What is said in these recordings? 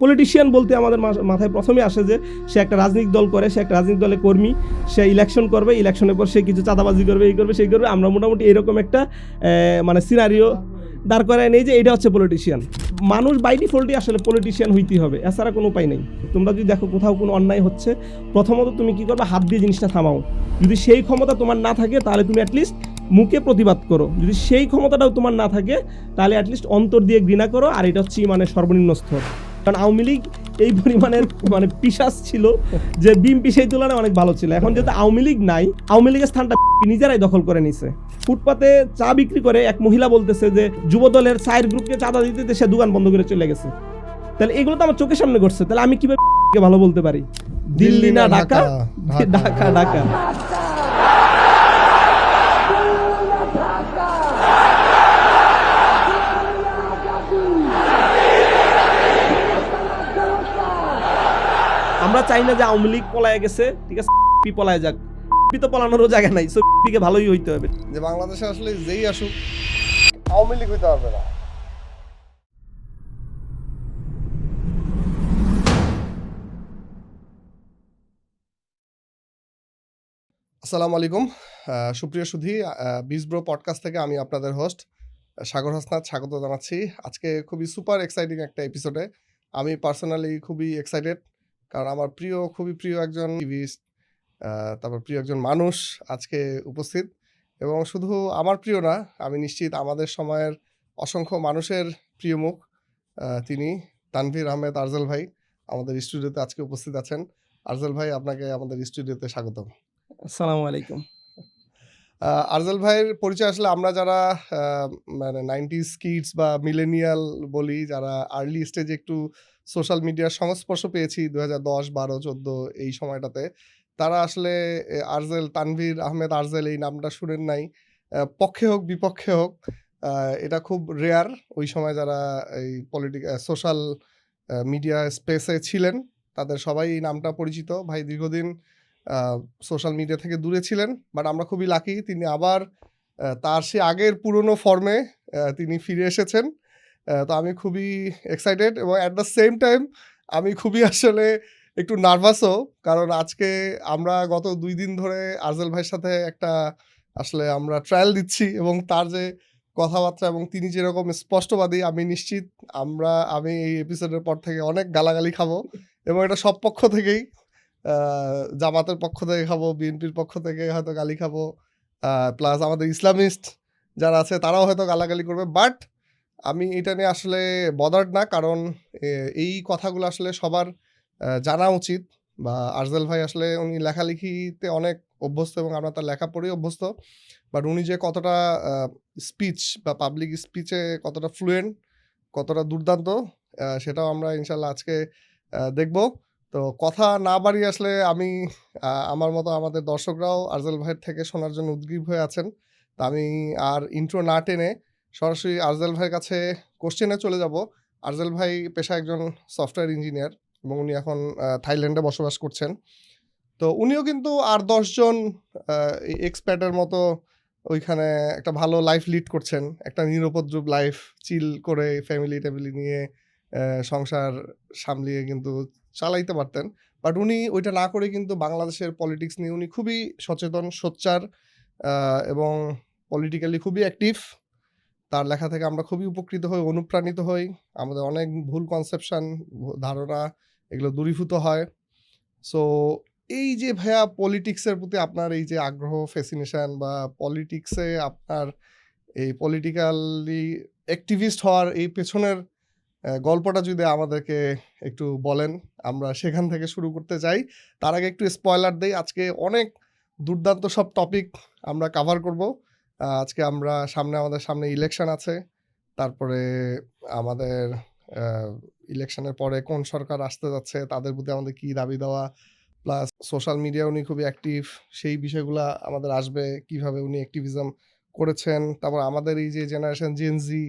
Politician বলতে আমাদের মাথায় প্রথমে আসে যে সে একটা রাজনৈতিক দল করে, সে একটা রাজনৈতিক দলের কর্মী, সে ইলেকশন করবে, ইলেকশনের পর সে কিছু চাঁদাবাজি করবে, এই করবে সেই করবে। আমরা মোটামুটি এরকম একটা মানে সিনারিও দাঁড় করায় নেই যে এটা হচ্ছে পলিটিশিয়ান। মানুষ বাই ডিফল্টই আসলে পলিটিশিয়ান হইতেই হবে, এছাড়া কোনো উপায় নেই। তোমরা যদি দেখো কোথাও কোনো অন্যায় হচ্ছে, প্রথমত তুমি কি করবে, হাত দিয়ে জিনিসটা থামাও। যদি সেই ক্ষমতা তোমার না থাকে তাহলে তুমি অ্যাটলিস্ট মুখে প্রতিবাদ করো। যদি সেই ক্ষমতাটাও তোমার না থাকে তাহলে অ্যাটলিস্ট অন্তর দিয়ে ঘৃণা করো। আর এটা হচ্ছে মানে সর্বনিম্ন স্তর। কারণ আওয়ামী লীগ এই পরিমাণের মানে পিশাচ ছিল যে বিএনপি সেই তুলনায় অনেক ভালো ছিল। এখন যেহেতু আওয়ামী লীগ নাই, আওয়ামী লীগের স্থানটা নিজেরাই দখল করে নিছে। ফুটপাতে চা বিক্রি করে এক মহিলা বলতেছে যে যুব দলের চায়ের গ্রুপকে চাঁদা দিতে সে দোকান বন্ধ করে চলে গেছে। তাহলে এগুলো তো আমার চোখের সামনে ঘটছে, তাহলে আমি কিভাবে ভালো বলতে পারি? দিল্লি না ঢাকা, ঢাকা ঢাকা। আমরা চাই না যে আওয়ামী লীগ পলায় গেছে, ঠিক আছে, পলায় যাক। তো পলানোরও জায়গা নাই, সো ভালোই হইতে হবে। যে বাংলাদেশে আসলে যেই আসুক আওয়ামী লীগ হইতে পারবে না। আসসালামু আলাইকুম, সুপ্রিয় সুধী, বিজব্রো পডকাস্ট থেকে আমি আপনাদের হোস্ট সাগর হাসনাত স্বাগত জানাচ্ছি। আজকে খুবই সুপার এক্সাইটিং একটা এপিসোডে। আমি পার্সোনালি খুবই এক্সাইটেড, কারণ আমার খুবই প্রিয় একজন টিভিস্ট, তারপর প্রিয় একজন মানুষ আজকে উপস্থিত। এবং শুধু আমার প্রিয় না, আমি নিশ্চিত আমাদের সময়ের অসংখ্য মানুষের প্রিয় মুখ। তিনি তানভীর আহমেদ আরজাল ভাই আমাদের স্টুডিওতে আজকে উপস্থিত আছেন। আরজাল ভাই, আপনাকে আমাদের স্টুডিওতে স্বাগতম। আসসালামু আলাইকুম। আরজাল ভাইয়ের পরিচয় আসলে আমরা যারা মানে 90s কিডস বা মিলেনিয়াল বলি, যারা আর্লি স্টেজে একটু সোশ্যাল মিডিয়ার সংস্পর্শ পেয়েছি 2010, 12, 14 এই সময়টাতে, তারা আসলে তানভীর আহমেদ আরজাল এই নামটা শুনেন নাই। পক্ষে হোক বিপক্ষে হোক, এটা খুব রেয়ার। ওই সময় যারা এই সোশ্যাল মিডিয়া স্পেসে ছিলেন তাদের সবাই এই নামটা পরিচিত। ভাই দীর্ঘদিন সোশ্যাল মিডিয়া থেকে দূরে ছিলেন, বাট আমরা খুবই লাকি তিনি আবার তার সে আগের পুরনো ফর্মে তিনি ফিরে এসেছেন। তো আমি খুবই এক্সাইটেড, এবং অ্যাট দ্য সেম টাইম আমি খুবই আসলে একটু নার্ভাসও, কারণ আজকে আমরা গত 2 দিন ধরে আরজাল ভাইয়ের সাথে একটা আসলে আমরা ট্রায়াল দিচ্ছি, এবং তার যে কথাবার্তা এবং তিনি যেরকম স্পষ্টবাদী, আমি নিশ্চিত আমি এই এপিসোডের পর থেকে অনেক গালাগালি খাবো, এবং এটা সব পক্ষ থেকেই। জামাতের পক্ষ থেকে খাবো, বিএনপির পক্ষ থেকে হয়তো গালি খাবো, প্লাস আমাদের ইসলামিস্ট যারা আছে তারাও হয়তো গালাগালি করবে। বাট আমি এটা নিয়ে আসলে বদার্ড না, কারণ এই কথাগুলো আসলে সবার জানা উচিত। বা আরজাল ভাই আসলে উনি লেখালেখিতে অনেক অভ্যস্ত, এবং আমরা তার লেখা পড়েই অভ্যস্ত। বাট উনি যে কতটা স্পিচ বা পাবলিক স্পিচে কতটা ফ্লুয়েন্ট, কতটা দুর্দান্ত, সেটাও আমরা ইনশাল্লাহ আজকে দেখব। তো কথা না বাড়িয়ে আসলে আমি আমার মতো আমাদের দর্শকরাও আরজাল ভাইয়ের থেকে শোনার জন্য উদ্গ্রীব হয়ে আছেন। তা আমি আর ইন্ট্রো না টেনে সরাসরি আরজাল ভাইয়ের কাছে কোশ্চেনে চলে যাব। আরজাল ভাই পেশায় একজন সফটওয়্যার ইঞ্জিনিয়ার, এবং উনি এখন থাইল্যান্ডে বসবাস করছেন। তো উনিও কিন্তু আর 10 জন এক্সপ্যাটের মতো ওইখানে একটা ভালো লাইফ লিড করছেন, একটা নিরুপদ্রব লাইফ, চিল করে ফ্যামিলি নিয়ে সংসার সামলিয়ে কিন্তু চালাইতে পারতেন। বাট উনি ওইটা না করে কিন্তু বাংলাদেশের পলিটিক্স নিয়ে উনি খুবই সচেতন, সোচ্চার, এবং পলিটিক্যালি খুবই অ্যাক্টিভ। তার লেখা থেকে আমরা খুবই উপকৃত হই, অনুপ্রাণিত হই। আমাদের অনেক ভুল কনসেপশন, ধারণা, এগুলো দূরীভূত হয়। সো এই যে ভাইয়া পলিটিক্সের প্রতি আপনার এই যে আগ্রহ, ফ্যাসিনেশন, বা পলিটিক্সে আপনার এই পলিটিক্যালি অ্যাক্টিভিস্ট হওয়ার এই পেছনের গল্পটা যদি আমাদেরকে একটু বলেন, আমরা সেখান থেকে শুরু করতে চাই। তার আগে একটু স্পয়লার দেই, আজকে অনেক দুর্দান্ত সব টপিক আমরা কাভার করব। আজকে আমাদের সামনে ইলেকশন আছে, তারপরে আমাদের ইলেকশনের পরে কোন সরকার আসতে যাচ্ছে, তাদের প্রতি আমাদের কী দাবি দেওয়া, প্লাস সোশ্যাল মিডিয়া উনি খুবই অ্যাক্টিভ, সেই বিষয়গুলো আমাদের আসবে, কিভাবে উনি অ্যাক্টিভিজম করেছেন। তারপর আমাদের এই যে জেনারেশন জেনজি,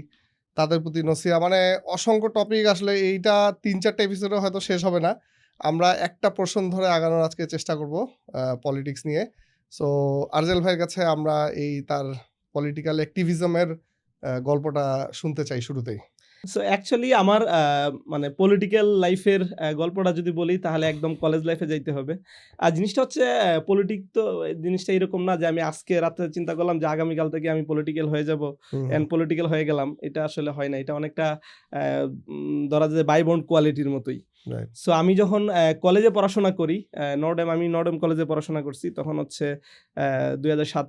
তাদের প্রতি নসিহা, মানে অসংখ্য টপিক। আসলে এইটা 3-4টা এপিসোডে হয়তো শেষ হবে না। আমরা একটা পোর্শন ধরে আগানোর আজকে চেষ্টা করব পলিটিক্স নিয়ে। সো আরজাল ভাইয়ের কাছে আমরা এই তার পলিটিক্যাল অ্যাক্টিভিজমের গল্পটা শুনতে চাই শুরুতেই। সো অ্যাকচুয়ালি আমার মানে পলিটিক্যাল লাইফের গল্পটা যদি বলি তাহলে একদম কলেজ লাইফে যাইতে হবে। আর জিনিসটা হচ্ছে পলিটিক তো জিনিসটা এরকম না যে আমি আজকে রাতে চিন্তা করলাম যে আগামীকাল থেকে আমি পলিটিক্যাল হয়ে যাব অ্যান্ড পলিটিক্যাল হয়ে গেলাম। এটা আসলে হয় না। এটা অনেকটা ধরা যায় বাই বন্ড কোয়ালিটির মতোই। রাইট। সো আমি যখন কলেজে পড়াশোনা করি, আমি নর্ডেম কলেজে পড়াশোনা করছি। তখন হচ্ছে ২০০৭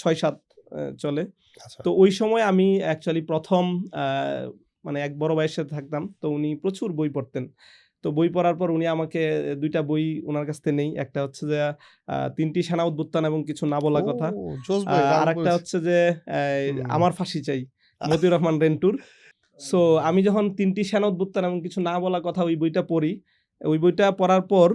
৬-৭ চলে। আচ্ছা। তো ওই সময় আমি অ্যাকচুয়ালি ১ম মানে এক বড় ভাইয়ের সাথে থাকতাম। তো উনি প্রচুর বই পড়তেন। তো বই পড়ার পর উনি আমাকে ২ টা বই উনার কাছ থেকে নেই। একটা হচ্ছে যে ৩টি সেনা অভ্যুত্থান এবং কিছু না বলা কথা। ও জোস বই, নাম আরেকটা করেছি। হচ্ছে যে হুম। আমার ফাঁসি চাই, মতিউর রহমান রেন্টুর। সো আমি যখন ৩টি সেনা অভ্যুত্থান এবং কিছু না বলা কথা ওই বইটা পড়ি, ওই বইটা পড়ার পর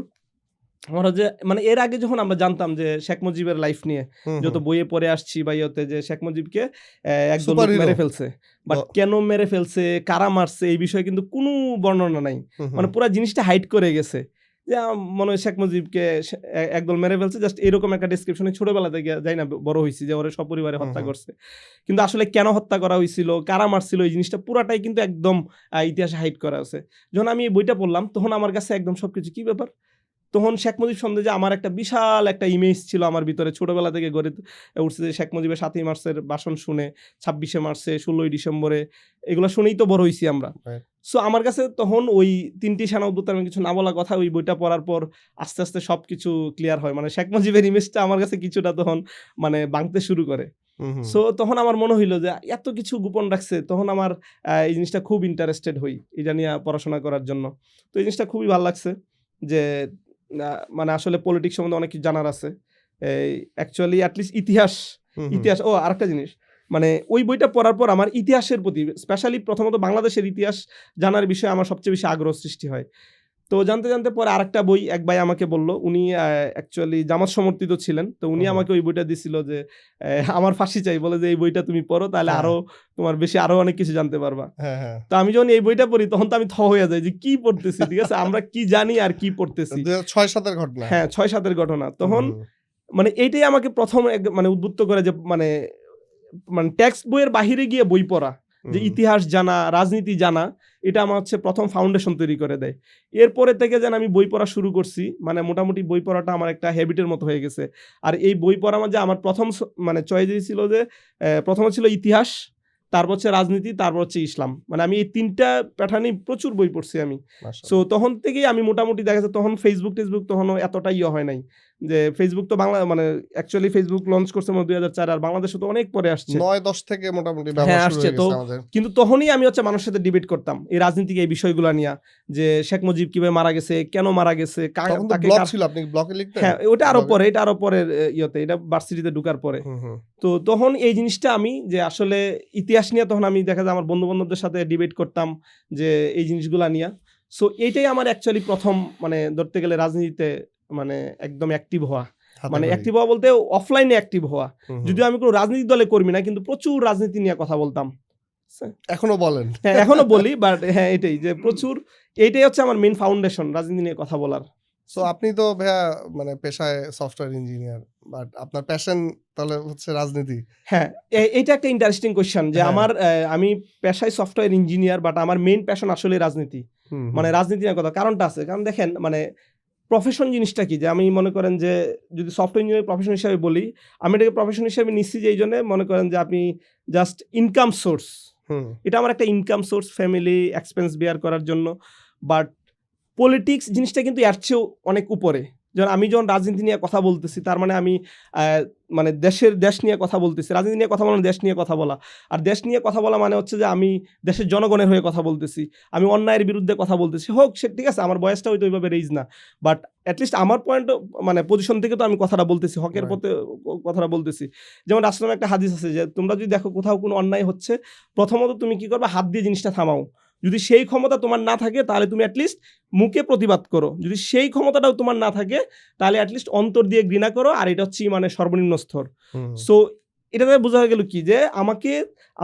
আমার যে মানে এর আগে যখন আমরা জানতাম যে শেখ মুজিবের লাইফ নিয়ে যত বইয়ে পড়ে আসছি বা ইয়েতে যে শেখ মুজিবকে একদল লোক সুপারহিরো। মেরে ফেলছে, বাট কেন মেরে ফেলছে, কারা মারছে এই বিষয়ে কিন্তু কোনো বর্ণনা নাই। মানে পুরো জিনিসটা হাইড করে গেছে যে মনে হয় শেখ মুজিবকে একদল মেরে ফেলছে, জাস্ট এরকম একটা ডিসক্রিপশনে ছোটবেলা থেকে যাই না বড় হয়েছি যে ওরা সপরিবারে হত্যা করছে। কিন্তু আসলে কেন হত্যা করা হয়েছিল, কারা মারছিল, এই জিনিসটা পুরাটাই কিন্তু একদম ইতিহাসে হাইড করা আছে। যখন আমি এই বইটা পড়লাম তখন আমার কাছে একদম সবকিছু কি ব্যাপার। তখন শেখ মুজিব সম্বন্ধে আমার একটা বিশাল একটা ইমেজ ছিল আমার ভিতরে, ছোটবেলা থেকে গড়ে উঠছে যে শেখ মুজিবের ৭ই মার্চের ভাষণ শুনে, ২৬শে মার্চে, ১৬ই ডিসেম্বরে এগুলো শুনেই তো বড় হয়েছি আমরা। সো আমার কাছে তখন ওই ৩টি সেনা অভ্যুত্থানের কিছু না বলা কথা ওই বইটা পড়ার পর আস্তে আস্তে সবকিছু ক্লিয়ার হয়। মানে শেখ মুজিবের ইমেজটা আমার কাছে কিছুটা তখন মানে ভাঙতে শুরু করে। সো তখন আমার মনে হইলো যে এত কিছু গোপন রাখছে, তখন আমার এই জিনিসটা খুব ইন্টারেস্টেড হই এটা নিয়ে পড়াশোনা করার জন্য। তো এই জিনিসটা খুবই ভালো লাগছে যে মানে আসলে পলিটিক্স সম্বন্ধে অনেক কিছু জানার আছে। এই অ্যাকচুয়ালি অ্যাটলিস্ট ইতিহাস ও আরেকটা জিনিস, মানে ওই বইটা পড়ার পর আমার ইতিহাসের প্রতি স্পেশালি প্রথমত বাংলাদেশের ইতিহাস জানার বিষয়ে আমার সবচেয়ে বেশি আগ্রহ সৃষ্টি হয়। তো জানতে জানতে পরে আরেকটা বই এক ভাই আমাকে বলল, উনি অ্যাকচুয়ালি জামাত সমর্থিত ছিলেন। তো উনি আমাকে ওই বইটা দিছিল যে আমার ফাঁসি চাই, বলে যে এই বইটা তুমি পড়ো তাহলে আরো তোমার বেশি আরো অনেক কিছু জানতে পারবা। তো আমি যখন এই বইটা পড়ি তখন তো আমি হয়ে যাই যে কি পড়তেছি, ঠিক আছে আমরা কি জানি আর কি পড়তেছি। ২০০৬-৭ ঘটনা। হ্যাঁ ৬-৭ ঘটনা। তখন মানে এইটাই আমাকে প্রথম মানে উদ্বুদ্ধ করে যে মানে টেক্সট বইয়ের বাহিরে গিয়ে বই পড়া, যে ইতিহাস জানা, রাজনীতি জানা, এটা আমার হচ্ছে প্রথম ফাউন্ডেশন তৈরি করে দেয়। এরপরে থেকে যেন আমি বই পড়া শুরু করছি, মানে মোটামুটি বই পড়াটা আমার একটা হ্যাবিটের মতো হয়ে গেছে। আর এই বই পড়ার মাঝে আমার প্রথম মানে চয়েস ছিল যে প্রথমে ছিল ইতিহাস, তারপর হচ্ছে রাজনীতি, তারপর হচ্ছে ইসলাম। মানে আমি এই ৩টা প্যাটার্নেই প্রচুর বই পড়ছি আমি। সো তখন থেকেই আমি মোটামুটি দেখা যাচ্ছে তখন ফেসবুক তখনও এতটা হয় নাই। যে ফেসবুক তো বাংলা মানে অ্যাকচুয়ালি ফেসবুক লঞ্চ করছে ২০০৪, আর বাংলাদেশে তো অনেক পরে আসছে, ৯-১০ থেকে মোটামুটি ব্যবহার শুরু হয়ে গেছে আমাদের। কিন্তু তখনই আমি হচ্ছে মানুষের সাথে ডিবেট করতাম এই রাজনীতিক এই বিষয়গুলো নিয়ে, যে শেখ মুজিব কিভাবে মারা গেছে, কেন মারা গেছে, ব্লগ ছিল, আপনি ব্লগে লিখতেন? হ্যাঁ ওটা আরো পরে, এটা আরো পরের ইয়েতে, এটা ভার্সিটিতে ঢোকার পরে। তো তখন এই জিনিসটা আমি যে আসলে ইতিহাস নিয়ে তখন আমি দেখা যায় আমার বন্ধু বান্ধবদের সাথে ডিবেট করতাম যে এই জিনিসগুলা নিয়ে। সো এইটাই আমার অ্যাকচুয়ালি প্রথম মানে ধরতে গেলে রাজনীতিতে মানে একদম অ্যাক্টিভ হওয়া, মানে অ্যাক্টিভ হওয়া বলতে অফলাইনে অ্যাক্টিভ হওয়া। যদিও আমি কোনো রাজনীতি দলে কর্মী না, কিন্তু প্রচুর রাজনীতি নিয়ে কথা বলতাম। এখনো বলেন? হ্যাঁ এখনো বলি, বাট হ্যাঁ এটাই যে প্রচুর, এইটাই হচ্ছে আমার মেইন ফাউন্ডেশন রাজনীতি নিয়ে কথা বলার। সো আপনি তো ভাইয়া মানে পেশায় সফটওয়্যার ইঞ্জিনিয়ার, বাট আপনার প্যাশন তাহলে হচ্ছে রাজনীতি। হ্যাঁ এইটা একটা ইন্টারেস্টিং কোয়েশ্চেন যে আমার আমি পেশায় সফটওয়্যার ইঞ্জিনিয়ার, বাট আমার মেইন প্যাশন আসলে রাজনীতি। মানে রাজনীতি নিয়ে কথা, কারণটা আছে, কারণ দেখেন মানে প্রফেশন জিনিসটা কি, যে আমি মনে করেন যে যদি সফটওয়্যার ইঞ্জিনিয়ার প্রফেশন হিসাবে বলি, আমি এটাকে প্রফেশন হিসাবে নিচ্ছি যে এই জন্য মনে করেন যে আপনি জাস্ট ইনকাম সোর্স, এটা আমার একটা income source family expense bear করার জন্য। বাট পলিটিক্স জিনিসটা কিন্তু এর চেয়েও অনেক উপরে। যেমন আমি যখন রাজনীতি নিয়ে কথা বলতেছি, তার মানে আমি মানে দেশ নিয়ে কথা বলতেছি। রাজনীতি নিয়ে কথা বলা দেশ নিয়ে কথা বলা, আর দেশ নিয়ে কথা বলা মানে হচ্ছে যে আমি দেশের জনগণের হয়ে কথা বলতেছি, আমি অন্যায়ের বিরুদ্ধে কথা বলতেছি। হোক সে ঠিক আছে, আমার বয়সটা হয়তো ওইভাবে রেইজ না, বাট অ্যাটলিস্ট আমার পয়েন্ট মানে পজিশন থেকে তো আমি কথাটা বলতেছি, হকের পথে কথাটা বলতেছি। যেমন রাসূলের একটা হাদিস আছে যে তোমরা যদি দেখো কোথাও কোনো অন্যায় হচ্ছে, প্রথমত তুমি কি করবে, হাত দিয়ে জিনিসটা থামাও। যদি সেই ক্ষমতা তোমার না থাকে তাহলে তুমি অ্যাটলিস্ট মুখে প্রতিবাদ করো। যদি সেই ক্ষমতাটাও তোমার না থাকে তাহলে অ্যাটলিস্ট অন্তর দিয়ে ঘৃণা করো। আর এটা হচ্ছে মানে সর্বনিম্ন স্তর। সো এটাতে বোঝা হয়ে গেল কি, যে আমাকে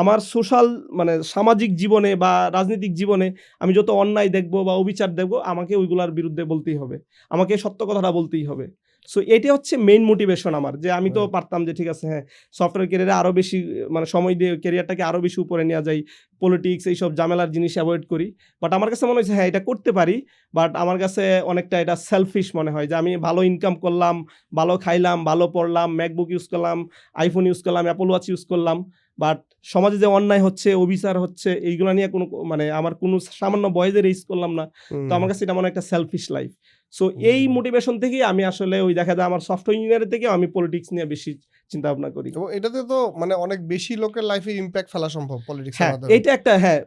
আমার সোশ্যাল মানে সামাজিক জীবনে বা রাজনৈতিক জীবনে আমি যত অন্যায় দেখবো বা অবিচার দেখবো, আমাকে ওইগুলার বিরুদ্ধে বলতেই হবে, আমাকে সত্য কথাটা বলতেই হবে। সো এটা হচ্ছে মেইন মোটিভেশন আমার, যে আমি তো পারতাম যে ঠিক আছে হ্যাঁ সফটওয়্যার ক্যারিয়ারে আরও বেশি মানে সময় দিয়ে ক্যারিয়ারটাকে আরও বেশি উপরে নেওয়া যায়, পলিটিক্স এইসব ঝামেলার জিনিস অ্যাভয়েড করি। বাট আমার কাছে মনে হয়েছে হ্যাঁ এটা করতে পারি, বাট আমার কাছে অনেকটা এটা সেলফিশ মনে হয় যে আমি ভালো ইনকাম করলাম, ভালো খাইলাম, ভালো পড়লাম, ম্যাকবুক ইউজ করলাম, আইফোন ইউজ করলাম, অ্যাপল ওয়াচ ইউজ করলাম, বাট সমাজে যে অন্যায় হচ্ছে, অবিচার হচ্ছে, এইগুলো নিয়ে কোনো মানে আমার কোনো সামান্য বয়েজে রেজ করলাম না। তো আমার কাছে এটা মনে একটা সেলফিশ লাইফ। সো এই মোটিভেশন থেকেই আমি আসলে ওই দেখা যায় আমার সফটওয়্যার ইঞ্জিনিয়ারের থেকে আমি পলিটিক্স নিয়ে বেশি চিন্তা ভাবনা করি। এবং এটাতে তো মানে অনেক বেশি লোকের লাইফে ইম্প্যাক্ট ফেলা সম্ভব পলিটিক্সের হ্যাঁ মাধ্যমে। এইটা একটা হ্যাঁ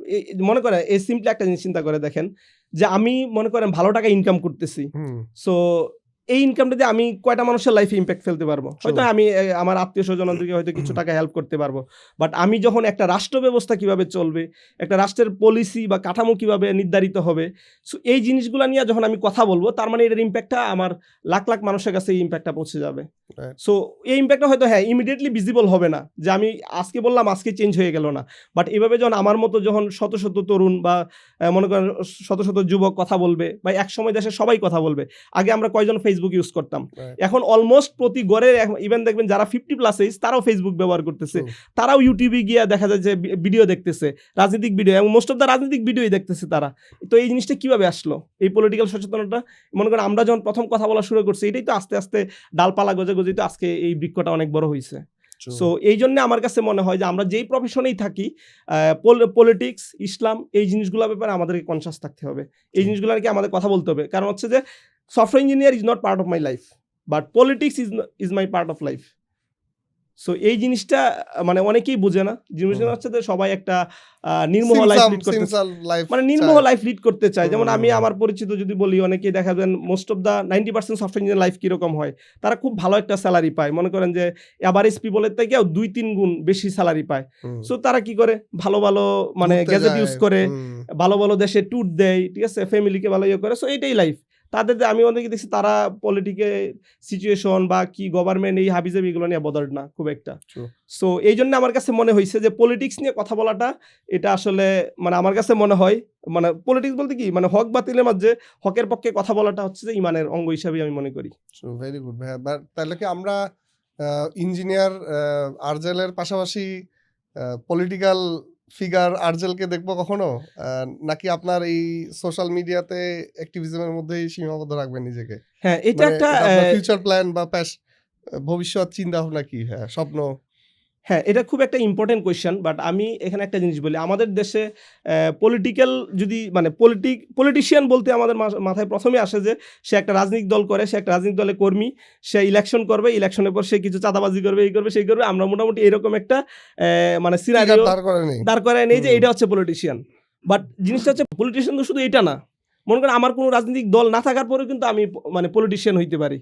মনে করেন এই সিম্পলি একটা জিনিস চিন্তা করে দেখেন যে আমি মনে করেন ভালো টাকা ইনকাম করতেছি, সো এই ইনকামটা দিয়ে আমি কয়টা মানুষের লাইফে ইম্প্যাক্ট ফেলতে পারবো? হয়তো আমি আমার আত্মীয় স্বজনদেরকে হয়তো কিছু টাকা হেল্প করতে পারবো, বাট আমি যখন একটা রাষ্ট্র ব্যবস্থা কিভাবে চলবে, একটা রাষ্ট্রের পলিসি বা কাঠামো কিভাবে নির্ধারিত হবে, সো এই জিনিসগুলো নিয়ে যখন আমি কথা বলবো, তার মানে এটার ইম্প্যাক্টটা আমার লাখ লাখ মানুষের কাছে এই ইম্প্যাক্টটা পৌঁছে যাবে। সো এই ইম্প্যাক্টটা হয়তো হ্যাঁ ইমিডিয়েটলি ভিজিবল হবে না, যে আমি আজকে বললাম আজকে চেঞ্জ হয়ে গেল না, বাট এভাবে যখন আমার মতো যখন শত শত তরুণ বা মনে করেন শত শত যুবক কথা বলবে, বা এক সময় দেশে সবাই কথা বলবে। আগে আমরা কয়জন ফেসবুক ইউজ করতাম, এখন অলমোস্ট প্রতি ঘরে ইভেন দেখবেন যারা 50+ এজ তারাও ফেসবুক ব্যবহার করতেছে, তারাও ইউটিউবে গিয়ে দেখা যায় যে ভিডিও দেখতেছে, রাজনৈতিক ভিডিও, এবং মোস্ট অফ দ্য রাজনৈতিক ভিডিওই দেখতেছে তারা। তো এই জিনিসটা কিভাবে আসলো, এই পলিটিক্যাল সচেতনতা? মনে করেন আমরা যখন প্রথম কথা বলা শুরু করছি, এটাই তো আস্তে আস্তে ডালপালা গজে গজে তো আজকে এই বৃক্ষটা অনেক বড় হয়েছে। সো এই জন্য আমার কাছে মনে হয় যে আমরা যেই প্রফেশনেই থাকি, পলিটিক্স, ইসলাম, এই জিনিসগুলোর ব্যাপারে আমাদেরকে কনসাস থাকতে হবে, এই জিনিসগুলো আর কি আমাদের কথা বলতে হবে। কারণ হচ্ছে যে software engineer is not part of my life, but politics is my part of life. So এই জিনিসটা মানে অনেকেই বুঝে না, জিনিসটা হচ্ছে যে সবাই একটা নির্মোহ লাইফ লিড করতে মানে নির্মোহ লাইফ লিড করতে চায়। যেমন আমি আমার পরিচিত যদি বলি, অনেকেই দেখা যায় most of the 90% software engineer life কিরকম হয়, তারা খুব ভালো একটা স্যালারি পায়, মনে করেন যে এভারেজ পিপলের থেকেও 2-3 গুণ বেশি স্যালারি পায়। সো তারা কি করে, ভালো ভালো মানে গ্যাজেট ইউজ করে, ভালো ভালো দেশে ট্যুর দেয়, ঠিক আছে, ফ্যামিলিকে ভালো ইয়ে করে। সো এইটাই লাইফ তাদের। আমি অনেকে দেখছি তারা পলিটিকে সিচুয়েশন বা কি গভর্নমেন্ট এই হাবিজাবি এগুলো নিয়ে বদার্ড না খুব একটা। সো এই জন্য আমার কাছে মনে হয়েছে যে পলিটিক্স নিয়ে কথা বলাটা এটা আসলে মানে আমার কাছে মনে হয় মানে পলিটিক্স বলতে কি মানে হক বাতিলের মাঝে হকের পক্ষে কথা বলাটা হচ্ছে যে ইমানের অঙ্গ হিসাবে আমি মনে করি। ভেরি গুড ভাইয়া। তাহলে কি আমরা ইঞ্জিনিয়ার আরজেলের পাশাপাশি পলিটিক্যাল ফিগার আরজেলকে দেখবো কখনো, নাকি আপনার এই সোশ্যাল মিডিয়াতে অ্যাক্টিভিজমের মধ্যেই সীমাবদ্ধ রাখবেন নিজেকে? হ্যাঁ এটা একটা ফিউচার প্ল্যান বা ভবিষ্যৎ চিন্তা ভাবনা কি, হ্যাঁ স্বপ্ন? হ্যাঁ এটা খুব একটা ইম্পর্টেন্ট কোয়েশ্চেন, বাট আমি এখানে একটা জিনিস বলি, আমাদের দেশে পলিটিক্যাল যদি মানে পলিটিশিয়ান বলতে আমাদের মাথায় প্রথমে আসে যে সে একটা রাজনৈতিক দল করে, সে একটা রাজনৈতিক দলের কর্মী, সে ইলেকশন করবে, ইলেকশনের পর সে কিছু চাঁদাবাজি করবে, এই করবে সেই করবে। আমরা মোটামুটি এরকম একটা মানে সিনারিও দাঁড় করায় নেই যে এটা হচ্ছে পলিটিশিয়ান। বাট জিনিসটা হচ্ছে পলিটিশিয়ান তো শুধু এটা না, মনে করেন আমার কোনো রাজনৈতিক দল না থাকার পরেও কিন্তু আমি মানে পলিটিশিয়ান হইতে পারি।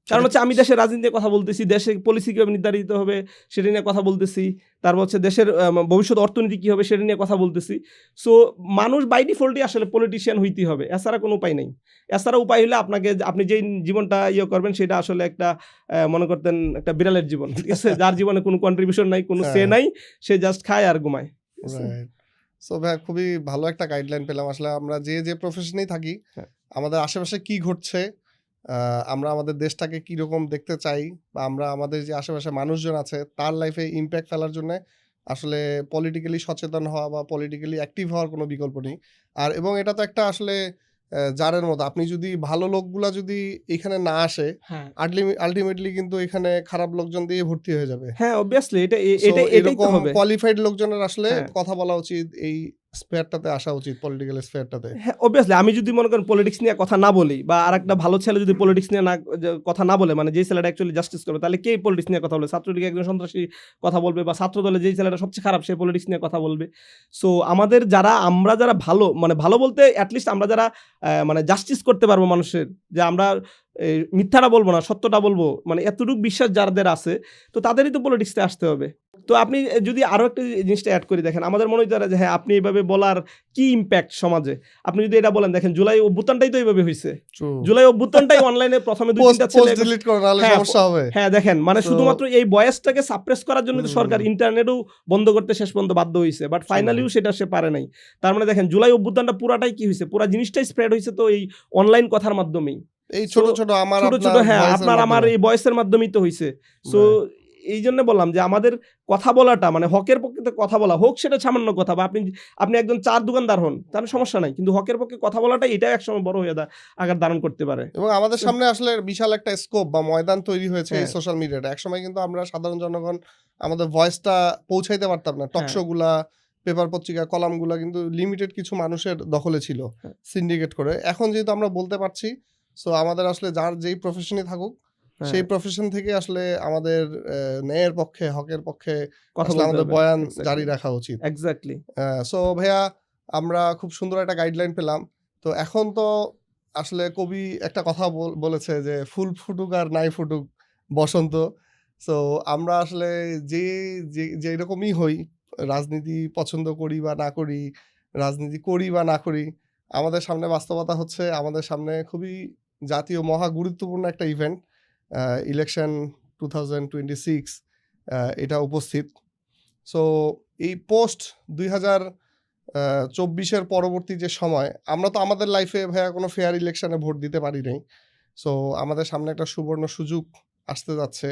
কারণ হচ্ছে আমি দেশের রাজনীতি নিয়ে কথা বলতেছি, দেশের পলিসি কীভাবে নির্ধারিত হবে সেটা নিয়ে কথা বলতেছি, তারপর হচ্ছে দেশের ভবিষ্যৎ অর্থনীতি কী হবে সেটা নিয়ে কথা বলতেছি। সো মানুষ বাই ডিফল্টই আসলে পলিটিশিয়ান হইতেই হবে, এছাড়া কোনো উপায় নেই। এছাড়া উপায় হলে আপনি যেই জীবনটা ইয়ে করবেন সেটা আসলে একটা মনে করতেন একটা বিড়ালের জীবন, ঠিক আছে, যার জীবনে কোনো কন্ট্রিবিউশন নাই, কোনো সে নাই, সে জাস্ট খায় আর ঘুমায়। সো ভাই খুবই ভালো একটা গাইডলাইন পেলাম। আসলে আমরা যে প্রফেশনেই থাকি, আমাদের আশেপাশে কি ঘটছে, আমরা আমাদের দেশটাকে কীরকম দেখতে চাই, বা আমরা আমাদের যে আশেপাশে মানুষজন আছে তার লাইফে ইম্প্যাক্ট ফেলার জন্য আসলে পলিটিক্যালি সচেতন হওয়া বা পলিটিক্যালি অ্যাক্টিভ হওয়ার কোনো বিকল্প নেই। আর এবং এটা তো একটা আসলে জারের মতো, আপনি যদি ভালো লোকগুলা যদি এখানে না আসে, আলটিমেটলি কিন্তু এখানে খারাপ লোকজন দিয়ে ভর্তি হয়ে যাবে। হ্যাঁ অবভিয়াসলি এরকম কোয়ালিফাইড লোকজনের আসলে কথা বলা উচিত, এই স্পেয়ারটাতে আসা উচিত, পলিটিক্যাল স্পেয়ারটাতে। হ্যাঁ অবভিয়াসলি আমি যদি মনে করেন পলিটিক্স নিয়ে কথা না বলি, বা আর একটা ভালো ছেলে যদি পলিটিক্স নিয়ে কথা না বলে, মানে যেই ছেলেটা অ্যাকচুয়ালি জাস্টিস করবে, তাহলে কে পলিটিক্স নিয়ে কথা বলবে? ছাত্রলীগে একজন সন্ত্রাসী কথা বলবে, বা ছাত্র দলে যেই ছেলেটা সবচেয়ে খারাপ সে পলিটিক্স নিয়ে কথা বলবে। সো আমাদের আমরা যারা ভালো, মানে ভালো বলতে অ্যাটলিস্ট আমরা যারা মানে জাস্টিস করতে পারবো মানুষের, যে আমরা মিথ্যাটা বলবো না, সত্যটা বলবো, মানে এতটুকু বিশ্বাস যাদের আছে, তো তাদেরই তো পলিটিক্সে আসতে হবে। তো আপনি যদি আরও একটা জিনিসটা অ্যাড করে দেখেন, আমাদের মনে হতে যে হ্যাঁ আপনি এইভাবে বলার কি ইম্প্যাক্ট সমাজে, আপনি যদি এটা বলেন, দেখেন জুলাই অভ্যুত্থানটাই তো এইভাবে হয়েছে। জুলাই অভ্যুত্থানটাই অনলাইনে প্রথমে 2-3টা ছেলে হ্যাঁ দেখেন, মানে শুধুমাত্র এই বয়েসটাকে সাপ্রেস করার জন্য তো সরকার ইন্টারনেটও বন্ধ করতে শেষ পর্যন্ত বাধ্য হয়েছে, বাট ফাইনালিও সেটা সে পারে নাই। তার মানে দেখেন জুলাই অভ্যুত্থানটা পুরাটাই কি হয়েছে, পুরা জিনিসটাই স্প্রেড হয়েছে তো এই অনলাইন কথার মাধ্যমেই। এই ছোট So, ছোট আমার ছোট ছোট আপনার হ্যাঁ voice এর আপনার আমার মাধ্যমে। এই বয়সের মাধ্যমেই তো হইছে। So Right. এই জন্য বললাম যে আমাদের কথা বলাটা মানে হকের পক্ষে তো কথা বলা হোক সেটা সামান্য কথা, বা আপনি একজন চার দোকানদার হন তাহলে সমস্যা নাই, কিন্তু হকের পক্ষে কথা বলাটা এটাও একসময় বড় হয়ে আকার ধারণ করতে পারে। এবং আমাদের So, সামনে আসলে বিশাল একটা স্কোপ বা ময়দান তৈরি হয়েছে এই হ্যাঁ সোশ্যাল মিডিয়াটা। একসময় কিন্তু আমরা সাধারণ জনগণ আমাদের ভয়েসটা পৌঁছাইতে পারতাম না। টক হ্যাঁ শো গুলা, পেপার পত্রিকা, কলামগুলা কিন্তু লিমিটেড কিছু মানুষের দখলে ছিল হ্যাঁ সিন্ডিকেট করে। এখন যেহেতু আমরা বলতে পারছি, সো আমাদের আসলে যার যেই প্রফেশনই থাকুক হ্যাঁ সেই প্রফেশন থেকে আসলে আমাদের ন্যায়ের পক্ষে, হকের পক্ষে কথা আসলে বলতে আমাদের হবে। বয়ান জারি এক্স্যাক্টলি রাখা উচিত। এক্স্যাক্টলি সো ভাইয়া আমরা খুব সুন্দর একটা গাইডলাইন পেলাম। তো এখন তো আসলে কবি একটা কথা বলেছে যে ফুল ফুটুক আর নাই ফুটুক বসন্ত। সো আমরা আসলে যে যে রকমই হই, রাজনীতি পছন্দ করি বা না করি, রাজনীতি করি বা না করি, আমাদের সামনে বাস্তবতা হচ্ছে আমাদের সামনে খুবই জাতীয় মহা গুরুত্বপূর্ণ একটা ইভেন্ট, ইলেকশন 2026 এটা উপস্থিত। সো এই পোস্ট 2024 পরবর্তী যে সময়, আমরা তো আমাদের লাইফে ভাইয়া কোনো ফেয়ার ইলেকশনে ভোট দিতে পারি নাই। সো আমাদের সামনে একটা সুবর্ণ সুযোগ আসতে যাচ্ছে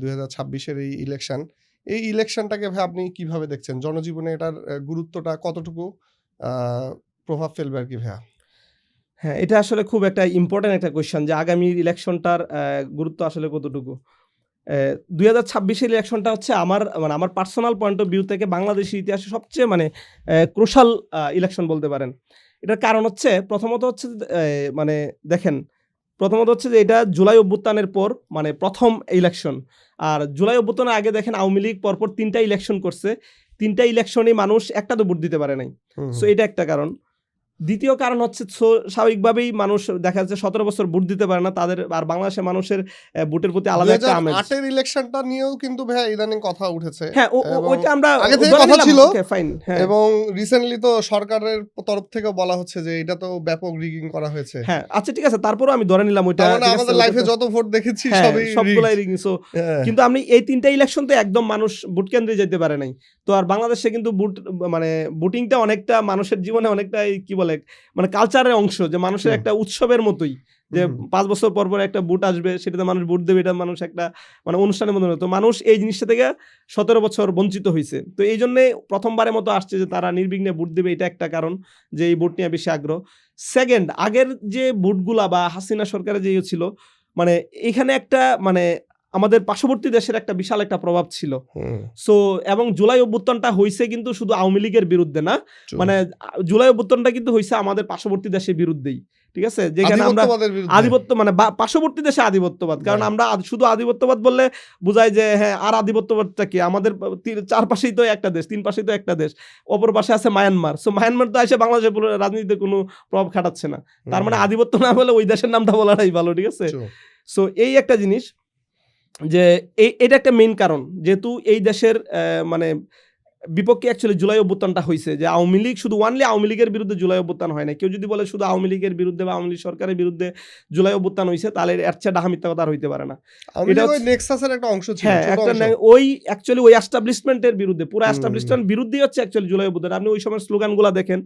2026 এই ইলেকশন। এই ইলেকশনটাকে ভাই আপনি কিভাবে দেখছেন? জনজীবনে এটার গুরুত্বটা কতটুকু প্রভাব ফেলবে আর কি ভাইয়া? হ্যাঁ, এটা আসলে খুব একটা ইম্পর্টেন্ট একটা কোয়েশ্চেন যে আগামীর ইলেকশনটার গুরুত্ব আসলে কতটুকু? ২০২৬ এর ইলেকশনটা হচ্ছে আমার পার্সোনাল পয়েন্ট অফ ভিউ থেকে বাংলাদেশের ইতিহাসে সবচেয়ে ক্রুশাল ইলেকশন বলতে পারেন। এটার কারণ হচ্ছে প্রথমত হচ্ছে মানে দেখেন, প্রথমত হচ্ছে যে এটা জুলাই অভ্যুত্থানের পর মানে প্রথম ইলেকশন। আর জুলাই অভ্যুত্থানের আগে দেখেন আওয়ামী লীগ পরপর ৩ টা ইলেকশন করছে। ৩ টা ইলেকশনেই মানুষ একটাতেও ভোট দিতে পারে নাই। হুম, সো হুম। এটা একটা কারণ। দ্বিতীয় কারণ হচ্ছে স্বাভাবিকভাবেই মানুষ দেখা যাচ্ছে ১৭ বছর ভোট দিতে পারে না। তাদের আর বাংলাদেশের মানুষের ভোটের প্রতি আলাদা একটা আমেজ। ২০০৮ এর ইলেকশনটা নিয়েও কিন্তু ভাইয়া ইদানিং কথা উঠেছে হ্যাঁ, এবং ওইটা আমরা আগে থেকে ধরে কথা নিলাম। ছিল ওকে ফাইন। হ্যাঁ, এবং রিসেন্টলি তো সরকারের তরফ থেকেও বলা হচ্ছে যে এটা তো ব্যাপক রিগিং করা হয়েছে। হ্যাঁ। আচ্ছা ঠিক আছে। তারপরেও আমি ধরে নিলাম ওইটা তার মানে ঠিক আছে। আমাদের ওটা লাইফে তো যত ভোট দেখেছি হ্যাঁ, সবই সবগুলাই রিগড। রিগিং। সো হ্যাঁ, কিন্তু আপনি এই ৩ টা ইলেকশন তো একদম মানুষ ভোট কেন্দ্রে যেতে পারে নাই। তো আর বাংলাদেশে কিন্তু মানে ভোটিংটা অনেকটা মানুষের জীবনে অনেকটা কি বলে মানে কালচারের অংশ, যে মানুষের ট্রু। একটা উৎসবের মতোই। যে হুম, ৫ বছর পর একটা ভোট আসবে, সেটাতে মানুষ ভোট দেবে, এটা মানুষ একটা মানে অনুষ্ঠানের মতো। তো মানুষ এই জিনিসটা থেকে ১৭ বছর বঞ্চিত হইছে। তো এইজন্যে প্রথমবারের মতো আসছে যে তারা নির্বিঘ্নে ভোট দেবে, এটা একটা কারণ যে এই ভোট নিয়ে বেশি আগ্রহ। সেকেন্ড, আগের যে ভোটগুলা বা হাসিনা সরকারের যে ছিল মানে এখানে একটা মানে আমাদের পার্শ্ববর্তী দেশের একটা বিশাল একটা প্রভাব ছিল। হুম, সো এবং জুলাই অভ্যুত্থানটা হইছে কিন্তু শুধু আওয়ামী লীগের বিরুদ্ধে না, ট্রু। মানে জুলাই অভ্যুত্থানটা কিন্তু হইছে আমাদের পার্শ্ববর্তী দেশের বিরুদ্ধেই। ঠিক আছে? যেখানে আমরা আধিপত্যবাদের বিরুদ্ধে। আধিপত্য মানে পার্শ্ববর্তী দেশে আধিপত্যবাদ। কারণ রাইট। আমরা শুধু আধিপত্যবাদ বললে বুঝায় যে হ্যাঁ, আর আধিপত্যবাদটা কি? আমাদের চারপাশেই তো একটা দেশ, ৩ পাশেই তো একটা দেশ। অপর পাশে আছে মায়ানমার। সো মায়ানমার তো এসে বাংলাদেশের পুরো রাজনীতিতে কোনো প্রভাব খাটাচ্ছে না। তার মানে আধিপত্য না বলে ওই দেশের নামটা বলাটাই ভালো। ঠিক আছে? ট্রু। সো এই একটা জিনিস যে এটা একটা মেইন কারণ। যেহেতু এই দেশের মানে বিপক্ষে অ্যাকচুয়ালি জুলাই অভ্যুত্থানটা হইছে, যে আওয়ামী লীগ শুধু ওয়ানলি আওয়ামী লীগের বিরুদ্ধে জুলাই অভ্যুত্থান হয় নাই। কেউ যদি বলে শুধু আওয়ামী লীগের বিরুদ্ধে বা আওয়ামী লীগ সরকারের বিরুদ্ধে জুলাই অভ্যুত্থান হইছে, তাহলে এর চেয়ে ডাহা মিথ্যা কথা আর হইতে পারে না। আওয়ামী এটা লীগ ওই হচ্ছে নেক্সাসের একটা অংশ ছিল, হ্যাঁ, ছোট একটা অংশ। ওই অ্যাকচুয়ালি ওই এস্টাবলিশমেন্টের বিরুদ্ধে, পুরো হুম, এস্টাবলিশমেন্ট বিরুদ্ধেই হচ্ছে অ্যাকচুয়ালি জুলাই অভ্যুত্থান। আপনি ওই সময় স্লোগানগুলা দেখেন,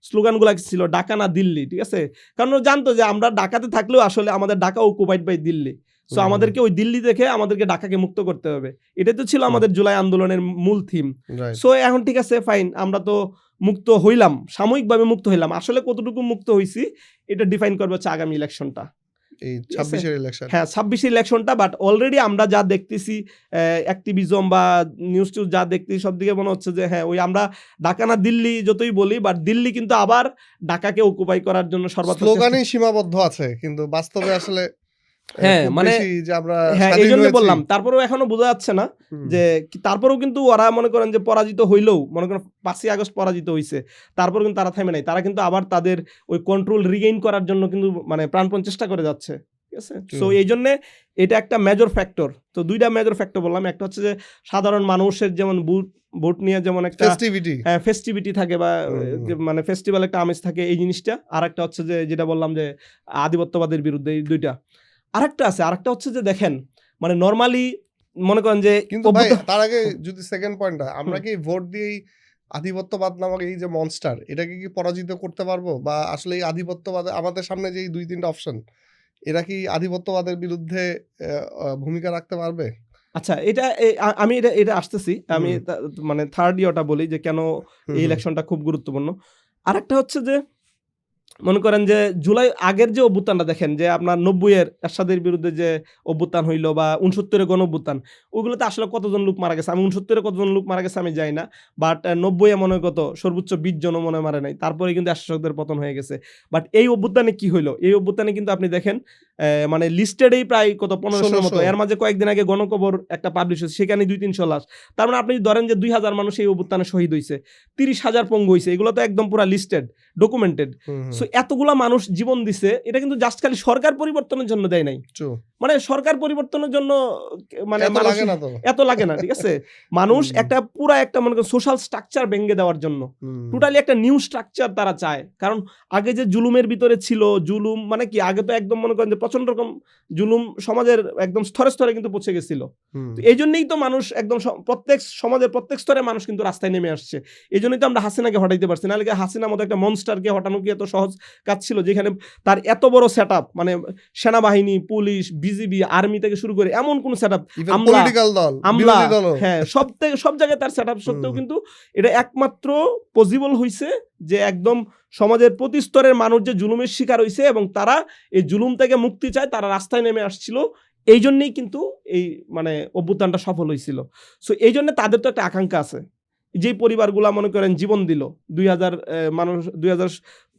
স্লোগানগুলা কি ছিল? ঢাকা না দিল্লি। ঠিক আছে? কারণ ও জানতো যে আমরা ঢাকাতে থাকলেও আসলে আমাদের Dhaka occupied by Delhi. So আমাদেরকে ওই দিল্লি দেখে আমাদেরকে ঢাকাকে মুক্ত করতে হবে। এটাই তো ছিল আমাদের জুলাই আন্দোলনের মূল থিম। রাইট। সো এখন ঠিক আছে ফাইন, আমরা তো মুক্ত হইলাম, সাময়িকভাবে মুক্ত হইলাম। আসলে কতটুকু মুক্ত হইছি এটা ডিফাইন করবে হচ্ছে আগামী ইলেকশনটা। এই ঠিক আছে? 26 এর ইলেকশন। হ্যাঁ, ২৬ ইলেকশনটা। বাট অলরেডি আমরা যা দেখতেছি অ্যাক্টিভিজম বা নিউজ টিউজ যা দেখতেছি, সবদিকে মনে হচ্ছে যে হ্যাঁ, ওই আমরা ঢাকা না দিল্লি যতই বলি, বাট দিল্লি কিন্তু আবার ঢাকাকে অকুপাই করার জন্য সর্বাত্মক চেষ্টা। স্লোগানেই সীমাবদ্ধ আছে, কিন্তু বাস্তবে আসলে হ্যাঁ, খুব মানে বেশি যে আমরা হ্যাঁ, স্বাধীন এইজন্য হয়েছি। বললাম। তারপরেও এখনো বোঝা যাচ্ছে না হুম, যে তারপরেও কিন্তু ওরা মনে করেন যে পরাজিত হইলেও, মনে করেন ৫ই আগস্ট পরাজিত হইছে, তারপরেও কিন্তু তারা থামে নাই। তারা কিন্তু আবার তাদের ওই কন্ট্রোল রিগেইন করার জন্য কিন্তু মানে প্রাণপণ চেষ্টা করে যাচ্ছে। ঠিক আছে? So True. এইজন্যে এটা একটা মেজর ফ্যাক্টর। তো ২ টা মেজর ফ্যাক্টর বললাম। একটা হচ্ছে যে সাধারণ মানুষের যেমন ভোট নিয়ে যেমন একটা ফেস্টিভিটি। ফেস্টিভিটি থাকে বা যে মানে ফেস্টিভ্যাল একটা আমেজ থাকে, এই জিনিসটা। আরেকটা হচ্ছে যে যেটা বললাম যে আধিপত্যবাদের বিরুদ্ধে, এই ২ টা। আরেকটা হচ্ছে যে দেখেন মানে নরমালি মনে করেন যে কিন্তু ভাই তার আগে যদি সেকেন্ড পয়েন্টটা, আমরা কি ভোট দিয়েই আধিপত্যবাদ নামক এই যে মনস্টার, এটাকে কি পরাজিত করতে পারবো? বা আসলে এই আধিপত্যবাদ আমাদের সামনে যে ২-৩টা অপশন, এরা কি আধিপত্যবাদের বিরুদ্ধে ভূমিকা রাখতে পারবে? আচ্ছা, এটা আমি এটা আসতেছি। আমি মানে থার্ড ইয়েটা বলি যে কেন এই ইলেকশনটা খুব গুরুত্বপূর্ণ। আরেকটা হচ্ছে যে মনে করেন যে জুলাই আগের যে অভ্যুত্থানটা দেখেন যে আপনার ৯০-এর এরশাদের বিরুদ্ধে যে অভ্যুত্থান হইলো বা ৬৯-এর গণ অভ্যুত্থান, ওগুলোতে আসলে কতজন লোক মারা গেছে? আমি ৬৯-এর কতজন লোক মারা গেছে আমি জানি না। বাট ৯০-এ মনে হয় কত সর্বোচ্চ ২০ জনও মনে হয় মারে নাই। তারপরে কিন্তু শাসকদের পতন হয়ে গেছে। বাট এই অভ্যুত্থানে কি হইলো? এই অভ্যুত্থানে কিন্তু আপনি দেখেন মানে লিস্টেডেই প্রায় কত ১৫০০-র মতো। এর মাঝে কয়েকদিন আগে গণকবর একটা পাবলিশ হয়েছে, সেখানে ২-৩০০ লাশ। তার মানে আপনি ধরেন যে ২,০০০ মানুষ এই অভ্যুত্থানে শহীদ হইছে, ৩০,০০০ পঙ্গু হইছে। এগুলো তো একদম পুরা লিস্টেড, ডকুমেন্টেড। সো এতগুলা মানুষ জীবন দিছে, এটা কিন্তু জাস্ট খালি সরকার পরিবর্তনের জন্য দেয় নাই। মানে সরকার পরিবর্তনের জন্য মানে এত লাগে না, ঠিক আছে? মানুষ একটা পুরা একটা মনে করেন সোশ্যাল স্ট্রাকচার ভেঙে দেওয়ার জন্য টোটালি একটা নিউ স্ট্রাকচার তারা চায়। কারণ আগে যে জুলুমের ভিতরে ছিল, জুলুম মানে কি আগে তো একদম মনে করেন যে প্রচন্ড রকম জুলুম সমাজের একদম স্তরে স্তরে কিন্তু পৌঁছে গেছিল। তো এই জন্যই তো মানুষ একদম প্রত্যেক সমাজের প্রত্যেক স্তরে মানুষ কিন্তু রাস্তায় নেমে আসছে। এই জন্যই তো আমরা হাসিনাকে হটাইতে পারছি না। হাসিনার মতো একটা মনস্টারকে হটানো কি এত সহজ কাজ ছিল? যেখানে তার এত বড় সেট আপ, মানে সেনাবাহিনী, পুলিশ, বিজিবি, আর্মি থেকে শুরু করে এমন কোন সেট আপ, হ্যাঁ, সব জায়গায় তার সেট আপ সত্ত্বেও কিন্তু এটা একমাত্র পসিবল হয়েছে যে একদম সমাজের প্রতি স্তরের মানুষ যে জুলুমের শিকার হয়েছে এবং তারা এই জুলুম থেকে মুক্তি চায়, তারা রাস্তায় নেমে আসছিল। এই জন্যই কিন্তু এই মানে অভ্যুত্থানটা সফল হয়েছিল। সো এই জন্য তাদের তো একটা আকাঙ্ক্ষা আছে। যেই পরিবারগুলা মনে করেন জীবন দিল, ২,০০০ মানুষ, ২,০০০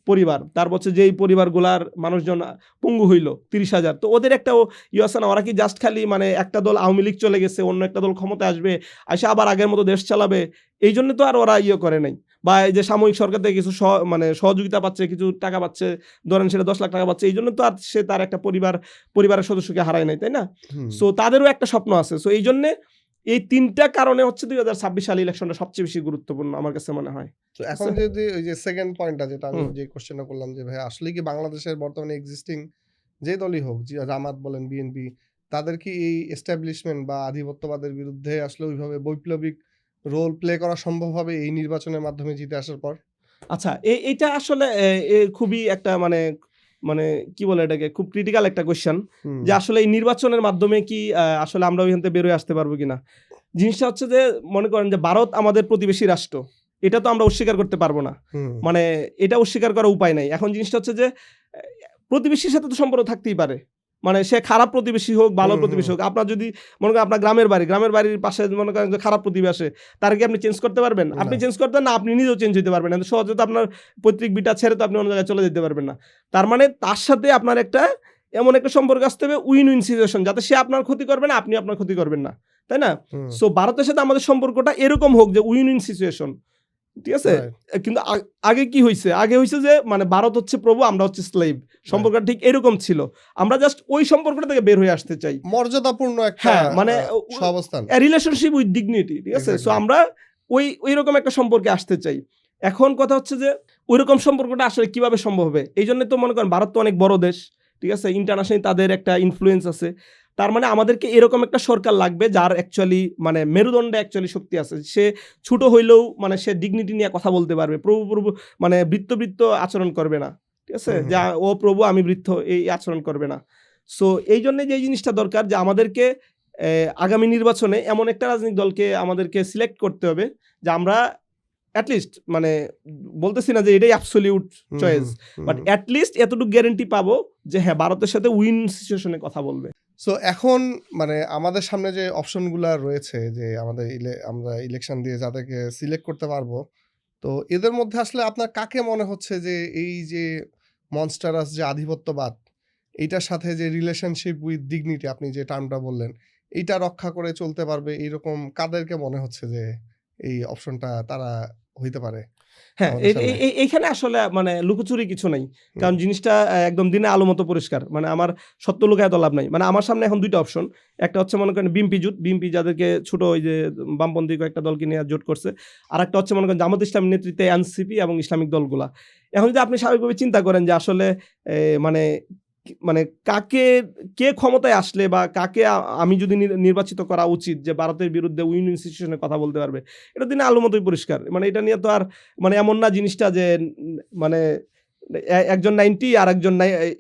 পরিবার, তার বছর যেই পরিবারগুলার মানুষজন পঙ্গু হইল ৩০,০০০, তো ওদের একটা ইয়ে আছে না? ওরা কি জাস্ট খালি মানে একটা দল আওয়ামী লীগ চলে গেছে, অন্য একটা দল ক্ষমতায় আসবে, আসে আবার আগের মতো দেশ চালাবে, এই জন্য তো আর ওরা ইয়ে করে নাই। বা এই যে সাময়িক সরকার থেকে কিছু মানে সহযোগিতা পাচ্ছে, কিছু টাকা পাচ্ছে, ধরেন সেটা ১০ লাখ টাকা পাচ্ছে, এই জন্য তো আর সে তার একটা পরিবারের সদস্যকে হারায় নাই, তাই না? সো তাদেরও একটা স্বপ্ন আছে। সো এই জন্যে এই তিনটা কারণে হচ্ছে ২০২৬ সালে ইলেকশনটা সবচেয়ে বেশি গুরুত্বপূর্ণ আমার কাছে মনে হয়। তো এখন যদি ওই যে সেকেন্ড পয়েন্টটা যেটা আমি যে কোশ্চেনটা করলাম যে ভাই আসলে কি বাংলাদেশের বর্তমানে এক্সিস্টিং যে দলই হোক, জামাত বলেন, বিএনপি, তাদের কি এই এস্টাবলিশমেন্ট বা আধিপত্যবাদের বিরুদ্ধে আসলে ওইভাবে বৈপ্লবিক রোল প্লে করা সম্ভব হবে এই নির্বাচনের মাধ্যমে জিতে আসার পর? আচ্ছা, এইটা আসলে খুবই একটা মানে মানে কি বলে এটাকে, খুব ক্রিটিক্যাল একটা কোয়েশ্চেন যে আসলে এই নির্বাচনের মাধ্যমে কি আসলে আমরা ওইখান থেকে বেরোয় আসতে পারবো কিনা। জিনিসটা হচ্ছে যে মনে করেন যে ভারত আমাদের প্রতিবেশী রাষ্ট্র, এটা তো আমরা অস্বীকার করতে পারবো না। মানে এটা অস্বীকার করার উপায় নাই। এখন জিনিসটা হচ্ছে যে প্রতিবেশীর সাথে তো সম্পর্ক থাকতেই পারে। মানে সে খারাপ প্রতিবেশী হোক, ভালো প্রতিবেশী হোক, আপনার যদি মনে করেন আপনার গ্রামের বাড়ির পাশে মনে করেন যে খারাপ প্রতিবেশী আসে, তার কি আপনি চেঞ্জ করতে পারবেন? আপনি চেঞ্জ করতে না, আপনি নিজেও চেঞ্জ হতে পারবেন না। সহজে তো আপনার পৈতৃক বিটা ছেড়ে তো আপনি অন্য জায়গায় চলে যেতে পারবেন না। তার মানে তার সাথে আপনার একটা এমন একটা সম্পর্ক আসতে হবে, উইন উইন সিচুয়েশন, যাতে সে আপনার ক্ষতি করবে না, আপনি আপনার ক্ষতি করবেন না, তাই না? সো ভারতের সাথে আমাদের সম্পর্কটা এরকম হোক যে উইন উইন সিচুয়েশন, ঠিক আছে? কিন্তু আগে কি হয়েছে? আগে হয়েছে যে মানে ভারত হচ্ছে প্রভু, আমরা হচ্ছে স্লেভ। সম্পর্কটা ঠিক এরকম ছিল। আমরা জাস্ট ওই সম্পর্কটা থেকে বের হয়ে আসতে চাই, মর্যাদাপূর্ণ একটা মানে অবস্থান, রিলেশনশিপ উইথ ডিগনিটি, ঠিক আছে? সো আমরা ওই রকম একটা সম্পর্কে আসতে চাই। এখন কথা হচ্ছে যে ওই রকম সম্পর্কটা আসলে কিভাবে সম্ভব হবে? এই জন্য তো মনে করেন ভারত তো অনেক বড় দেশ, ঠিক আছে? ইন্টারন্যাশনালি তাদের একটা ইনফ্লুয়েন্স আছে। তার মানে আমাদেরকে এরকম একটা সরকার লাগবে যার অ্যাকচুয়ালি মানে মেরুদণ্ডে অ্যাকচুয়ালি শক্তি আছে। সে ছোট হইলেও মানে সে ডিগনিটি নিয়ে কথা বলতে পারবে, প্রভু মানে বৃত্ত আচরণ করবে না, ঠিক আছে? যা ও প্রভু আমি বৃত্ত, এই আচরণ করবে না। সো এই জন্য যে জিনিসটা দরকার যে আমাদেরকে আগামী নির্বাচনে এমন একটা রাজনৈতিক দলকে আমাদেরকে সিলেক্ট করতে হবে যে আমরা অ্যাটলিস্ট মানে বলতেছি না যে এটাই অ্যাবসলিউট চয়েস, বাট অ্যাটলিস্ট এতটুকু গ্যারেন্টি পাবো যে হ্যাঁ ভারতের সাথে উইন সিচুয়েশনে কথা বলবে। সো এখন মানে আমাদের সামনে যে অপশনগুলো রয়েছে, যে আমরা ইলেকশন দিয়ে যাদেরকে সিলেক্ট করতে পারবো, তো এদের মধ্যে আসলে আপনার কাকে মনে হচ্ছে যে এই যে মনস্টারাস যে আধিপত্যবাদ, এইটার সাথে যে রিলেশনশিপ উইথ ডিগনিটি আপনি যে টার্মটা বললেন, এইটা রক্ষা করে চলতে পারবে, এইরকম কাদেরকে মনে হচ্ছে যে এই অপশনটা তারা হইতে পারে? হ্যাঁ, এইখানে আসলে মানে লুকোচুরি কিছু নাই, কারণ জিনিসটা একদম দিনে আলো মতো পরিষ্কার। মানে আমার সত্য লুকায় তো লাভ নাই। মানে আমার সামনে এখন দুইটা অপশন, একটা হচ্ছে মনে করেন বিএনপি যাদেরকে ছোট ওই যে বামপন্থী কয়েকটা দলকে নিয়ে জোট করছে, আর একটা হচ্ছে মনে করেন জামাত ইসলামের নেতৃত্বে এনসিপি এবং ইসলামিক দলগুলা। এখন যদি আপনি স্বাভাবিকভাবে চিন্তা করেন যে আসলে মানে কে ক্ষমতায় আসলে বা কাকে আমি যদি নির্বাচিত করা উচিত যে ভারতের বিরুদ্ধে উইন উইন সিচুয়েশনে কথা বলতে পারবে, এটা দিনে আলো মতোই পরিষ্কার। মানে এটা নিয়ে তো আর মানে এমন না জিনিসটা যে মানে একজন 90 আর একজন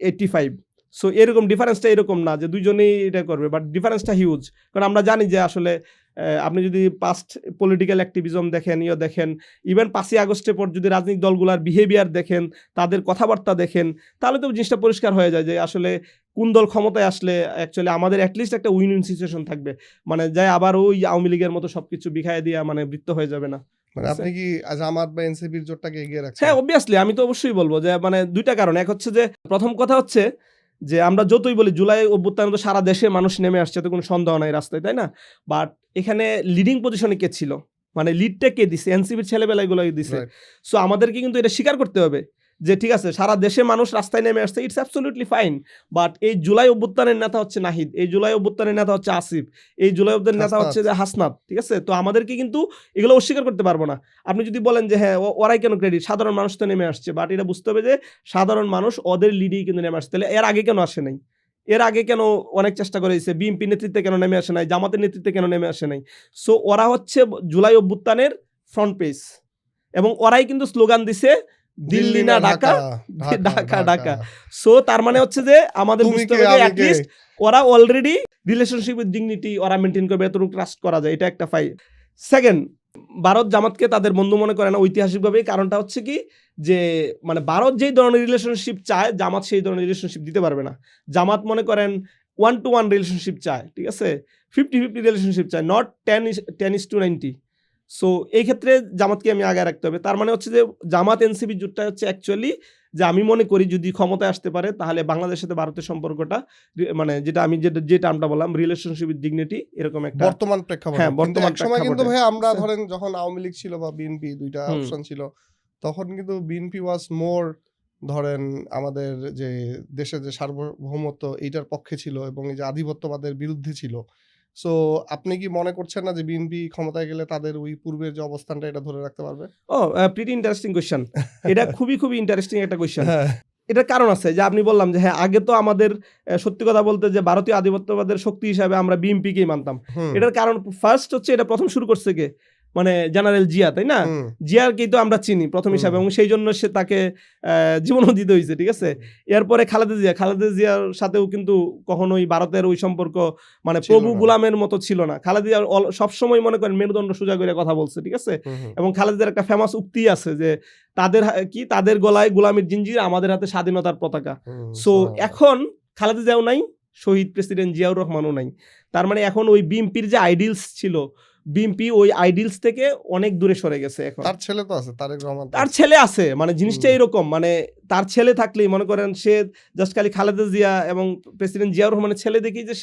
85, সো এরকম ডিফারেন্সটা এরকম না যে দুইজনেই এটা করবে, বাট ডিফারেন্সটা হিউজ। কারণ আমরা জানি যে আসলে আপনি যদি পাস্ট পলিটিক্যাল অ্যাক্টিভিজম দেখেন, দেখেন, ইভেন 5ই আগস্টের পর যদি রাজনৈতিক দলগুলোর বিহেভিয়ার দেখেন, তাদের কথাবার্তা দেখেন, তাহলে তো জিনিসটা পরিষ্কার হয়ে যায় যে আসলে কোন দল ক্ষমতায় আসলে অ্যাকচুয়ালি আমাদের অ্যাটলিস্ট একটা উইন উইন সিচুয়েশন থাকবে, মানে যাই আবার ওই আওয়ামী লীগের মতো সবকিছু বিখায় দিয়া মানে বৃত্ত হয়ে যাবে না। মানে আপনি কি জামাত বা এনসিপির জোটটাকে এগিয়ে রাখছেন? হ্যাঁ, অবভিয়াসলি আমি তো অবশ্যই বলবো যে মানে দুইটা কারণ। এক হচ্ছে যে প্রথম কথা হচ্ছে যে আমরা যতই বলি জুলাই অভ্যুত্থানে তো সারা দেশে মানুষ নেমে আসছে, তো কোনো সন্দেহ নাই রাস্তায়, তাই না? বাট এখানে লিডিং পজিশনে কে ছিল, মানে লিডটা কে দিছে? এনসিপির ছেলেবেলাগুলো দিছে। Right. সো আমাদেরকে কিন্তু এটা স্বীকার করতে হবে যে ঠিক আছে সারা দেশে মানুষ রাস্তায় নেমে আসছে, ইটস অ্যাবসলিউটলি ফাইন। বাট এই জুলাই অভ্যুত্থানের নেতা হচ্ছে নাহিদ, এই জুলাই অভ্যুত্থানের নেতা হচ্ছে আসিফ, এই জুলাই অভ্যুত্থানের নেতা হচ্ছে যে হাসনাত, ঠিক আছে? তো আমাদেরকে কিন্তু এগুলো অস্বীকার করতে পারবো না। আপনি যদি বলেন যে হ্যাঁ ওরাই কেন ক্রেডিট, সাধারণ মানুষ তো নেমে আসছে, বাট এটা বুঝতে হবে যে সাধারণ মানুষ ওদের লিডেই কিন্তু নেমে আসছে। তাহলে এর আগে কেন আসে নাই? এর আগে কেন অনেক চেষ্টা করেছে? বিএনপি নেতৃত্বে কেন নেমে আসে নাই? জামাতের নেতৃত্বে কেন নেমে আসে নাই? সো ওরা হচ্ছে জুলাই অভ্যুত্থানের ফ্রন্ট পেজ, এবং ওরাই কিন্তু স্লোগান দিছে দিল্লি না ঢাকা, ঢাকা ঢাকা। সো তার মানে হচ্ছে যে আমাদের বুঝতে হবে যে অ্যাটলিস্ট ওরা অলরেডি রিলেশনশিপ উইথ ডিগনিটি ওরা মেনটেন করবে, এতটুকু ট্রাস্ট করা যায়, এটা একটা ফাই। সেকেন্ড, ভারত জামাতকে তাদের বন্ধু মনে করে না ঐতিহাসিকভাবে। কারণটা হচ্ছে কি যে মানে ভারত যেই ধরনের রিলেশনশিপ চায় জামাত সেই ধরনের রিলেশনশিপ দিতে পারবে না। জামাত মনে করেন 1-to-1 রিলেশনশিপ চায়, ঠিক আছে? 50-50 রিলেশনশিপ চায়, নট 10:90। সো এই ক্ষেত্রে জামাতকে আমি আগে রাখতে হবে। তার মানে হচ্ছে যে জামাত এনসিপি জোটটা হচ্ছে অ্যাকচুয়ালি যে আমি মনে করি যদি ক্ষমতায় আসতে পারে তাহলে বাংলাদেশের সাথে ভারতের সম্পর্কটা মানে যেটা আমি যে টার্মটা বললাম রিলেশনশিপ উইথ ডিগনিটি, এরকম একটা বর্তমান প্রেক্ষাপটে। হ্যাঁ, কিন্তু বর্তমান একসময় কিন্তু প্রেক্ষাপটে। ভাই আমরা ধরেন যখন আওয়ামী লীগ ছিল বা বিএনপি, দুইটা অপশন ছিল, তখন কিন্তু বিএনপি ওয়াজ মোর ধরেন আমাদের যে দেশের যে সার্বভৌমত্ব এইটার পক্ষে ছিল এবং এই যে আধিপত্যবাদের বিরুদ্ধে ছিল। সো আপনি কি মনে করছেন না যে বিএনপি ক্ষমতায় গেলে তাদের ওই পূর্বের যে অবস্থানটা এটা ধরে রাখতে পারবে? Pretty interesting question. এটা খুবই ইন্টারেস্টিং একটা কোয়েশ্চেন। হ্যাঁ, এটার কারণ আছে যে আপনি বললাম যে হ্যাঁ আগে তো আমাদের সত্যি কথা বলতে যে ভারতীয় আধিপত্যবাদের শক্তি হিসাবে আমরা বিএনপিকেই মানতাম। হুম, এটার কারণ ফার্স্ট হচ্ছে এটা প্রথম শুরু করছে কে? মানে জেনারেল জিয়া, তাই না? হুম, জিয়াকেই তো আমরা চিনি প্রথম হিসাবে, এবং সেই জন্য সে তাকে জীবনও দিতে হয়েছে, ঠিক আছে? এরপরে খালেদা জিয়ার সাথেও কিন্তু কখনোই ভারতের ওই সম্পর্ক মানে ছিল প্রভু না। গোলামের মতো ছিল না। খালেদা জিয়া সবসময় মনে করেন মেরুদণ্ড সোজা করে কথা বলছে, ঠিক আছে? হুম, হুম, এবং খালেদা জিয়ার একটা ফেমাস উক্তি আছে যে তাদের গলায় গোলামির জিঞ্জির, আমাদের হাতে স্বাধীনতার পতাকা। হুম, সো সুবহানাল্লাহ। এখন খালেদা জিয়াও নাই, শহীদ প্রেসিডেন্ট জিয়াউর রহমানও নাই। তার মানে এখন ওই বিএনপির যে আইডিয়ালস ছিল, বিএনপি ওই আইডিয়ালস থেকে অনেক দূরে সরে গেছে। এখন তার ছেলে তো আছে, তারেক রহমান তো তার আছে। ছেলে আছে, মানে জিনিসটা এরকম, মানে তার ছেলে থাকলেই মনে করেন সে জাস্ট খালি খালেদা জিয়া এবং প্রেসিডেন্ট জিয়াউর রহমানের ছেলে দেখি যে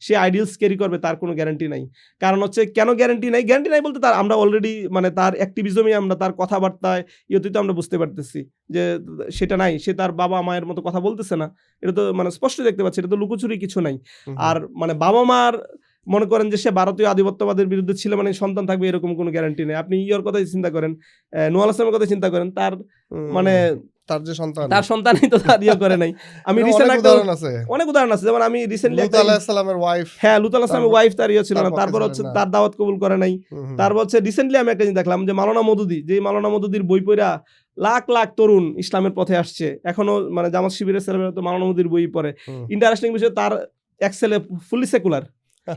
সে আইডিয়ালস ক্যারি করবে তার কোনো গ্যারান্টি নাই। কারণ হচ্ছে কেন গ্যারান্টি নাই বলতে তার আমরা অলরেডি মানে তার অ্যাক্টিভিজমই আমরা তার কথাবার্তায় ইয়েতে তো আমরা বুঝতে পারতেছি যে সেটা নাই। সে তার বাবা মায়ের মতো কথা বলতেছে না, এটা তো মানে স্পষ্ট দেখতে পাচ্ছি, এটা তো লুকোচুরি কিছু নাই। আর মানে বাবা মার মনে করেন যে সে ভারতীয় আধিপত্যবাদের বিরুদ্ধে ছিল মানে সন্তান থাকবে এরকম কোনো গ্যারান্টি নেই। আপনি ইয়োর কথাই চিন্তা করেন, নোয়াল আসলামের কথা চিন্তা করেন, তার মানে তার যে সন্তান, তার সন্তানই তো তার ইয়ে করে নাই। আমি রিসেন্ট অনেক উদাহরণ আছে। অনেক উদাহরণ আছে, যেমন আমি রিসেন্টলি লূত আলাইহিস সালামের ওয়াইফ, হ্যাঁ লূত আলাইহিস সালামের ওয়াইফ তার ইয়ে ছিল না, তার তারপর পক্ষে হচ্ছে ছিলেন না। তার দাওয়াত কবুল করে নাই। তারপর হচ্ছে রিসেন্টলি আমি একটা জিনিস দেখলাম যে মাওলানা মওদুদী, যে মাওলানা মওদুদীর বই পড়া লাখ লাখ তরুণ ইসলামের পথে আসছে, এখনো মানে জামাত শিবিরের ছেলেমেয়েরা তো মাওলানা মওদুদীর বই পড়ে। ইন্টারেস্টিং বিষয়, তার এক ছেলে ফুলি সেকুলার,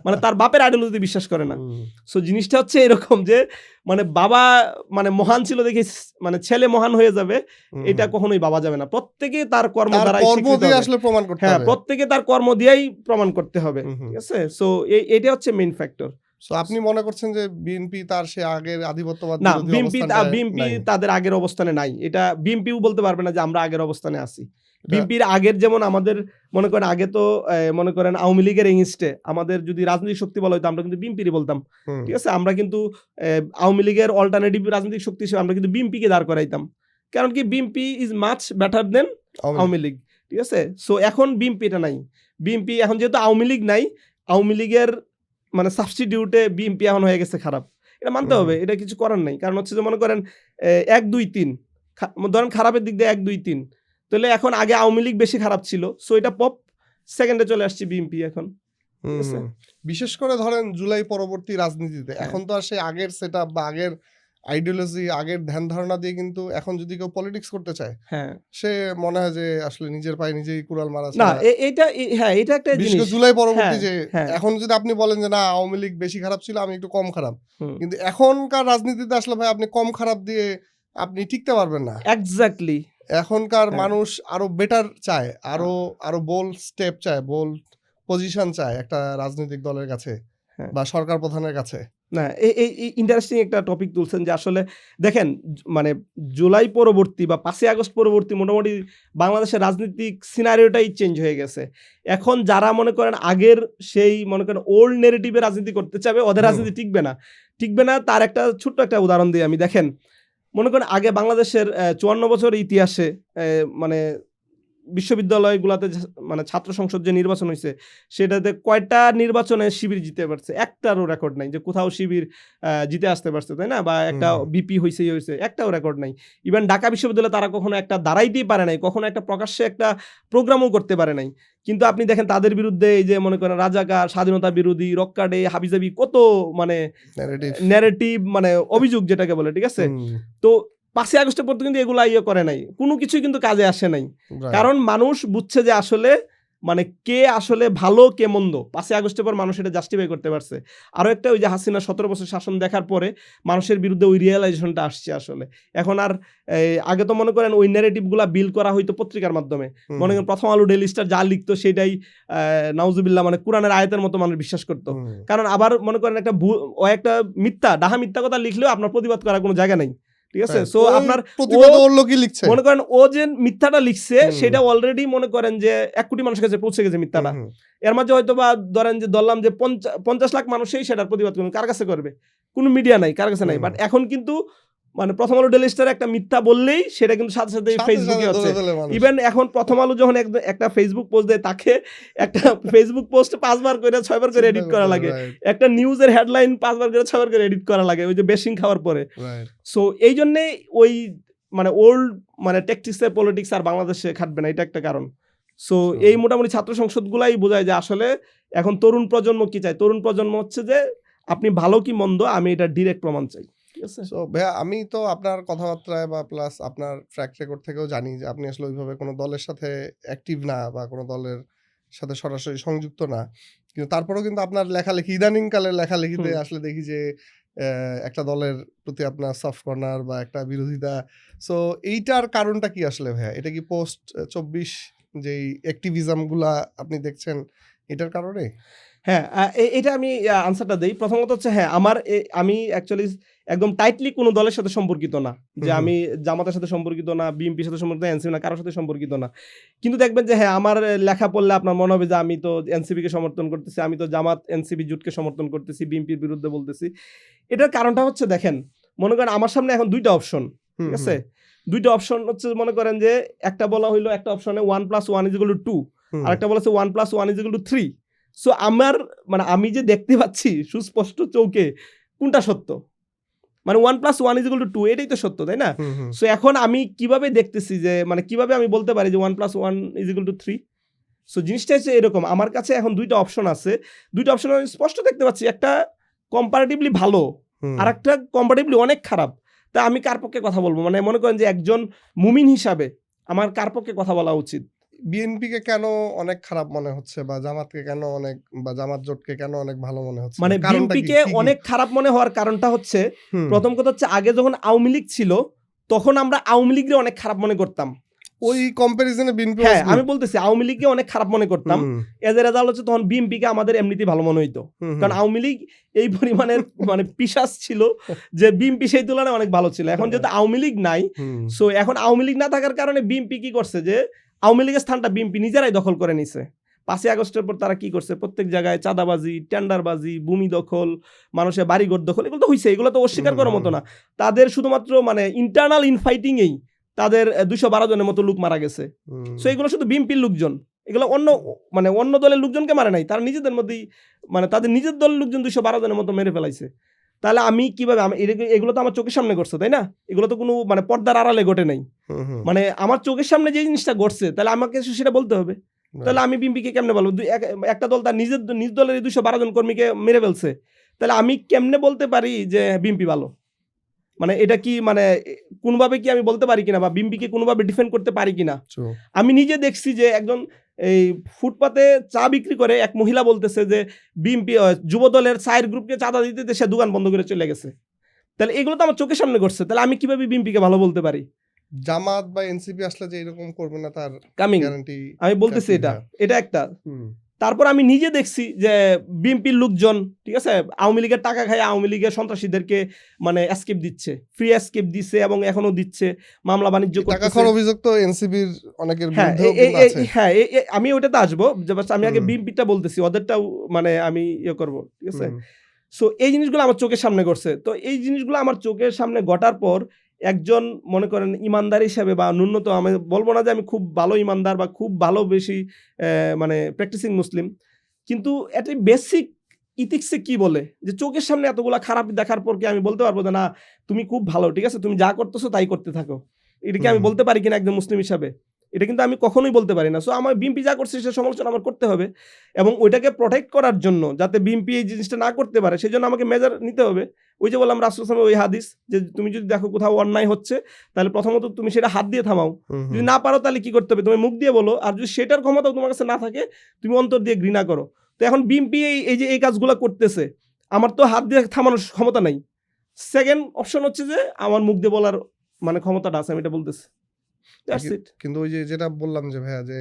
মানে তার বাপের আইডিওলজি বিশ্বাস করে না। সো জিনিসটা হচ্ছে এরকম যে মানে বাবা মানে মহান ছিল দেখে মানে ছেলে মহান হয়ে যাবে, এটা কখনোই বাবা যাবে না। প্রত্যেকে তার কর্ম দ্বারা আসলে প্রমাণ করতে হ্যাঁ, হবে। প্রত্যেকে তার কর্ম দিয়েই প্রমাণ করতে হবে, ঠিক আছে? সো এইটা হচ্ছে মেইন ফ্যাক্টর। সো আপনি মনে করছেন যে বিএনপি তার সে আগের আধিপত্যবাদ না, বিরোধী বিএনপি অবস্থানটায় নাই? তাদের আগের অবস্থানে নাই। এটা বিএনপিও বলতে পারবে না যে আমরা আগের অবস্থানে আছি। বিএনপির আগের যেমন আমাদের মনে করেন আগে তো মনে করেন আওয়ামী লীগের এগেইনস্টে আমাদের যদি রাজনৈতিক শক্তি বলা হতো আমরা কিন্তু বিএনপিরই বলতাম, ঠিক আছে? আমরা কিন্তু আওয়ামী লীগের অল্টারনেটিভ রাজনৈতিক শক্তি হিসেবে আমরা কিন্তু বিএনপিকে দাঁড় করাইতাম। কারণ কি বিএনপি ইজ মাচ বেটার দেন আওয়ামী লীগ, ঠিক আছে? সো এখন বিএনপি এটা নাই। বিএনপি এখন যেহেতু আওয়ামী লীগ নাই, আওয়ামী লীগের মানে সাবস্টিটিউটে বিএনপি এখন হয়ে গেছে খারাপ। এটা মানতে হবে, এটা কিছু করার নাই। কারণ হচ্ছে যে মনে করেন 1, 2, 3 ধরেন খারাপের দিক দিয়ে 1, 2, 3, তাহলে এখন আগে আওয়ামী লীগ বেশি খারাপ ছিল, সো এটা পপ সেকেন্ডে চলে আসছে বিএনপি এখন। বিশেষ করে ধরেন জুলাই পরবর্তী রাজনীতিতে এখন তো আর সেই আগের সেটআপ বা আগের আইডিওলজি আগের ধ্যান ধারণা দিয়ে কিন্তু এখন যদি কেউ পলিটিক্স করতে চায় হ্যাঁ সে মনে হয় যে আসলে নিজের পায়ে নিজেই কুড়াল মারা না ছাড়া হ্যাঁ এটা একটা বিশেষ জিনিস করে জুলাই পরবর্তী হ্যাঁ যে হ্যাঁ এখন যদি আপনি বলেন যে না আওয়ামী লীগ বেশি খারাপ ছিল আমি একটু কম খারাপ হুম কিন্তু এখনকার রাজনীতিতে আসলে ভাই আপনি কম খারাপ দিয়ে আপনি টিকতে পারবেন না এক্স্যাক্টলি এখনকার হ্যাঁ মানুষ আরো বেটার চায় আরো বোল্ড স্টেপ চায় বোল্ড পজিশন চায় একটা রাজনৈতিক দলের কাছে হ্যাঁ বা সরকার প্রধানের কাছে না এই ইন্টারেস্টিং একটা টপিক তুলছেন যে আসলে দেখেন মানে জুলাই পরবর্তী বা 5ই আগস্ট পরবর্তী মোটামুটি বাংলাদেশের রাজনৈতিক সিনারিওটাই চেঞ্জ হয়ে গেছে এখন যারা মনে করেন আগের সেই মনে করেন ওল্ড নেগেটিভে রাজনীতি করতে চাবে ওদের হুম রাজনীতি টিকবে না তার একটা ছোট্ট একটা উদাহরণ দিই আমি দেখেন মনে করেন আগে বাংলাদেশের 54 বছর ইতিহাসে মানে বিশ্ববিদ্যালয়গুলোতে মানে ছাত্র সংসদ যে নির্বাচন হয়েছে সেটাতে কয়টা নির্বাচনে শিবির জিতে পারছে একটারও রেকর্ড নাই যে কোথাও শিবির জিতে আসতে পারছে তাই না বা একটা হুম বিপি হয়েছে একটাও রেকর্ড নাই ইভেন ঢাকা বিশ্ববিদ্যালয়ে তারা কখনো একটা দাঁড়াইতেই পারে নাই কখনো একটা প্রকাশ্যে একটা প্রোগ্রামও করতে পারে নাই কিন্তু আপনি দেখেন তাদের বিরুদ্ধে এই যে মনে করেন রাজাকার স্বাধীনতা বিরোধী রক্কাডে হাবিজাবি কত মানে ন্যারেটিভ ন্যারেটিভ মানে অভিযোগ যেটাকে বলে ঠিক আছে তো 5ই আগস্টের পর তো কিন্তু এগুলা করে নাই কোনো কিছুই কিন্তু কাজে আসে নাই কারণ মানুষ বুঝছে যে আসলে মানে কে আসলে ভালো কে মন্দ 5ই আগস্টের পর মানুষ এটা জাস্টিফাই করতে পারছে আরও একটা ওই যে হাসিনা 17 বছর শাসন দেখার পরে মানুষের বিরুদ্ধে ওই রিয়েলাইজেশনটা আসছে আসলে এখন আর আগে তো মনে করেন ওই ন্যারেটিভগুলা বিল করা হয়তো পত্রিকার মাধ্যমে মনে করেন প্রথম আলো ডেইলি স্টার যা লিখতো সেটাই নাউজুবিল্লাহ মানে কোরআনের আয়াতের মতো মানুষ বিশ্বাস করতো কারণ আবার মনে করেন একটা ডাহা মিথ্যা কথা লিখলেও আপনার প্রতিবাদ করার কোনো জায়গা নেই ঠিক আছে সো আপনার মনে করেন ও যে মিথ্যাটা লিখছে সেটা অলরেডি মনে করেন যে 1 কোটি মানুষের কাছে পৌঁছে গেছে মিথ্যাটা এর মাঝে হয়তো বা ধরেন যে ধরলাম যে 50 লাখ মানুষই সেটার প্রতিবাদ করবে কার কাছে করবে কোনো মিডিয়া নাই কার কাছে নাই বাট এখন কিন্তু মানে প্রথম আলো ডেইলি স্টার একটা মিথ্যা বললেই সেটা কিন্তু সাথে সাথে ফেসবুকে হচ্ছে ইভেন এখন প্রথম আলো যখন একটা ফেসবুক পোস্ট দেয় তাকে একটা ফেসবুক পোস্ট 5 বার করে 6 বার করে এডিট করা লাগে একটা নিউজের হেডলাইন 5 বার করে 6 বার করে এডিট করা লাগে ওই যে বেশিং খাওয়ার পরে সো এই জন্যে ওই মানে ওল্ড মানে ট্যাকটিক্সের পলিটিক্স আর বাংলাদেশে খাটবে না এটা একটা কারণ সো এই মোটামুটি ছাত্র সংসদগুলাই বোঝায় যে আসলে এখন তরুণ প্রজন্ম কি চায় তরুণ প্রজন্ম হচ্ছে যে আপনি ভালো কি মন্দ আমি এটা ডিরেক্ট প্রমাণ চাই সো ভাইয়া আমি তো আপনার কথাবার্তায় বা প্লাস আপনার ট্র্যাক রেকর্ড থেকেও জানি যে আপনি আসলে ওইভাবে কোনো দলের সাথে অ্যাক্টিভ না বা কোনো দলের সাথে সরাসরি সংযুক্ত না কিন্তু তারপরেও কিন্তু আপনার লেখালেখি ইদানিং কালের লেখালেখিতে আসলে দেখি যে একটা দলের প্রতি আপনার সফট কর্নার বা একটা বিরোধিতা সো এইটার কারণটা কি আসলে ভাইয়া এটা কি পোস্ট 24 যেই অ্যাক্টিভিজমগুলা আপনি দেখছেন এটার কারণে হ্যাঁ এটা আমি আনসারটা দেই প্রথমত হচ্ছে হ্যাঁ আমি অ্যাকচুয়ালি একদম টাইটলি কোনো দলের সাথে সম্পর্কিত না যে আমি জামাতের সাথে সম্পর্কিত না বিএনপির সাথে সম্পর্কিত এনসিপি না কারোর সাথে সম্পর্কিত না কিন্তু দেখবেন যে হ্যাঁ আমার লেখা পড়লে আপনার মনে হবে যে আমি তো এনসিপিকে সমর্থন করতেছি আমি তো জামাত এনসিপি জোটকে সমর্থন করতেছি বিএনপির বিরুদ্ধে বলতেছি এটার কারণটা হচ্ছে দেখেন মনে করেন আমার সামনে এখন 2টা অপশন ঠিক আছে 2টা অপশন হচ্ছে মনে করেন যে একটা বলা হইলো একটা অপশনে 1+1 = 2 আর একটা বলেছে 1+1 = 3 সো আমার মানে আমি যে দেখতে পাচ্ছি সুস্পষ্ট চৌকে কোনটা সত্য মানে 1+1 = 2 এটাই তো সত্য তাই না সো এখন আমি কিভাবে দেখতেছি যে মানে কিভাবে আমি বলতে পারি যে 1+1 = 3 সো জিনিসটা হচ্ছে এরকম আমার কাছে এখন 2টা অপশন আছে 2টা অপশন আমি স্পষ্ট দেখতে পাচ্ছি একটা কম্পারেটিভলি ভালো আর একটা কম্পারেটিভলি অনেক খারাপ তা আমি কার পক্ষে কথা বলবো মানে মনে করেন যে একজন মুমিন হিসাবে আমার কার পক্ষে কথা বলা উচিত বিএনপিকে কেন অনেক খারাপ মনে হচ্ছে বা জামাতকে কেন অনেক বা জামাত জোটকে কেন অনেক ভালো মনে হচ্ছে মানে বিএনপিকে অনেক খারাপ মনে হওয়ার কারণটা হচ্ছে প্রথম কথা হচ্ছে আগে যখন আওয়ামী লীগ ছিল তখন আমরা আওয়ামী লীগকে অনেক খারাপ মনে করতাম ওই কম্পারিজনে বিএনপি হ্যাঁ আমি বলতেছি আওয়ামী লীগকে অনেক খারাপ মনে করতাম এজ এ রেজাল্ট হচ্ছে তখন বিএনপিকে আমাদের এমনিতেই ভালো মনে হইতো কারণ আওয়ামী লীগ এই পরিমাণের মানে পিশাচ ছিল যে বিএনপি সেই তুলনায় অনেক ভালো ছিল এখন যেহেতু আওয়ামী লীগ নাই সো এখন আওয়ামী লীগ না থাকার কারণে বিএনপি কি করছে যে আওয়ামী লীগের স্থানটা বিএনপি নিজেরাই দখল করে নিছে 5ই আগস্টের পর তারা কি করছে প্রত্যেক জায়গায় চাঁদাবাজি টেন্ডারবাজি ভূমি দখল মানুষের বাড়িঘর দখল এগুলো তো হয়েছে এগুলো তো অস্বীকার করার মতো না তাদের শুধুমাত্র মানে ইন্টারনাল ইনফাইটিংয়েই তাদের 212 জনের মতো লোক মারা গেছে সো এগুলো শুধু বিএনপির লোকজন এগুলো অন্য দলের লোকজনকে মারে নাই তারা নিজেদের মধ্যেই মানে তাদের নিজের দলের লোকজন 212 জনের মতো মেরে ফেলাইছে তাহলে আমি কিভাবে এগুলো তো আমার চোখের সামনে ঘটছে তাই না এগুলো তো কোনো মানে পর্দার আড়ালে ঘটে নাই মানে আমার চোখের সামনে যে জিনিসটা ঘটছে তাহলে আমাকে সেটা বলতে হবে তাহলে আমি বিএনপিকে কেমনে বলবো একটা দল তার নিজ দলের 212 জন কর্মীকে মেরে ফেলছে তাহলে আমি কেমনে বলতে পারি যে বিএনপি ভালো মানে এটা কি মানে কোনোভাবে কি আমি বলতে পারি কিনা বা বিএমপিকে কোনোভাবে ডিফেন্ড করতে পারি কিনা? আমি নিজে দেখছি যে একজন এই ফুটপাতে চা বিক্রি করে এক মহিলা বলতেছে যে বিএমপি যুবদলের চায়ের গ্রুপকে চাঁদা দিতে সে দোকান বন্ধ করে চলে গেছে। তাহলে এগুলো তো আমার চোখের সামনে ঘটছে, তাহলে আমি কিভাবে বিএমপিকে ভালো বলতে পারি? জামাত বা এনসিপি আসলে যে এরকম করবে না তার কামিং গ্যারান্টি আমি বলতেছি এটা একটা। তারপর আমি নিজে দেখছি যে বিএনপির লোকজন, ঠিক আছে, আওয়ামী লীগের টাকা খায় আওয়ামী লীগের সন্ত্রাসীদেরকে মানে এসকেপ দিচ্ছে, ফ্রি এসকেপ দিচ্ছে এবং এখনো দিচ্ছে, মামলা বাণিজ্য টাকা করতেছে। খাওয়ার অভিযোগ তো এনসিপির অনেকের হ্যাঁ বিরুদ্ধেও কিন্তু আছে। হ্যাঁ আমি ওইটাতে আসবো, আমি আগে বিএনপিটা বলতেছি, ওদেরটাও মানে আমি ইয়ে করবো, ঠিক আছে। সো এই জিনিসগুলো আমার চোখের সামনে ঘটছে। তো এই জিনিসগুলো আমার চোখের সামনে ঘটার পর একজন মনে করেন ইমানদার হিসাবে বা ন্যূনতম, আমি বলবো না যে আমি খুব ভালো ইমানদার বা খুব ভালো বেশি মানে প্র্যাকটিসিং মুসলিম, কিন্তু একটা বেসিক ইথিক্সে কি বলে যে চোখের সামনে এতগুলা খারাপ দেখার পর কি আমি বলতে পারবো যে না তুমি খুব ভালো, ঠিক আছে, তুমি যা করতেছো তাই করতে থাকো? এটা কি আমি বলতে পারি কিনা একজন মুসলিম হিসাবে? এটা কিন্তু আমি কখনোই বলতে পারি না। সো আমার বিএনপি যা করছে সে সমালোচনা আমার করতে হবে এবং ওইটাকে প্রোটেক্ট করার জন্য যাতে বিএনপি এই জিনিসটা না করতে পারে সেই জন্য আমাকে মেজার নিতে হবে। ওই যে বললাম রাসূল সাল্লাল্লাহু আলাইহি ওই হাদিস যে তুমি যদি দেখো কোথাও অন্যায় হচ্ছে তাহলে প্রথমত তুমি সেটা হাত দিয়ে থামাও, যদি না পারো তাহলে কি করতে হবে, তুমি মুখ দিয়ে বলো, আর যদি সেটার ক্ষমতাও তোমার কাছে না থাকে তুমি অন্তর দিয়ে ঘৃণা করো। তো এখন বিএনপি এই যে এই কাজগুলো করতেছে, আমার তো হাত দিয়ে থামানোর ক্ষমতা নাই। সেকেন্ড অপশন হচ্ছে যে আমার মুখ দিয়ে বলার মানে ক্ষমতাটা আছে, আমি এটা বলতেছি। কিন্তু ওই যে যেটা বললাম যে ভাইয়া যে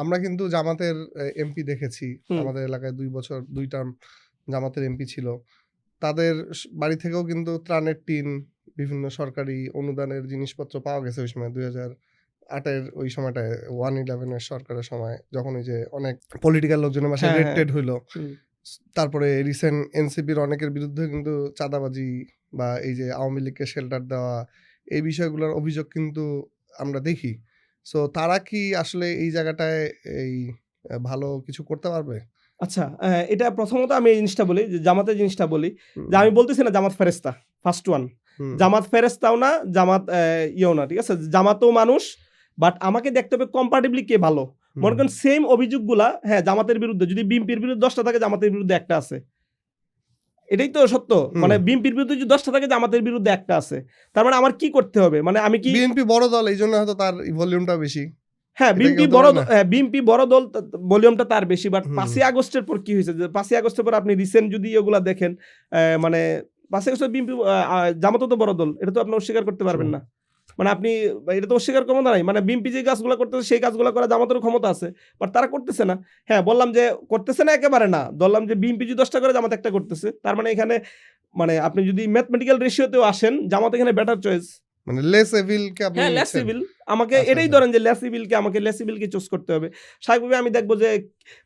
আমরা কিন্তু জামাতের এমপি দেখেছি আমাদের এলাকায় 2 বছর 2 টার্ম জামাতের এমপি ছিল, তাদের বাড়ি থেকেও কিন্তু ত্রাণের টিন বিভিন্ন সরকারি অনুদানের জিনিসপত্র পাওয়া গেছে ওই সময় 2008-এর ওই সময়টায় 1/11-এর সরকারের সময় যখন ওই যে অনেক পলিটিক্যাল লোকজনের বাসায় রেড টেড হইলো। তারপরে রিসেন্ট এনসিপির অনেকের বিরুদ্ধে কিন্তু চাঁদাবাজি বা এই যে আওয়ামী লীগকে শেল্টার দেওয়া এই বিষয়গুলোর অভিযোগ কিন্তু আমরা দেখি। সো তারা কি আসলে এই জায়গাটায় এই ভালো কিছু করতে পারবে? আচ্ছা, এটা প্রথমত আমি এই জিনিসটা বলি যে জামাতের জিনিসটা বলি যে আমি বলতেছি না জামাত ফেরেস্তা, ফার্স্ট ওয়ান। জামাত ফেরেস্তাও না, জামাত ইয়েও না, ঠিক আছে, জামাতও মানুষ, বাট আমাকে দেখতে হবে কম্পারেটিভলি কে ভালো। মনে করেন সেম অভিযোগগুলা হ্যাঁ জামাতের বিরুদ্ধে যদি বিএনপির বিরুদ্ধে 10টা থাকে জামাতের বিরুদ্ধে একটা আছে, এটাই তো সত্য। মানে বিএনপির বিরুদ্ধে যদি 10টা থাকে জামাতের বিরুদ্ধে একটা আছে, তার মানে আমার কি করতে হবে, মানে আমি কি বিএনপি বড় দল এই জন্য হয়তো তার ভলিউমটা বেশি। হ্যাঁ বিএনপি বড় দল, ভলিউমটা তার বেশি, বাট 5ই আগস্টের পর কি হয়েছে যে 5ই আগস্টের পর আপনি রিসেন্ট যদি এগুলা দেখেন মানে 5ই আগস্টের বিএনপি জামাতও তো বড় দল, এটা তো আপনি অস্বীকার করতে পারবেন না। মানে আপনি এটা তো অস্বীকার ক্ষমতা নাই, মানে বিএনপি যে কাজগুলো করতেছে সেই কাজগুলো করা জামাতের ক্ষমতা আছে, বাট তারা করতেছে না। হ্যাঁ বললাম যে করতেছে না একেবারে না, বললাম যে বিএনপি যদি 10টা করে জামাত একটা করতেছে, তার মানে এখানে মানে আপনি যদি ম্যাথমেটিক্যাল রেশিওতেও আসেন জামাত এখানে বেটার চয়েস। মানে লেস এভিল কে আপনি লেস ইভিল আমাকে এটাই ধরেন যে লেস ইভিল কে চুজ করতে হবে। স্বাভাবিকভাবে আমি দেখবো যে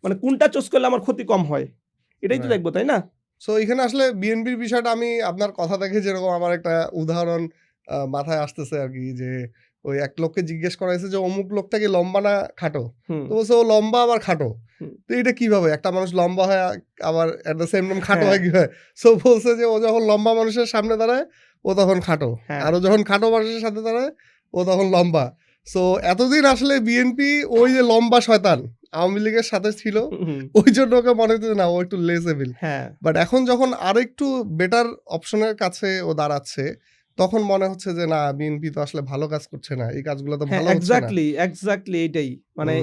মানে কোনটা চুজ করলে আমার ক্ষতি কম হয়, এটাই তো দেখবো, তাই না? সো এখানে আসলে বিএনপির বিষয়টা আমি আপনার কথা থেকে যেরকম আমার একটা উদাহরণ মাথায় আসতেছে আর কি, যে ওই এক লোককে জিজ্ঞেস করা হয়েছে যে অমুক লোকটা কি লম্বা না খাটো, তো বলছে ও লম্বা আবার খাটো। তো এটা কিভাবে একটা মানুষ লম্বা হয় আবার এট দ্য সেম টাইম খাটো হয় কি হয়? সো বলছে যে ও যখন লম্বা মানুষের সামনে দাঁড়ায় ও তখন খাটো, আর ও যখন খাটো মানুষের সাথে দাঁড়ায় ও তখন লম্বা। সো এতদিন আসলে বিএনপি ওই যে লম্বা শয়তান আওয়ামী লীগের সাথে ছিল ওই জন্য ওকে মনে হচ্ছে না ও একটু লেস এভিল। বাট এখন যখন আরো একটু বেটার অপশনের কাছে ও দাঁড়াচ্ছে তখন মনে হচ্ছে যে না বিএনপি তো আসলে ভালো কাজ করছে না, এই কাজগুলো তো ভালো হচ্ছে না। এক্স্যাক্টলি এটাই মানে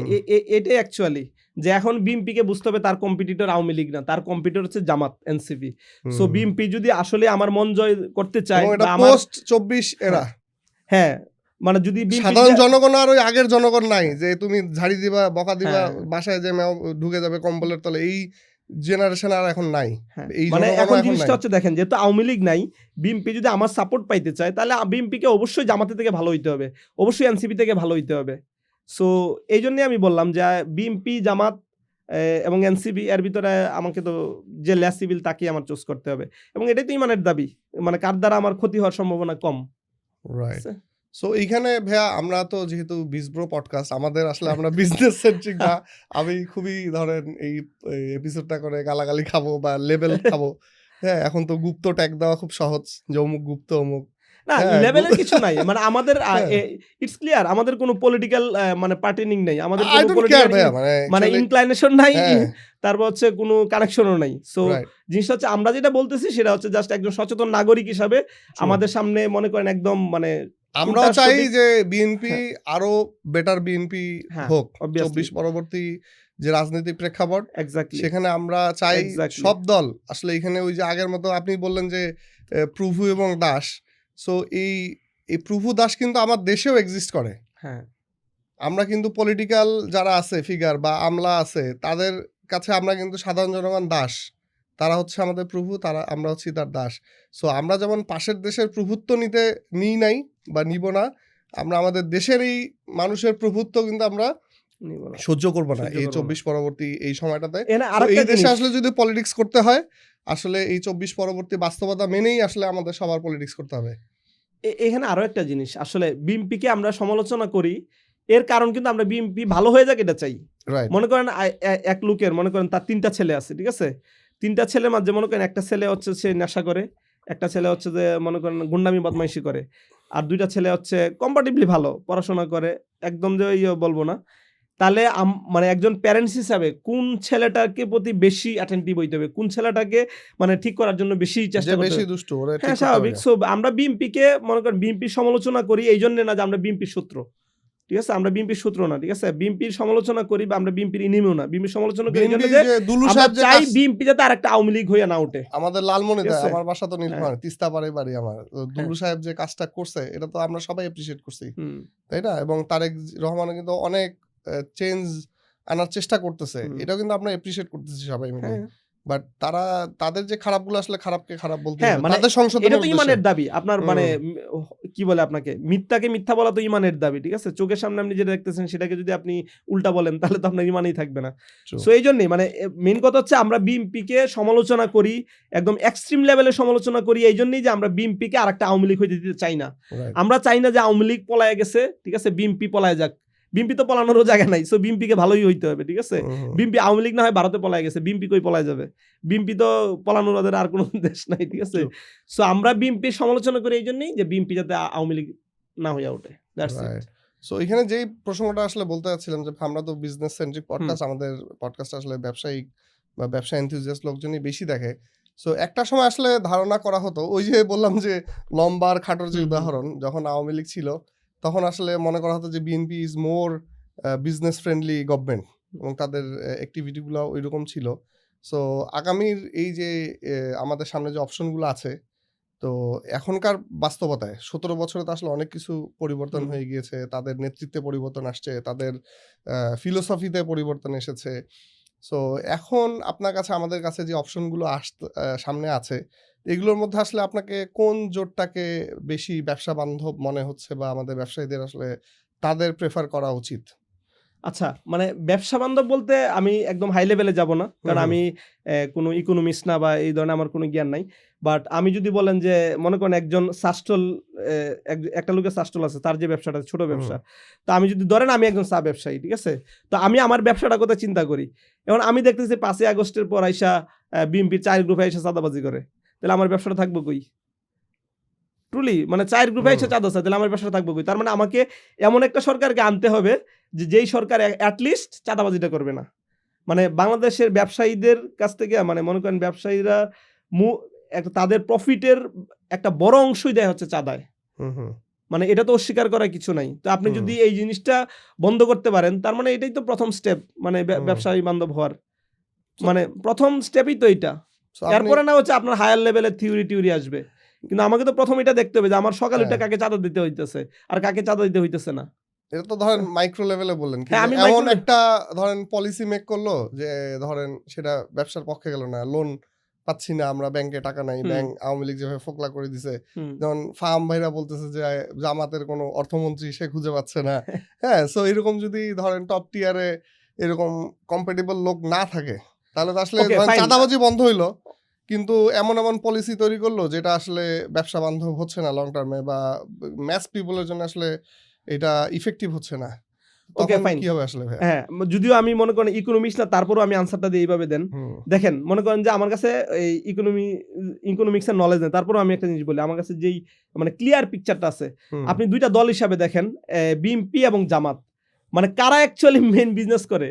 এটাই অ্যাকচুয়ালি যে এখন বিএনপি কে বুঝতে হবে তার কম্পিটিটর আওয়ামী লীগ না, তার কম্পিটিটর হচ্ছে জামাত এনসিপি। সো বিএনপি যদি আসলে আমার মন জয় করতে চায় বা আমার পোস্ট 24 এরা হ্যাঁ মানে যদি সাধারণ জনগণ আর ওই আগের জনগণ নাই যে তুমি ঝাড়ি দিবা বকা দিবা বাসায় যে ঢুকে যাবে কম্বলের তলে, এই জেনারেশন আর এখন নাই। মানে এখন জিনিসটা হচ্ছে দেখেন যেহেতু আওয়ামী লীগ নাই, বিএনপি যদি আমার সাপোর্ট পাইতে চায় তাহলে বিএনপি কে অবশ্যই জামাতে থেকে ভালো হইতে হবে, অবশ্যই এনসিপি থেকে ভালো হইতে হবে। সো এই জন্যই আমি বললাম যে বিএনপি জামাত এবং এনসিপি এর ভিতরে আমাকে তো যে লেস সিভিল তাকে আমার চুজ করতে হবে, এবং এটাই তো ইমানের দাবি, মানে কার দ্বারা আমার ক্ষতি হওয়ার সম্ভাবনা কম। রাইট। সো এইখানে ভাইয়া আমরা তো যেহেতু বিজব্রো পডকাস্ট আমাদের আসলে আমরা বিজনেস সেন্ট্রিক না, আমি খুবই ধরেন এই এপিসোডটা করে গালাগালি খাবো বা লেবেল খাবো। হ্যাঁ এখন তো গুপ্ত ট্যাগ দেওয়া খুব সহজ যে অমুক গুপ্ত অমুক, না হ্যাঁ, লেভেলের কিছু নাই, মানে আমাদের হ্যাঁ। ইটস ক্লিয়ার আমাদের কোনো পলিটিক্যাল মানে পার্টিনিং নাই, আমাদের I কোনো don't care পলিটিক্যাল ভাইয়া, মানে মানে actually ইনক্লাইনেশন নাই, হ্যাঁ, তারপর হচ্ছে কোনো কানেকশনও নাই। সো রাইট, জিনিসটা হচ্ছে আমরা যেটা বলতেছি সেটা হচ্ছে জাস্ট একজন সচেতন নাগরিক হিসাবে ট্রু। আমাদের সামনে মনে করেন একদম মানে আমরাও কোনটা চাই সঠিক। যে বিএনপি হ্যাঁ, আরো বেটার বিএনপি হ্যাঁ, হোক। অবভিয়াসলি ২৪ পরবর্তী যে রাজনৈতিক প্রেক্ষাপট, এক্স্যাক্টলি সেখানে আমরা চাই এক্স্যাক্টলি সব দল আসলে এখানে ওই যে আগের মতো আপনি বললেন যে প্রভু এবং দাস। সো এই প্রভু দাস কিন্তু আমার দেশেও এক্সিস্ট করে। হ্যাঁ আমরা কিন্তু পলিটিক্যাল যারা আছে ফিগার বা আমলা আছে তাদের কাছে আমরা কিন্তু সাধারণ জনগণ দাস। তারা হচ্ছে আমাদের প্রভু, আমরা হচ্ছি তার দাস। সো আমরা যেমন পাশের দেশের প্রভুত্ব নিই নাই বা নিব না, আমরা আমাদের দেশের এই মানুষের প্রভুত্ব কিন্তু আমরা নিব না, সহ্য করব না সহ্য এই করবো না। ২৪ পরবর্তী এই সময়টাতে। এখানে তো আরেকটা এই দেশে জিনিস, আসলে যদি পলিটিক্স করতে হয়, আসলে এই ২৪ পরবর্তী বাস্তবতা মেনেই আসলে আমাদের সবার পলিটিক্স করতে হবে। এখানে আরো একটা জিনিস, আসলে বিএনপিকে আমরা সমালোচনা করি, এর কারণ কিন্তু আমরা বিএনপি ভালো হয়ে যাক এটা চাই। রাইট। মনে করেন এক লোকের মনে করেন তার ৩টা ছেলে আছে, ঠিক আছে? ৩টা ছেলের মাঝে মনে করেন একটা ছেলে হচ্ছে সে নেশা করে, একটা ছেলে হচ্ছে যে মনে করেন গুন্ডামি বদমাইশি করে, আর ২টা ছেলে হচ্ছে কম্পারেটিভলি ভালো পড়াশোনা করে, একদম যে বলবো না। তাহলে মানে একজন প্যারেন্টস হিসাবে কোন ছেলেটাকে প্রতি বেশি অ্যাটেনটিভ হইতে হবে, কোন ছেলেটাকে মানে ঠিক করার জন্য বেশি যে চেষ্টা করতে বেশি হবে? দুষ্ট ওরে ঠিক হ্যাঁ, করতে হবে। স্বাভাবিক। সো আমরা বিএনপিকে মনে করেন বিএনপির সমালোচনা করি এই জন্য না যে আমরা বিএনপির শত্রু, ঠিক আছে? আমরা বিএনপির শত্রু না, ঠিক আছে? বিএনপির সমালোচনা করি বা আমরা বিএনপির ইনিমিও না, বিএনপির সমালোচনা করি এই জন্য বিএনপি যে যে দুলু আমরা সাহেব যে চাই কাজ বিএনপি যাতে আরেকটা আওয়ামী লীগ হয়ে না ওঠে, আমাদের ঠিক লালমনিরহাটে, আছে? আমার বাসা তো হ্যাঁ, নীলফামারী, তিস্তাপাড়ে বাড়ি আমার। তো হ্যাঁ, দুলু সাহেব যে কাজটা করছে এটা তো আমরা সবাই অ্যাপ্রিশিয়েট করছি, হুম, তাই না? এবং তারেক রহমানও কিন্তু অনেক চেঞ্জ আনার চেষ্টা করতেছে, হুম, এটাও কিন্তু আমরা অ্যাপ্রিশিয়েট করতেছি সবাই মিলে। হ্যাঁ, বাট তাদের যে খারাপগুলো আসলে খারাপকে খারাপ বলতে হ্যাঁ, হবে মানে তাদের এটা সংশোধনের তো উদ্দেশ্যে। ইমানের দাবি। আপনার মানে হুম, কি বলে আপনাকে? মিথ্যাকে মিথ্যা বলা তো ইমানের দাবি, ঠিক আছে? চোখের সামনে আপনি যেটা দেখতেছেন সেটাকে যদি আপনি উল্টা বলেন তাহলে তো আপনার ইমানই থাকবে না। true, সো এইজন্যই মানে মেইন কথা হচ্ছে আমরা বিএনপিকে সমালোচনা করি, একদম এক্সট্রিম লেভেলে সমালোচনা করি এইজন্যই যে আমরা বিএনপিকে আরেকটা আওয়ামী লীগ হইতে দিতে চাই না। right, আমরা চাই না যে আওয়ামী লীগ পলায়ে গেছে, ঠিক আছে? বিএনপি পলায়ে যাক। বিএনপি তো পলানোরও জায়গা নাই। সো বিএনপিকে ভালোই হইতে হবে, ঠিক আছে? হুম, হুম, বিএনপি আওয়ামী লীগ না হয় ভারতে পলায় গেছে, বিএনপি কই পলায় যাবে? বিএনপি তো পলানোর ওদের আর কোনো দেশ নাই, ঠিক আছে? true, সো আমরা বিএনপির সমালোচনা করি এইজন্যই যে বিএনপি যাতে আওয়ামী লীগ না হইয়া ওঠে। That's it. right. সো এখানে যেই প্রসঙ্গটা আসলে বলতে চাচ্ছিলাম যে আমরা তো বিজনেস সেন্ট্রিক হুম, পডকাস্ট, আমাদের পডকাস্ট আসলে ব্যবসায়িক বা ব্যবসা এনথুজিয়াস্ট লোকজনই বেশি দেখে। সো একটা সময় আসলে ধারণা করা হতো, ওই যে বললাম যে লম্বা আর খাটোর যে হুম, হুম, উদাহরণ, যখন আওয়ামী লীগ ছিল তখন আসলে মনে করা হতো যে BNP is more business friendly government এবং তাদের অ্যাক্টিভিটিগুলো ওইরকম ছিল। সো আগামীর এই যে আমাদের সামনে যে অপশনগুলো আছে, তো এখনকার বাস্তবতায় ১৭ বছরে তো আসলে অনেক কিছু পরিবর্তন হুম। হয়ে গিয়েছে। তাদের নেতৃত্বে পরিবর্তন আসছে, তাদের ফিলোসফিতে পরিবর্তন এসেছে। সো এখন আপনার কাছে আমাদের কাছে যে অপশনগুলো সামনে আছে, এগুলোর মধ্যে আসলে আপনাকে কোন জোটটাকে বেশি ব্যবসা বান্ধব মনে হচ্ছে বা আমাদের ব্যবসায়ীদের আসলে তাদের প্রেফার করা উচিত? আচ্ছা, মানে ব্যবসা বান্ধব বলতে আমি একদম হাই লেভেলে যাব না। হুম, কারণ হুম, আমি কোনো ইকোনমিস্ট না বা এই ধরনের আমার কোনো জ্ঞান নাই। বাট আমি যদি বলেন যে মনে করেন একজন সাস্টল একটা লোকের সাস্টল আছে, তার যে ব্যবসাটা ছোট হুম, ব্যবসা। তো আমি যদি ধরেন আমি একজন চা ব্যবসায়ী, ঠিক আছে? তো আমি আমার ব্যবসাটার কথা চিন্তা করি। এখন আমি দেখতেছি ৫ই আগস্টের পর আইসা বিএনপির ৪ গ্রুপে আইসা চাঁদাবাজি করে। তাহলে আমার ব্যবসাটা থাকবে কই? ট্রুলি মানে ৪ গ্রুপে হুম, এসে চাঁদা চায়, তাহলে আমার ব্যবসাটা থাকবে কই? তার মানে আমাকে এমন একটা সরকারকে আনতে হবে যেই সরকার এট লিস্ট চাঁদাবাজিটা করবে না। মানে বাংলাদেশের ব্যবসায়ীদের কাছ থেকে মানে মনে করেন ব্যবসায়ীরা মু একটা তাদের প্রফিটের একটা বড় অংশই দেয় হচ্ছে চাঁদায়। হুম, হুম, মানে এটা তো অস্বীকার করার কিছু নাই। তো আপনি হুম, যদি এই জিনিসটা বন্ধ করতে পারেন, তার মানে এটাই তো ১ম স্টেপ মানে হুম। ব্যবসায়ী বান্ধব হওয়ার। সো মানে ১ম স্টেপই তো এইটা। সো আপনি এরপরে না হচ্ছে আপনার হায়ার লেভেলের থিওরি আসবে। কিন্তু আমাকে তো ১ম এটা দেখতে হবে যে আমার সকালে হ্যাঁ। উঠে কাকে চাঁদা দিতে হইতেছে আর কাকে চাঁদা দিতে হইতেছে না। এটা তো ধরেন মাইক্রো লেভেলে বললেন, হ্যাঁ, কিন্তু আমি এমন মাইক্রো একটা ধরেন পলিসি মেক করলো যে ধরেন সেটা ব্যবসার পক্ষে গেল না, লোন পাচ্ছি না, আমরা ব্যাংকে টাকা নাই, হুম, ব্যাংক আওয়ামী লীগ যেভাবে ফোকলা করে দিছে, হুম। যেমন ফাহাম ভাইরা বলতেছে যে জামাতের কোনো অর্থমন্ত্রী সে খুঁজে পাচ্ছে না। হ্যাঁ, সো এরকম যদি ধরেন টপ টিয়ারে এরকম কম্পেটেবল লোক না থাকে, তাহলে তো আসলে ওকে ধরেন ফাইন। চাঁদাবাজি বন্ধ হইলো, কিন্তু এমন পলিসি তৈরি করলো যেটা আসলে ব্যবসা বান্ধব হচ্ছে না লং টার্মে, বা ম্যাস পিপলের জন্য আসলে এটা ইফেক্টিভ হচ্ছে না। ওকে তখন ফাইন, কি হবে আসলে ভাইয়া? হ্যাঁ যদিও আমি মনে করেন ইকোনমিক্স না, তারপরও আমি আনসারটা দিয়ে এইভাবে দেন। দেখেন মনে করেন যে আমার কাছে এই ইকোনমিক্সের নলেজ নেই, তারপরও আমি একটা জিনিস বলি, আমার কাছে যেই মানে ক্লিয়ার পিকচারটা আছে, আপনি দুইটা দল হিসাবে দেখেন, বিএনপি এবং জামাত, মানে কারা অ্যাকচুয়ালি মেইন বিজনেস করে।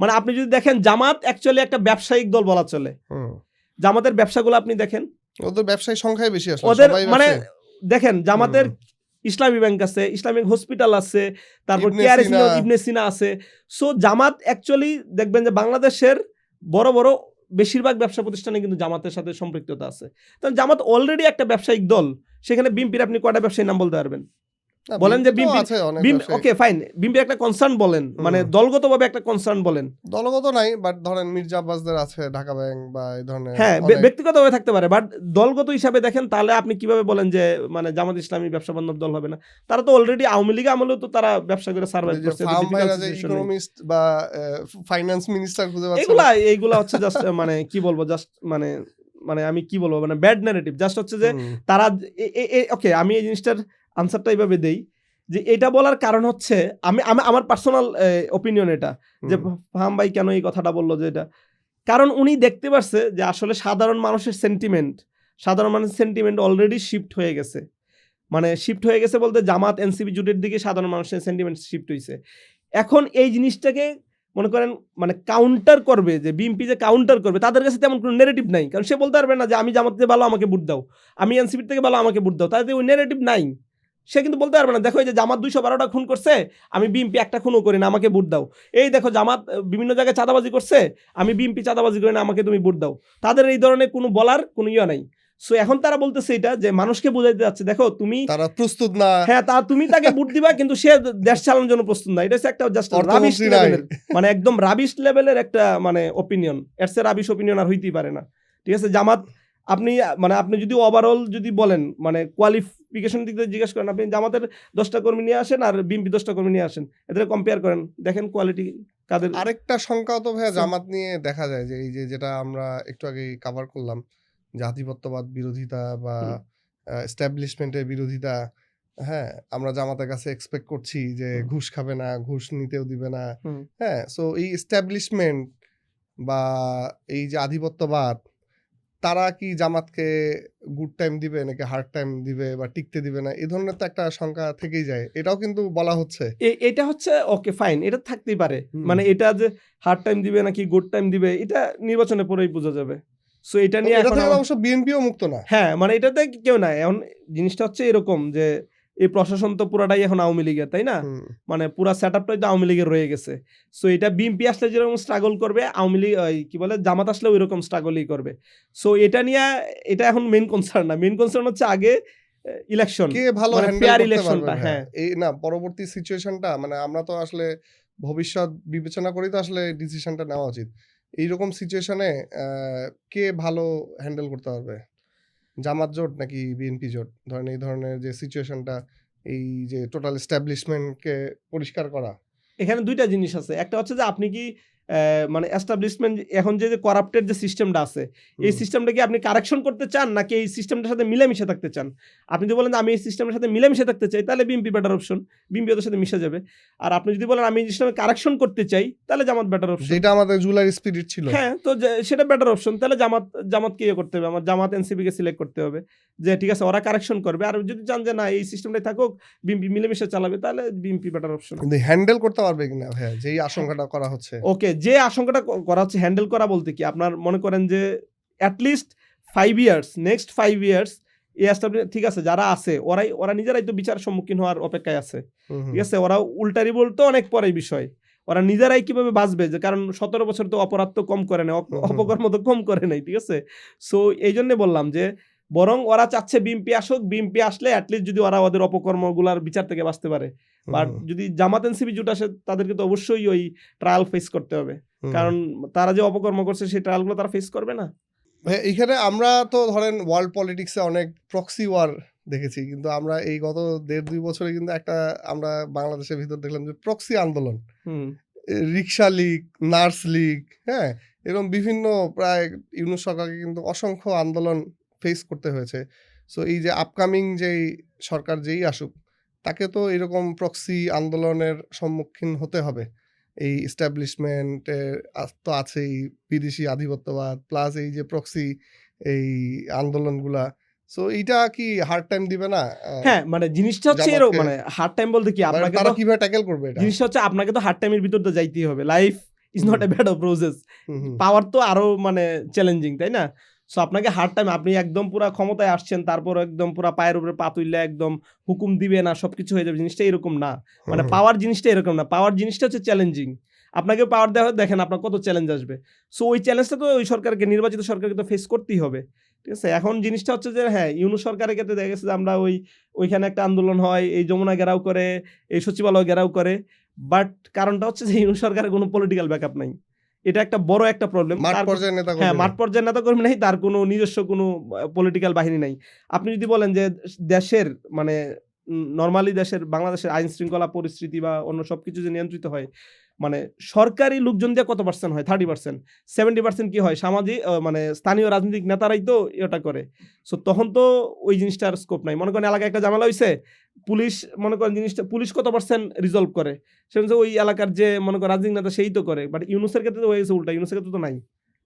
মানে আপনি যদি দেখেন জামাত অ্যাকচুয়ালি একটা ব্যবসায়িক দল বলা চলে। জামাতের ব্যবসাগুলো আপনি দেখেন, ওদের ব্যবসায়ী সংখ্যাই বেশি আসলে, ওদের সবাই মানে ব্যবসায়ী। দেখেন জামাতের ইসলামী ব্যাংক আছে, ইসলামিক হসপিটাল আছে, তারপর ইবনে কেয়ার সিনা। ইবনে সিনা আছে। সো জামাত অ্যাকচুয়ালি দেখবেন যে বাংলাদেশের বড় বড় বেশিরভাগ ব্যবসা প্রতিষ্ঠানে কিন্তু জামাতের সাথে সম্পৃক্ততা আছে। কারণ জামাত অলরেডি একটা ব্যবসায়িক দল, সেখানে বিএনপির আপনি কয়টা ব্যবসায়ীর নাম বলতে পারবেন? না, বলেন যে বিএনপি তো বিএনপি, আছে অনেক ব্যবসায়ী। ওকে ফাইন, বিএনপির একটা কনসার্ন বলেন, মানে দলগতভাবে একটা কনসার্ন বলেন। দলগত নাই, বাট ধরেন মির্জা আব্বাসদের আছে ঢাকা ব্যাংক বা এই ধরনের। হ্যাঁ অনেক- ব্যক্তিগতভাবে থাকতে পারে, বাট দলগত হিসাবে দেখেন তাহলে আপনি কিভাবে বলেন যে মানে জামাত ইসলামী ব্যবসা বান্ধব দল হবে না? তারা তো অলরেডি আওয়ামী লীগ আমলেও তো তারা ব্যবসা করে সার্ভাইভ ওই যে করছে, ফার্ম ভাইরা যে সিচুয়েশন। ইকোনমিস্ট বা ফাইন্যান্স মিনিস্টার খুঁজে পাচ্ছে এগুলা না। এইগুলা হচ্ছে জাস্ট মানে কি বলবো, জাস্ট মানে মানে আমি কি বলবো, মানে ব্যাড ন্যারেটিভ। জাস্ট হচ্ছে যে তারা ওকে, আমি এই জিনিসটার আনসারটা এইভাবে দেই যে এটা বলার কারণ হচ্ছে, আমি আমার পার্সোনাল ওপিনিয়ন এটা, যে ফাহাম ভাই কেন এই কথাটা বললো, যে এটা কারণ উনি দেখতে পারছে যে আসলে সাধারণ মানুষের সেন্টিমেন্ট অলরেডি শিফট হয়ে গেছে। মানে শিফট হয়ে গেছে বলতে জামাত এনসিপি জোটের দিকে সাধারণ মানুষের সেন্টিমেন্ট শিফট হয়েছে। এখন এই জিনিসটাকে মনে করেন মানে কাউন্টার করবে, যে বিএনপি যে কাউন্টার করবে, তাদের কাছে তেমন কোনো নেগেটিভ নাই। কারণ সে বলতে পারবে না যে আমি জামাত থেকে ভালো আমাকে ভোট দাও, আমি এনসিপি থেকে ভালো আমাকে ভোট দাও, তাদের ওই নেগেটিভ নাই। সে কিন্তু বলতে পারবে না দেখো এই যে জামাত 212টা খুন করছে, আমি বিএনপি একটা খুনও করি না, আমাকে ভোট দাও। এই দেখো জামাত বিভিন্ন জায়গায় চাঁদাবাজি করছে, আমি বিএনপি চাঁদাবাজি করি না, আমাকে তুমি ভোট দাও। তাদের এই ধরনের কোনো বলার কোনো ইয়ে নাই। সো এখন তারা বলতেছে এটা যে মানুষকে বোঝাইতে যাচ্ছে দেখো তুমি তারা প্রস্তুত না। হ্যাঁ তুমি তাকে ভোট দিবা, কিন্তু সে দেশ চালানোর জন্য প্রস্তুত না। এটা হচ্ছে একটা জাস্ট রাবিশ লেভেলের, মানে একদম রাবিশ লেভেলের একটা মানে অপিনিয়ন। এর চেয়ে রাবিশ অপিনিয়ন আর হইতেই পারে না। ঠিক আছে, জামাত আপনি মানে আপনি যদি ওভারঅল যদি বলেন মানে কোয়ালিফিকেশন দিক থেকে জিজ্ঞেস করেন, আপনি জামাতের 10টা কর্মী নিয়ে আসেন আর বিএনপি 10টা কর্মী নিয়ে আসেন, এদের কম্পেয়ার করেন, দেখেন কোয়ালিটি কাদের। আরেকটা সংখ্যাও তো ভাইয়া জামাত নিয়ে দেখা যায় যে এই যে যেটা আমরা একটু আগে কভার করলাম, জাতিপত্যবাদ বিরোধিতা বা এস্টাবলিশমেন্টের বিরোধিতা। হ্যাঁ, আমরা জামাতের কাছে এক্সপেক্ট করছি যে ঘুষ খাবে না, ঘুষ নিতেও দিবে না। হ্যাঁ, সো এই এস্টাবলিশমেন্ট বা এই যে আধিপত্যবাদ, তারা কি জামাতকে গুড টাইম দিবে নাকি হার্ড টাইম দিবে বা টিকতে দিবে না, এই ধরনের তো একটা সংখ্যা থেকেই যায়। এটাও কিন্তু বলা হচ্ছে। এটা হচ্ছে ওকে ফাইন, এটা থাকতেই পারে। মানে এটা যে হার্ড টাইম দিবে নাকি গুড টাইম দিবে, এটা নির্বাচনের পরেই বোঝা যাবে। সো এটা নিয়ে এটা এখন থেকে অবশ্য বিএনপিও মুক্ত না। হ্যাঁ, মানে এটাতে কেউ নাই। এখন জিনিসটা হচ্ছে এরকম যে এই প্রশাসন তো পুরাটাই এখন আওয়ামী লীগের, তাই না? মানে পুরা সেটআপটাই তো আওয়ামী লীগের রয়ে গেছে। সো এটা বিএনপি আসলে যেরকম স্ট্রাগল করবে, আওয়ামী লীগ কি বলে জামাত আসলে ওই রকম স্ট্রাগলই করবে। সো এটা নিয়ে এটা এখন মেইন কনসার্ন না, মেইন কনসার্ন হচ্ছে আগে ইলেকশন, কে ভালো মানে হ্যান্ডেল ফেয়ার করতে ইলেকশনটা। পারবে। হ্যাঁ, এই না পরবর্তী সিচুয়েশনটা, মানে আমরা তো আসলে ভবিষ্যৎ বিবেচনা করেই তো আসলে ডিসিশনটা নেওয়া উচিত। এইরকম সিচুয়েশনে কে ভালো হ্যান্ডেল করতে পারবে, জামাত জোট নাকি বিএনপি জোট? ধরেন এই ধরনের যে সিচুয়েশনটা, এই যে টোটাল এস্টাবলিশমেন্টকে পরিষ্কার করা। এখানে দুইটা জিনিস আছে। একটা হচ্ছে যে আপনি কি মানে এস্টাবলিশমেন্ট এখন যে করাপ্টেড যে সিস্টেমটা আছে, এই সিস্টেমটা কি আপনি কারেকশন করতে চান নাকি এই সিস্টেমটার সাথে মিলেমিশে থাকতে চান? আপনি যদি বলেন যে আমি এই সিস্টেমের সাথে মিলেমিশে থাকতে চাই, তাহলে বিএনপি বেটার অপশন, বিএনপি ওদের সাথে মিশে যাবে। আর আপনি যদি বলেন আমি এই সিস্টেমে কারেকশন করতে চাই, তাহলে জামাত বেটার অপশন। যেটা আমাদের জুলাই স্পিরিট ছিল। হ্যাঁ, তো সেটা বেটার অপশন। তাহলে জামাতকে ইয়ে করতে হবে, আমার জামাত এনসিপিকে সিলেক্ট করতে হবে, যে ঠিক আছে ওরা কারেকশন করবে। আর যদি চান যে না এই সিস্টেমটাই থাকুক, বিএনপি মিলেমিশে চালাবে, তাহলে বিএনপি বেটার অপশন। কিন্তু হ্যান্ডেল করতে পারবে কিনা ভাইয়া, যেই আশঙ্কাটা করা হচ্ছে। ওকে, যে আশঙ্কাটা করা হচ্ছে হ্যান্ডেল করা বলতে কি, আপনার মনে করেন যে অ্যাটলিস্ট 5 ইয়ার্স, নেক্সট 5 ইয়ার্স ঠিক আছে যারা আছে ওরা নিজেরাই তো বিচার সম্মুখীন হওয়ার অপেক্ষায় আছে। ঠিক আছে, ওরা উল্টারি বলতো অনেক পরের বিষয়, ওরা নিজেরাই কিভাবে বাঁচবে, যে কারণ 17 বছর তো অপরাধ তো কম করে নাই, অপকর্ম তো কম করে নাই। ঠিক আছে, সো এই জন্য বললাম যে বরং ওরা চাচ্ছে বিএনপি আসুক, বিএনপি আসলে অ্যাটলিস্ট যদি ওরা ওদের অপকর্মগুলার বিচার থেকে বাঁচতে পারে। বাট যদি জামাত এনসিপি জোট আসে, তাদেরকে তো অবশ্যই ওই ট্রায়াল ফেস করতে হবে, কারণ তারা যে অপকর্ম করছে সেই ট্রায়ালগুলো তারা ফেস করবে না। এইখানে আমরা তো ধরেন ওয়ার্ল্ড পলিটিক্সে অনেক প্রক্সি ওয়ার দেখেছি, কিন্তু আমরা এই গত 1.5-2 বছরে কিন্তু একটা আমরা বাংলাদেশের ভিতর দেখলাম যে প্রক্সি আন্দোলন, রিক্সা লীগ, নার্স লীগ, হ্যাঁ, এরকম বিভিন্ন প্রায় ইউনূস সরকারকে কিন্তু অসংখ্য আন্দোলন ফেস করতে হয়েছে। সো এই যে আপকামিং যেই সরকার যেই আসুক, তাকে তো এরকম প্রক্সি আন্দোলনের সম্মুখীন হতে হবে। এই এস্টাবলিশমেন্টের তো আছেই বিদেশি আধিপত্যবাদ প্লাস এই যে প্রক্সি এই আন্দোলনগুলা। সো এইটা কি হার্ড টাইম দিবে না হ্যাঁ, মানে জিনিসটা হচ্ছে এরকম, জামাতকে? মানে হার্ড টাইম বলতে কি, আপনাকে তারা তো কিভাবে ট্যাকেল করবে এটা? জিনিসটা হচ্ছে আপনাকে তো হার্ড টাইমের ভিতর তো যাইতেই হবে। Life is not a bed of roses. হুম, হুম। পাওয়ার তো আরো মানে চ্যালেঞ্জিং, তাই না? সো আপনাকে হার্ড টাইম, আপনি একদম পুরা ক্ষমতায় আসছেন, তারপর একদম পুরা পায়ের উপরে পা তুললে একদম হুকুম দিবে না, সবকিছু হয়ে যাবে, জিনিসটা এরকম না। মানে হুম, পাওয়ার জিনিসটা এরকম না, পাওয়ার জিনিসটা হচ্ছে চ্যালেঞ্জিং। আপনাকে পাওয়ার দেওয়া হয়, দেখেন আপনার কত চ্যালেঞ্জ আসবে। সো ওই চ্যালেঞ্জটা তো ওই সরকারকে, নির্বাচিত সরকারকে তো ফেস করতেই হবে, ঠিক আছে? এখন জিনিসটা হচ্ছে যে হ্যাঁ, ইউনূস সরকারের ক্ষেত্রে দেখা গেছে যে আমরা ওইখানে একটা আন্দোলন হয়, এই যমুনা ঘেরাও করে, এই সচিবালয় ঘেরাও করে, বাট কারণটা হচ্ছে যে ইউনূস সরকারের কোনো পলিটিক্যাল ব্যাকআপ নাই। এটা একটা বড় একটা প্রবলেম। মাঠ তার পর্যায়ে নেতা হ্যাঁ, কর্মী মাঠ পর্যায়ের নেতাকর্মী নাই, তার কোনো নিজস্ব কোনো পলিটিক্যাল বাহিনী নাই। আপনি যদি বলেন যে দেশের মানে নরমালি দেশের বাংলাদেশের আইন শৃঙ্খলা পরিস্থিতি বা অন্য সবকিছু যে নিয়ন্ত্রিত হয়, মানে সরকারি লোকজন দিয়ে কত পার্সেন্ট হয়? 30%। 70% কি হয়? সামাজিক মানে স্থানীয় রাজনৈতিক নেতারাই তো এটা করে। সো তখন তো ওই জিনিসটার স্কোপ নাই। মনে করেন এলাকায় একটা ঝামেলা হইছে, পুলিশ মনে করেন জিনিসটা পুলিশ কত পার্সেন্ট রিজলভ করে? সেটা হচ্ছে ওই এলাকার যে মনে করেন রাজনৈতিক নেতা সেই তো করে। বাট ইউনূসের ক্ষেত্রে তো হয়ে গেছে উল্টা, ইউনূসের ক্ষেত্রে তো নাই।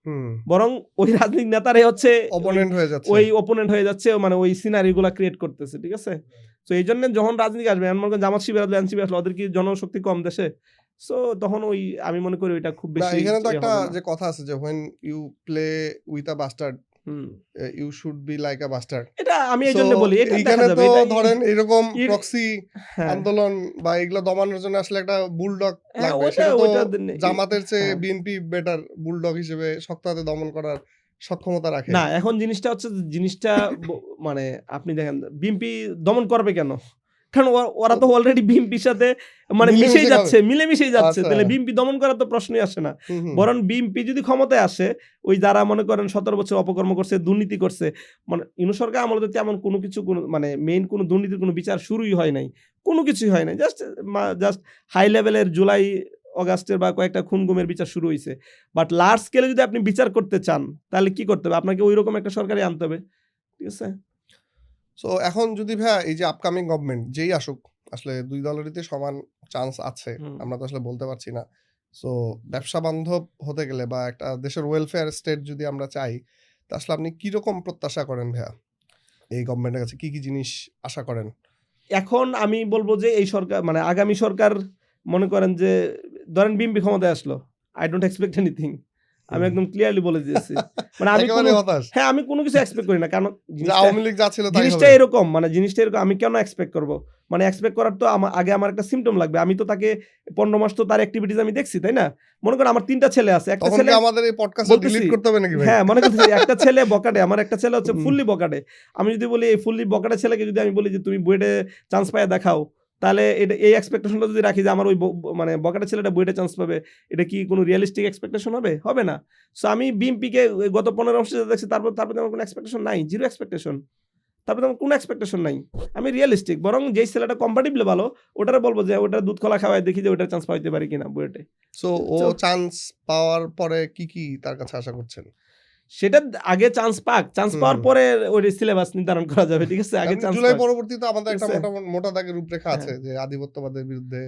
হুম, বরং ওই রাজনৈতিক নেতারাই হচ্ছে অপোনেন্ট হয়ে যাচ্ছে। ওই অপোনেন্ট হয়ে যাচ্ছে, মানে ওই সিনারিগুলা ক্রিয়েট করতেছে, ঠিক আছে? তো এই জন্য যখন রাজনীতি আসবে, মনে করেন জামাত শিবির আসলে, এনসিপি আসলে, ওদের কি জনশক্তি কম দেশে? সো তখন ওই আমি মনে করি ওইটা খুব না, বেশি এখানে তো ইয়ে একটা হবে না। যে কথা আছে যে when you play with a bastard hmm. you should be like a bastard. এটা আমি এই সো জন্য বলি, এটা দেখা এইখানে যাবে, তো এটা ধরেন এরকম ই- প্রক্সি হ্যাঁ, আন্দোলন বা এগুলো দমানোর জন্য আসলে একটা বুলডগ হ্যাঁ, লাগবে। ওইটা সেটা তো ওইটা জামাতের চেয়ে হ্যাঁ। বিএনপি বেটার বুলডগ হিসেবে শক্ত হাতে দমন করার সক্ষমতা রাখে। না, এখন জিনিসটা হচ্ছে যে জিনিসটা মানে আপনি দেখেন বিএনপি দমন করবে কেন? কারণ ওরা তো অলরেডি বিএনপির সাথে মানে মিলেমিশে মিশেই খাবে। যাচ্ছে, মিলেমিশেই যাচ্ছে। আচ্ছা। তাহলে বিএনপি দমন করার তো প্রশ্নই আসে না। হুম, হুম। বরং বিএনপি যদি ক্ষমতায় আসে, ওই যারা মনে করেন 17 বছর অপকর্ম করছে, দুর্নীতি করছে, মানে ইউনূস সরকার আমলে তো তেমন কোনো কিছু মানে মেইন কোনো দুর্নীতির কোনো বিচার শুরুই হয় নাই। কোনো কিছুই হয় নাই। জাস্ট হাই লেভেলের জুলাই অগাস্টের বা কয়েকটা খুন-গুমের বিচার শুরু হইছে। বাট লার্জ স্কেলে যদি আপনি বিচার করতে চান, তাহলে কি করতে হবে? আপনাকে ঐরকম একটা সরকারই আনতে হবে। ঠিক আছে? সো এখন যদি ভাইয়া এই যে আপকামিং গভর্নমেন্ট যেই আসুক, আসলে ২ দলেরই তো সমান চান্স আছে। হুম। আমরা তো আসলে বলতে পারছি না। সো ব্যবসা বান্ধব হতে গেলে বা একটা দেশের ওয়েলফেয়ার স্টেট যদি আমরা চাই, তা আসলে আপনি কিরকম প্রত্যাশা করেন ভাইয়া? এই গভর্নমেন্টের কাছে কি, কি জিনিস আশা করেন? এখন আমি বলব যে এই সরকার মানে আগামী সরকার মনে করেন যে ধরেন বিএনপি ক্ষমতায় আসলো। I don't expect anything. আমি হুম। একদম ক্লিয়ারলি বলে দিয়েছি। মানে আমি একেবারে কোনো হতাশ। হ্যাঁ, আমি কোনো কিছু এক্সপেক্ট করি না। কারণ যে জিনিসটা আওয়ামী লীগ যা ছিল তাই জিনিসটা হবে। এরকম, মানে জিনিসটা এরকম, আমি কেন এক্সপেক্ট করব? মানে এক্সপেক্ট করার তো আগে আমার একটা সিম্পটম লাগবে। আমি তো তাকে 15 মাস তো তার অ্যাক্টিভিটিস আমি দেখছি, তাই না? মনে করেন আমার ৩ টা ছেলে আছে। একটা তখন ছেলে কি আমাদের এই পডকাস্ট বলতেছি, ডিলিট করতে হবে নাকি ভাই? হ্যাঁ, মনে করতেছি একটা ছেলে বকাটে, আমার একটা ছেলে হচ্ছে হুম। ফুললি বকাটে। আমি যদি বলি এই ফুললি বকাটে ছেলেকে যদি আমি বলি যে তুমি বুয়েটে চান্স পাইয়া দেখাও, তাহলে এটা এই এক্সপেকটেশনটা যদি রাখি যে আমার ওই মানে বকাটে ছেলেটা বুয়েটে চান্স পাবে, এটা কি কোনো রিয়ালিস্টিক এক্সপেকটেশন হবে? হবে না। সো আমি বিএনপিকে গত 15 বছর দেখছি, তারপর আমার কোনো এক্সপেকটেশন নাই, জিরো এক্সপেকটেশন। তারপরে আমার কোনো এক্সপেকটেশন নাই। আমি রিয়ালিস্টিক। বরং যেই ছেলেটা কম্পারেটিভলি ভালো, ওটারে বলব যে ওটার দুধ কলা খাওয়ায় দেখি যে ওটার চান্স পাইতে পারি কিনা বুয়েটে। সো ও চান্স পাওয়ার পরে কি, কি তার কাছে আশা করছেন? সেটা আগে চান্স পাক, চান্স পাওয়ার হুম। পরে ওই সিলেবাস নির্ধারণ করা যাবে, ঠিক আছে? আগে এমনি চান্স জুলাই পাক। পরবর্তী তো আমাদের ঠিক একটা আছে? মোটা দাগের রূপরেখা হ্যাঁ। আছে যে আধিপত্যবাদের বিরুদ্ধে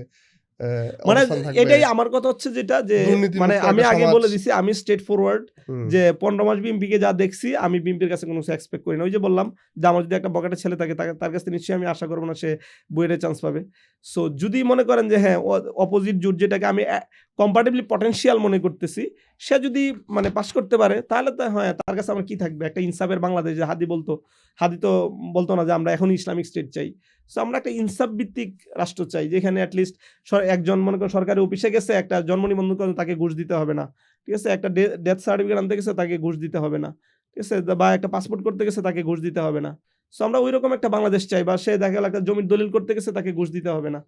মানে অবস্থান থাকবে। এটাই আমার কথা হচ্ছে যেটা যে দুর্নীতিমুক্ত মানে একটা আমি আগে সমাজ। বলে দিছি, আমি স্ট্রেট ফরওয়ার্ড হুম। যে 15 মাস বিএনপিকে যা দেখছি, আমি বিএনপির কাছে কোনো কিছু এক্সপেক্ট করি না। ওই যে বললাম যে আমার যদি একটা বকাটে ছেলে থাকে, তার কাছে নিশ্চয়ই আমি আশা করব না সে বুয়েটে চান্স পাবে। সো যদি মনে করেন যে হ্যাঁ, অপোজিট জোট যেটাকে আমি কম্পারেটিভলি পটেনশিয়াল মনে করতেছি, সে যদি মানে পাস করতে পারে, তাহলে তো হ্যাঁ, তার কাছে আমার কি থাকবে? একটা ইনসাফের বাংলাদেশ, যে হাদি তো বলতো না যে আমরা এখন ইসলামিক স্টেট চাই। সো আমরা একটা ইনসাফ ভিত্তিক রাষ্ট্র চাই, যেখানে অ্যাটলিস্ট একজন মনে করেন সরকারি অফিসে গেছে, একটা জন্ম নিবন্ধন করে তাকে ঘুষ দিতে হবে না, ঠিক আছে? একটা ডেথ সার্টিফিকেট আনতে গেছে, তাকে ঘুষ দিতে হবে না, ঠিক আছে? বা একটা পাসপোর্ট করতে গেছে, তাকে ঘুষ দিতে হবে না। সো আমরা ওইরকম একটা বাংলাদেশ চাই। বা সে দেখা গেল একটা জমির দলিল করতে গেছে, তাকে ঘুষ দিতে হবে না।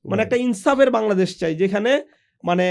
মানে একটা ইনসাফের বাংলাদেশ চাই, যেখানে মানে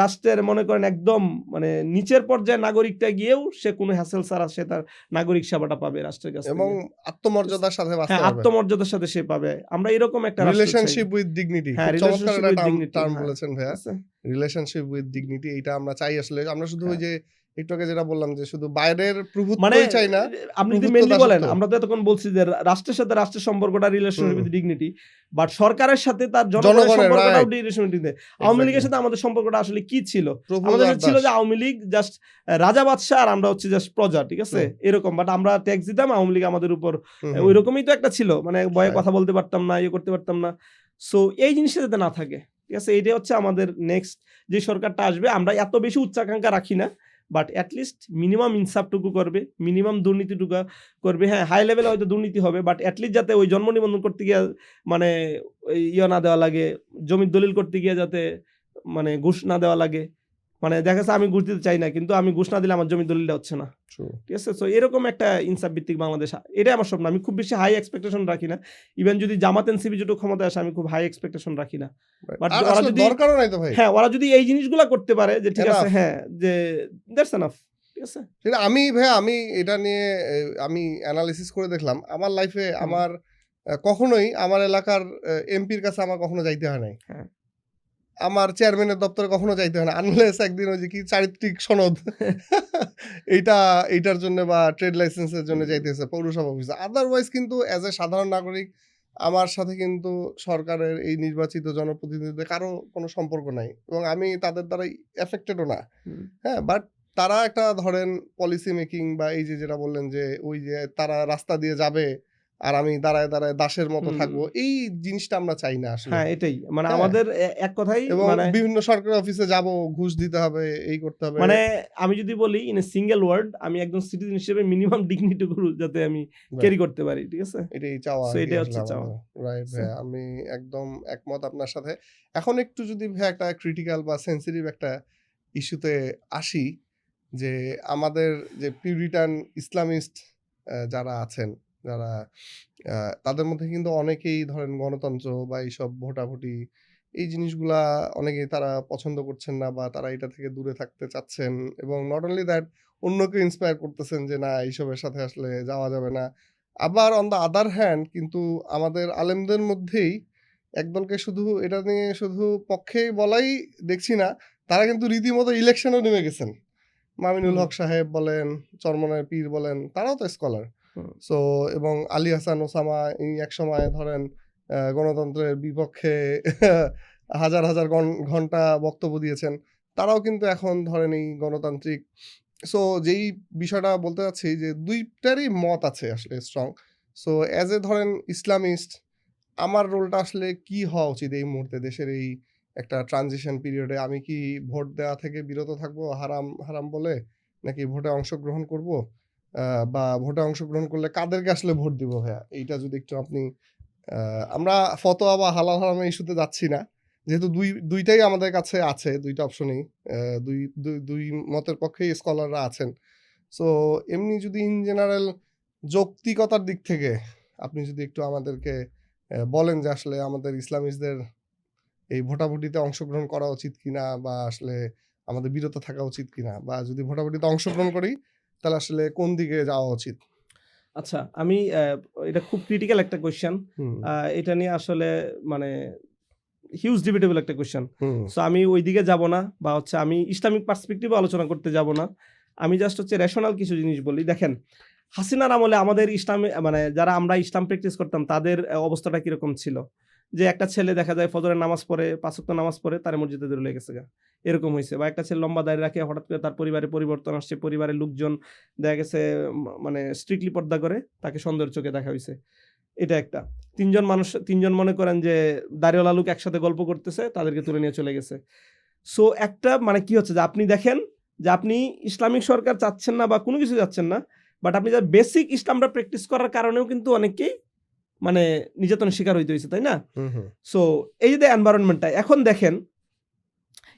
রাষ্ট্রের মনে করেন একদম মানে নিচের পর্যায়ে নাগরিকটা গিয়েও সে কোনো হ্যাসেল ছাড়া সে তার নাগরিক সেবাটা পাবে রাষ্ট্রের কাছ এবং থেকে। আত্মমর্যাদার সাথে বাঁচতে হ্যাঁ, পারবে। আত্মমর্যাদার সাথে সে পাবে। আমরা এরকম একটা রাষ্ট্র চাই। Relationship with dignity. হ্যাঁ, খুব চমৎকার রিলেশনশিপ একটা উইথ ডিগনিটি। টার্ম হ্যাঁ, বলেছেন ভাইয়া। ঠিক আছে? রিলেশনশিপ উইথ ডিগনিটি এইটা আমরা চাই আসলে। আমরা শুধু ওই হ্যাঁ। যে একটু আগে যেটা বললাম যে শুধু বাইরের মানে প্রভুত্বই চাই না, আপনি যদি প্রভুত্ব মেনলি বলেন, দাসত্ব। আমরা তো এতক্ষণ বলছি যে রাষ্ট্রের সাথে রাষ্ট্রের সম্পর্কটা relation hmm, with dignity, but সরকারের সাথে তার জনগণের জনগণের সম্পর্কটাও রাইট, রিলেশন উইথ। আওয়ামী লীগের এক্সাক্টলি। সাথে আমাদের সম্পর্কটা আসলে কি ছিল? প্রভু আমাদের আর সাথে ছিল দাস। যে আওয়ামী লীগ জাস্ট রাজা বাদশাহ আর আমরা হচ্ছে জাস্ট প্রজা, ঠিক আছে, হুম, এরকম। বাট আমরা ট্যাক্স দিতাম, আওয়ামী লীগ আমাদের উপর হুম, ওই হুম, রকমই তো একটা ছিল, মানে ভয়ে রাইট। কথা বলতে পারতাম না, ইয়ে করতে পারতাম না। সো এই জিনিসটা যাতে না থাকে, ঠিক আছে, এইটা হচ্ছে আমাদের নেক্সট যে সরকারটা আসবে। আমরা এত বেশি উচ্চাকাঙ্ক্ষা রাখি না, বাট অ্যাটলিস্ট মিনিমাম ইনসাফটুকু করবে, মিনিমাম দুর্নীতিটুকু করবে। হ্যাঁ, হাই লেভেলে হয়তো দুর্নীতি হবে, বাট অ্যাটলিস্ট যাতে ওই জন্ম নিবন্ধন করতে গিয়ে মানে ওই ইয়ে না দেওয়া লাগে, জমির দলিল করতে গিয়ে যাতে মানে ঘুষ না দেওয়া লাগে। মানে দেখা যাচ্ছে আমি ঘুষ দিতে চাই না, কিন্তু আমি ঘুষ না দিলে আমার জমির দলিলটা হচ্ছে না, ট্রু। ঠিক আছে। সো এরকম একটা ইনসাফ ভিত্তিক বাংলাদেশ, এটাই আমার স্বপ্ন। আমি খুব বেশি হাই এক্সপেকটেশন রাখি না। ইভেন যদি জামাত এনসিপি যেটুকু ক্ষমতায় আসে, আমি খুব হাই এক্সপেকটেশন রাখি না। বাট আর ওরা আসলে যদি, দরকারও নাই তো ভাই। হ্যাঁ, ওরা যদি এই জিনিসগুলা করতে পারে যে ঠিক আছে, এনাফ। হ্যাঁ, যে দ্যাটস এনাফ, ঠিক আছে। কিন্তু আমি এটা নিয়ে আমি অ্যানালিসিস করে দেখলাম। আমার লাইফে হুম, আমার কখনোই আমার এলাকার এমপির কাছে আমার কখনো যাইতে হয় নাই। হ্যাঁ। আমার চেয়ারম্যানের দপ্তরে কখনো যাইতে হয় না। আনলেস একদিন ওই যে কি চারিত্রিক সনদ এইটা এইটার জন্য বা ট্রেড লাইসেন্সের জন্য যাইতে হয়েছে পৌরসভা অফিসে। আদারওয়াইজ কিন্তু অ্যাজ এ সাধারণ নাগরিক আমার সাথে কিন্তু সরকারের এই নির্বাচিত জনপ্রতিনিধিদের কারো কোনো সম্পর্ক নাই। এবং আমি তাদের দ্বারা এফেক্টেডও না। হুম, হ্যাঁ? বাট তারা একটা ধরেন পলিসি মেকিং বা এই যে যেটা বললেন যে ওই যে তারা রাস্তা দিয়ে যাবে আর আমি দাঁড়ায়, দাঁড়ায় দাসের মতো হুম। থাকবো। এই জিনিসটা আমরা চাই না আসলে। হ্যাঁ, এটাই। মানে হ্যাঁ? আমাদের এক কথাই এবং মানে, বিভিন্ন সরকারি অফিসে যাব, ঘুষ দিতে হবে, এই করতে হবে। মানে আমি যদি বলি ইন এ সিঙ্গেল ওয়ার্ড, আমি একজন সিটিজেন হিসেবে মিনিমাম ডিগনিটিটুকু যাতে আমি রাইট। ক্যারি করতে পারি, ঠিক আছে। এটাই চাওয়া সো আরকি এটাই আসলে হচ্ছে চাওয়া। আমাদের। রাইট So, ভাইয়া, আমি একদম একমত আপনার সাথে। এখন একটু যদি ভাইয়া একটা ক্রিটিক্যাল বা সেনসিটিভ একটা ইস্যুতে আসি যে আমাদের যে পিউরিটান ইসলামিস্ট যারা আছেন, যারা তাদের মধ্যে কিন্তু অনেকেই ধরেন গণতন্ত্র বা এইসব ভোটাভুটি এই জিনিসগুলা অনেকেই তারা পছন্দ করছেন না বা তারা এটা থেকে দূরে থাকতে চাচ্ছেন এবং নট অনলি দ্যাট অন্যকে ইন্সপায়ার করতেছেন যে না এইসবের সাথে আসলে যাওয়া যাবে না। আবার অন দ্য আদার হ্যান্ড কিন্তু আমাদের আলেমদের মধ্যেই একদলকে শুধু এটা নিয়ে শুধু পক্ষে বলাই দেখছি না, তারা কিন্তু রীতিমতো ইলেকশনেও নেমে গেছেন। মামিনুল হুম, হক সাহেব বলেন, চরমনায় পীর বলেন, তারাও তো স্কলার। হুম, সো এবং আলী হাসান ওসামা ইনি একসময় ধরেন গণতন্ত্রের বিপক্ষে হাজার, হাজার ঘন্টা বক্তব্য দিয়েছেন। তারাও কিন্তু এখন ধরেন এই গণতান্ত্রিক সো যেই বিষয়টা বলতে চাচ্ছি যে ২ টারই মত আছে আসলে স্ট্রং। সো অ্যাজ এ ধরেন ইসলামিস্ট আমার রোলটা আসলে কি হওয়া উচিত এই মুহূর্তে দেশের এই একটা ট্রানজিশন পিরিয়ডে? আমি কি ভোট দেওয়া থেকে বিরত থাকবো হারাম, হারাম বলে? নাকি ভোটে অংশগ্রহণ করব? আ বা ভোটে অংশগ্রহণ করলে কাদেরকে আসলে ভোট দিব ভাইয়া? এইটা যদি একটু আপনি আ আমরা ফতোয়া বা হালাল হারামের ইস্যুতে যাচ্ছি না। যেহেতু ২ টাই আমাদের কাছে আছে, ২ টা অপশনই। ২ মতের পক্ষেই স্কলাররা আছেন। সো এমনি যদি ইন জেনারেল যৌক্তিকতার দিক থেকে আপনি যদি একটু আমাদেরকে বলেন যে আসলে আমাদের ইসলামিস্টদের এই ভোটাভুটিতে অংশগ্রহণ করা উচিত কিনা বা আসলে আমাদের বিরত থাকা উচিত কিনা? বা যদি ভোটাভুটিতে অংশগ্রহণ করি তাহলে আসলে কোন দিকে যাওয়া উচিত? আচ্ছা, আমি এটা খুব ক্রিটিক্যাল একটা কোয়েশ্চেন। হুম, এটা নিয়ে আসলে মানে হিউজ ডিবেটেবল একটা কোয়েশ্চেন। হুম, সো আমি ওইদিকে যাব না, বা হচ্ছে আমি ইসলামিক পার্সপেক্টিভে আলোচনা করতে যাব না। আমি জাস্ট হচ্ছে রেশনাল কিছু জিনিস বলি। দেখেন, হাসিনার আমলে আমাদের ইসলামে মানে যারা আমরা ইসলাম প্র্যাকটিস করতাম তাদের অবস্থাটা কিরকম ছিল? যে একটা ছেলে দেখা যায় ফজরের নামাজ পড়ে, ৫ ওয়াক্ত নামাজ পড়ে, তারে মসজিদে দৌড়ে গেছে গা। এরকম হইছে। বা একটা ছেলে লম্বা দাড়ি রাখে, হঠাৎ করে তার পরিবারে পরিবর্তন আসছে। পরিবারের লোকজন দেখা গেছে মানে স্ট্রিক্টলি পর্দা করে, তাকে সন্দেহের চোখে দেখা হইছে। এটা একটা। ৩ জন মনে করেন যে দাড়িওয়ালা লোক একসাথে গল্প করতেছে, তাদেরকে তুলে নিয়ে চলে গেছে। সো একটা মানে কি হচ্ছে যে আপনি দেখেন যে আপনি ইসলামিক সরকার চাচ্ছেন না বা কোনো কিছু চাচ্ছেন না। বাট আপনি যা বেসিক ইসলামটা প্র্যাকটিস করার কারণেও কিন্তু অনেকেই মানে নির্যাতনের শিকার হইতে হইছে, তাই না? হুম, হুম, সো এই যে এনভায়রনমেন্টটা এখন দেখেন,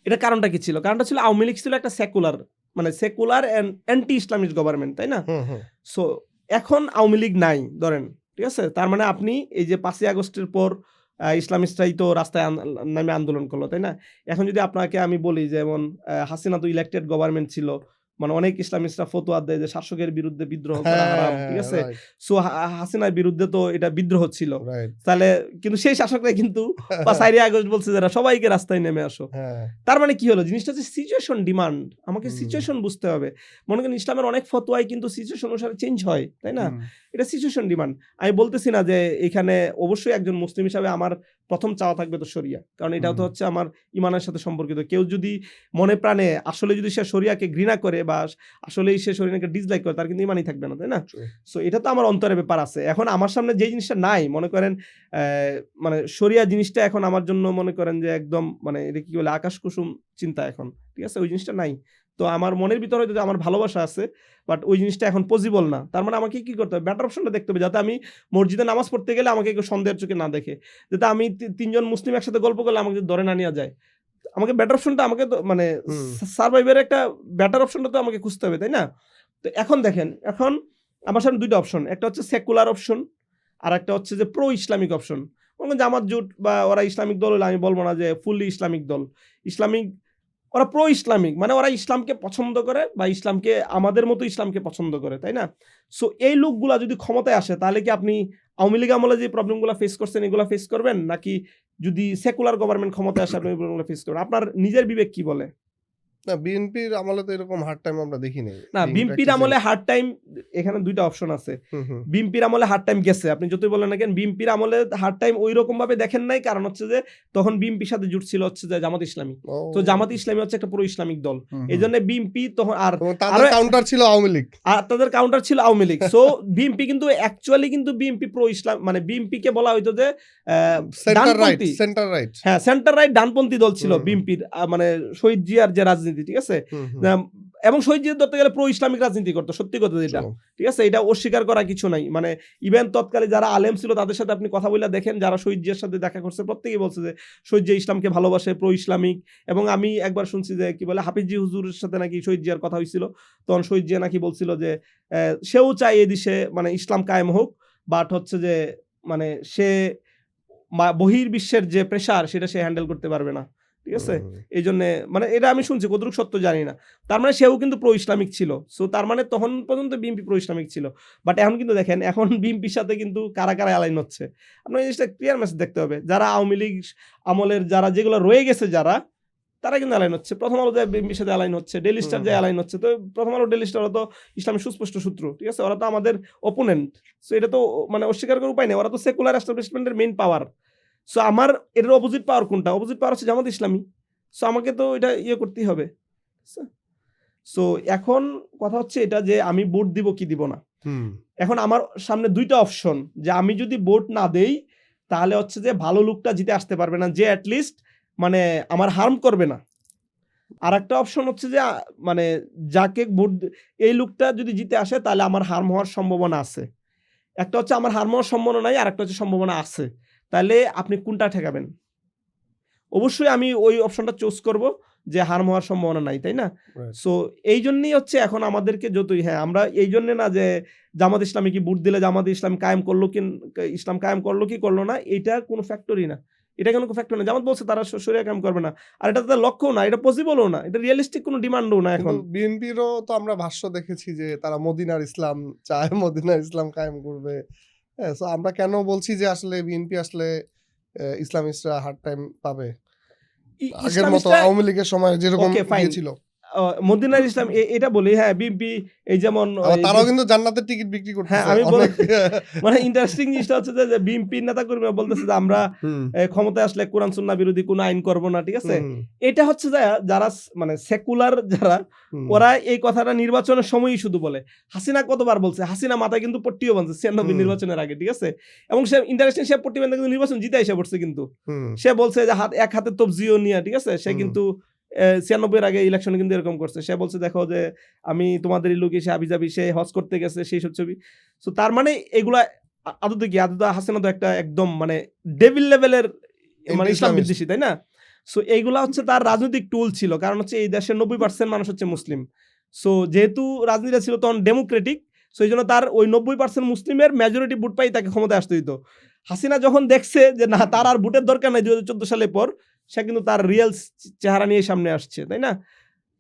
এটার কারণটা কি ছিল? কারণটা ছিল আওয়ামী লীগ ছিল একটা সেকুলার মানে secular and anti Islamic government, তাই না? হুম, হুম, সো এখন আওয়ামী লীগ নাই ধরেন, ঠিক আছে? তার মানে আপনি এই যে ৫ই আগস্টের পর ইসলামিস্টরাই তো রাস্তায় নামে আন্দোলন করলো, তাই না? এখন যদি আপনাকে আমি বলি যেমন হাসিনা তো ইলেক্টেড গভর্নমেন্ট ছিল, মানে অনেক ইসলামিস্টরা ফতোয়া দেয় যে শাসকের বিরুদ্ধে বিদ্রোহ করা হারাম, ঠিক আছে। সো হাসিনার বিরুদ্ধে তো এটা বিদ্রোহ ছিল, তাহলে কিন্তু সেই শাসকরা কিন্তু 5 আগস্ট বলছে যারা সবাইকে রাস্তায় নেমে আসো। তার মানে কি হলো, জিনিসটা হচ্ছে সিচুয়েশন ডিমান্ড, আমাকে সিচুয়েশন বুঝতে হবে। মনে করেন ইসলামের অনেক ফতোয়াই কিন্তু সিচুয়েশন অনুসারে চেঞ্জ হয়, তাই না? এটা সিচুয়েশন ডিমান্ড। আমি বলতেছি না যে এখানে অবশ্যই একজন মুসলিম হিসাবে আমার প্রথম চাওয়া থাকবে তো শরিয়া, কারণ এটাও তো হচ্ছে আমার ইমানের সাথে সম্পর্কিত। কেউ যদি মনে প্রাণে আসলে যদি সে শরিয়াকে ঘৃণা করে বা আসলেই সে শরিয়াকে ডিসলাইক করে, তার কিন্তু ইমানই থাকবে না, তাই না? সো এটা তো আমার অন্তরের ব্যাপার আছে। এখন আমার সামনে যে জিনিসটা নাই, মনে করেন মানে শরিয়া জিনিসটা এখন আমার জন্য মনে করেন যে একদম মানে এটা কি বলে আকাশ কুসুম চিন্তা এখন, ঠিক আছে, ওই জিনিসটা নাই। তো আমার মনের ভিতরে হয়তো আমার ভালোবাসা আছে, বাট ওই জিনিসটা এখন পসিবল না। তার মানে আমাকে কি করতে হবে, বেটার অপশনটা দেখতে হবে, যাতে আমি মসজিদে নামাজ পড়তে গেলে আমাকে কেউ সন্দেহের চোখে না দেখে, যাতে আমি 3 জন মুসলিম একসাথে গল্প করলে আমাকে ধরে না নেওয়া যায়। আমাকে বেটার অপশনটা আমাকে তো মানে সার্ভাইভের একটা বেটার অপশনটা তো আমাকে খুঁজতে হবে, তাই না? তো এখন দেখেন, এখন আমার সামনে 2টা অপশন, একটা হচ্ছে সেকুলার অপশন আর একটা হচ্ছে যে প্রো ইসলামিক অপশন। জামাত জোট বা ওরা ইসলামিক দল হলে আমি বলবো না যে ফুললি ইসলামিক দল, ইসলামিক, ওরা প্রো ইসলামিক, মানে ওরা ইসলামকে পছন্দ করে বা ইসলামকে আমাদের মতো ইসলামকে পছন্দ করে, তাই না? সো এই লোকগুলা যদি ক্ষমতায় আসে, তাহলে কি আপনি আওয়ামী লীগ আমলে যে প্রবলেমগুলো ফেস করছেন এগুলো ফেস করবেন, নাকি যদি সেকুলার গভর্নমেন্ট ক্ষমতায় আসে আপনি এই প্রবলেমগুলো ফেস করবেন? আপনার নিজের বিবেক কি বলে? না, বিএনপির আমলে তো এরকম হার্ড টাইম আমরা দেখি নাই। না, বিএনপির আমলে হার্ড টাইম, এখানে 2টা অপশন আছে। বিএনপির আমলে হার্ড টাইম গেছে, আপনি যতই বলেন না কেন, বিএনপির আমলে হার্ড টাইম ওই রকম ভাবে দেখেন নাই, কারণ হচ্ছে যে তখন বিএনপির সাথে জুট ছিল হচ্ছে যে জামাত ইসলামী। তো জামাত ইসলামী হচ্ছে একটা পুরো ইসলামিক দল, এই জন্য বিএনপি তখন আর তাদের কাউন্টার ছিল আওয়ামী লীগ, আর তাদের কাউন্টার ছিল আওয়ামী লীগ। সো বিএনপি কিন্তু অ্যাকচুয়ালি কিন্তু বিএনপি প্রো ইসলাম, মানে বিএনপি কে বলা হইতো যে সেন্টার রাইট, হ্যাঁ সেন্টার রাইট ডানপন্থী দল ছিল বিএনপির, মানে শহীদ জিয়ার যে রাজনীতি, ঠিক আছে, এবং শহীদ জিয়া ধরতে গেলে প্রো ইসলামিক রাজনীতি করতো, সত্যি কথা যেটা, ঠিক আছে, এটা অস্বীকার করা কিছু নাই। মানে ইভেন তৎকালে যারা আলেম ছিল তাদের সাথে আপনি কথা বলে দেখেন, যারা শহীদ জিয়ার সাথে দেখা করছে প্রত্যেকেই বলছে যে শহীদ জিয়া ইসলামকে ভালোবাসে, প্রো ইসলামিক। এবং আমি একবার শুনছি যে কি বলে হাফিজি হুজুরের সাথে নাকি শহীদ জিয়ার কথা হয়েছিল, তখন শহীদ জিয়া নাকি বলছিল যে সেও চায় এই দেশে মানে ইসলাম কায়েম হোক, বাট হচ্ছে যে মানে সে বহির্বিশ্বের যে প্রেশার সেটা সে হ্যান্ডেল করতে পারবে না, ঠিক আছে। এই জন্য মানে এটা আমি শুনছি, কতটুকু সত্য জানি না। তার মানে সেও কিন্তু প্রো ইসলামিক ছিল। সো তার মানে তখন পর্যন্ত বিএনপি প্রো ইসলামিক ছিল, বাট এখন কিন্তু দেখেন এখন বিএনপির সাথে কিন্তু কারা কারা অ্যালাইন হচ্ছে, আপনার এই জিনিসটা ক্লিয়ার মেসেজ দেখতে হবে। যারা আওয়ামী লীগ আমলের যারা যেগুলো রয়ে গেছে যারা, তারা কিন্তু অ্যালাইন হচ্ছে। প্রথম আলো যায় বিএনপির সাথে অ্যালাইন হচ্ছে, ডেইলি স্টার যায় অ্যালাইন হচ্ছে। তো প্রথম আলো ডেইলি স্টার তো ইসলামের সুস্পষ্ট সূত্র, ঠিক আছে, ওরা তো আমাদের অপোনেন্ট। সো এটা তো মানে অস্বীকার করার উপায় নেই, ওরা তো সেকুলার এস্টাবলিশমেন্টের মেইন পাওয়ার। সো আমার এটার অপোজিট পাওয়ার কোনটা? অপোজিট পাওয়ার হচ্ছে জামাত ইসলামী। সো আমাকে তো এটা করতেই হবে। সো এখন কথা হচ্ছে এটা যে আমি ভোট দিব কি দিব না। এখন আমার সামনে 2টা অপশন, যে আমি যদি ভোট না দেই তাহলে হচ্ছে যে ভালো লোকটা জিতে আসতে পারবে না, যে অ্যাটলিস্ট মানে আমার হার্ম করবে না। আর একটা অপশন হচ্ছে যে মানে যাকে ভোট এই লোকটা যদি জিতে আসে তাহলে আমার হার্ম হওয়ার সম্ভাবনা আছে। একটা হচ্ছে আমার হার্ম হওয়ার সম্ভাবনা নাই, আর একটা হচ্ছে সম্ভাবনা আছে। তাহলে আপনি কোনটা ঠেকাবেন? অবশ্যই আমি ওই অপশনটা চুজ করব যে হার্ম হওয়ার সম্ভাবনা নাই, তাই না? সো এই জন্যই হচ্ছে এখন আমাদেরকে যতই, হ্যাঁ আমরা এই জন্য না যে জামাত ইসলামী কি ভোট দিলে জামাত ইসলাম কায়েম করলো কি, ইসলাম কায়েম করলো কি করলো না, এটা কোনো ফ্যাক্টরই না, এটা কোনো ফ্যাক্টর না। জামাত বলছে তারা শরিয়া কায়েম করবে না, আর এটা তাদের লক্ষ্য না, এটা পসিবলও না, এটা রিয়েলিস্টিক কোনো ডিমান্ডও না। এখন বিএনপিরও তো আমরা ভাষ্য দেখেছি যে তারা মদিনার ইসলাম চায়, মদিনার ইসলাম কায়েম করবে। হ্যাঁ, সো আমরা কেন বলছি যে আসলে বিএনপি আসলে ইসলামিস্টরা হার্ড টাইম পাবে? আগের মতো আওয়ামী লীগের সময় যেরকম ছিল মদিনার ইসলাম, এটা বলি, হ্যাঁ বিএনপি এই যেমন তারাও কিন্তু জান্নাতের টিকিট বিক্রি করতেছে। হ্যাঁ আমি বলি, মানে ইন্টারেস্টিং জিনিসটা হচ্ছে যে বিএনপি নেতা কর্মীরা বলতেছে যে আমরা ক্ষমতায় আসলে কোরআন সুন্নাহ বিরোধী কোনো আইন করব না, ঠিক আছে। এটা হচ্ছে যে যারা মানে সেকুলার যারা, ওরা এই কথাটা নির্বাচনের সময়ই শুধু বলে। হাসিনা কতবার বলছে, হাসিনা মাথায় কিন্তু পট্টিও বাঁধছে 96 নির্বাচনের আগে, ঠিক আছে, এবং সে ইন্টারেস্টিং সে পট্টি বাঁধে কিন্তু নির্বাচন জিতে এসে পড়ছে। কিন্তু সে বলছে যে এক হাতে তবজিও নিয়ে, ঠিক আছে, সে কিন্তু 96 আগে ইলেকশনে কিন্তু এরকম করছে। সে বলছে দেখো যে আমি তোমাদের লোক, এসে আবিজাবি সে হজ করতে গেছে, সেই সব ছবি। সো তার মানে এগুলা আদতে কি, আদতে হাসিনা তো একটা একদম মানে ডেভিল লেভেলের মানে ইসলাম বিদ্বেষী, তাই না? সো এইগুলা হচ্ছে তার রাজনৈতিক টুল ছিল, কারণ হচ্ছে এই দেশের 90% মানুষ হচ্ছে মুসলিম। সো যেহেতু রাজনীতিটা ছিল তখন ডেমোক্রেটিক, সো এই জন্য তার ওই 90% মুসলিমের মেজরিটি ভোট পাই তাকে ক্ষমতায় আসতে দিত। হাসিনা যখন দেখছে যে না তার আর ভোটের দরকার নাই 2014 সালের পর, সে কিন্তু তার রিয়েল চেহারা নিয়ে সামনে আসছে, তাই না?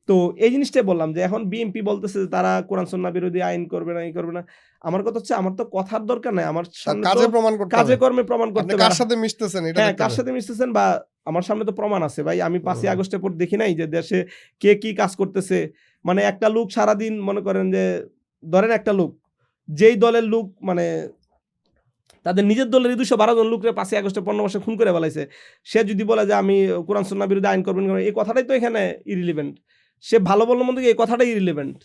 তো এই জিনিসটাই বললাম যে এখন বিএনপি বলতেছে যে তারা কোরআন সুন্নাহ বিরোধী আইন করবে না, এই করবে না। আমার কথা হচ্ছে আমার তো কথার দরকার নাই, আমার তার সামনে তো কাজে প্রমাণ করতে হবে। কাজে কর্মে প্রমাণ আপনি করতে কার হবে। সাথে মিশতেছেন এটা হ্যাঁ, দেখতে কার হবে। সাথে মিশতেছেন বা আমার সামনে তো প্রমাণ আছে ভাই। আমি 5ই হুম। আগস্টের পর দেখি নাই যে দেশে কে কি কাজ করতেছে। মানে একটা লোক সারাদিন মনে করেন যে ধরেন একটা লোক, যেই দলের লোক মানে তাদের নিজের দলের 212 জন লোকরে 5ই আগস্টে 15 বর্ষে খুন করে ফেলাইছে। সে যদি বলে যে আমি কোরআন সুন্নাহ বিরোধী আইন করবেন, এই কথাটাই তো এখানে ইররিলেভেন্ট। সে ভালো বলল মন্দ কি এই কথাটাই ইররিলেভেন্ট।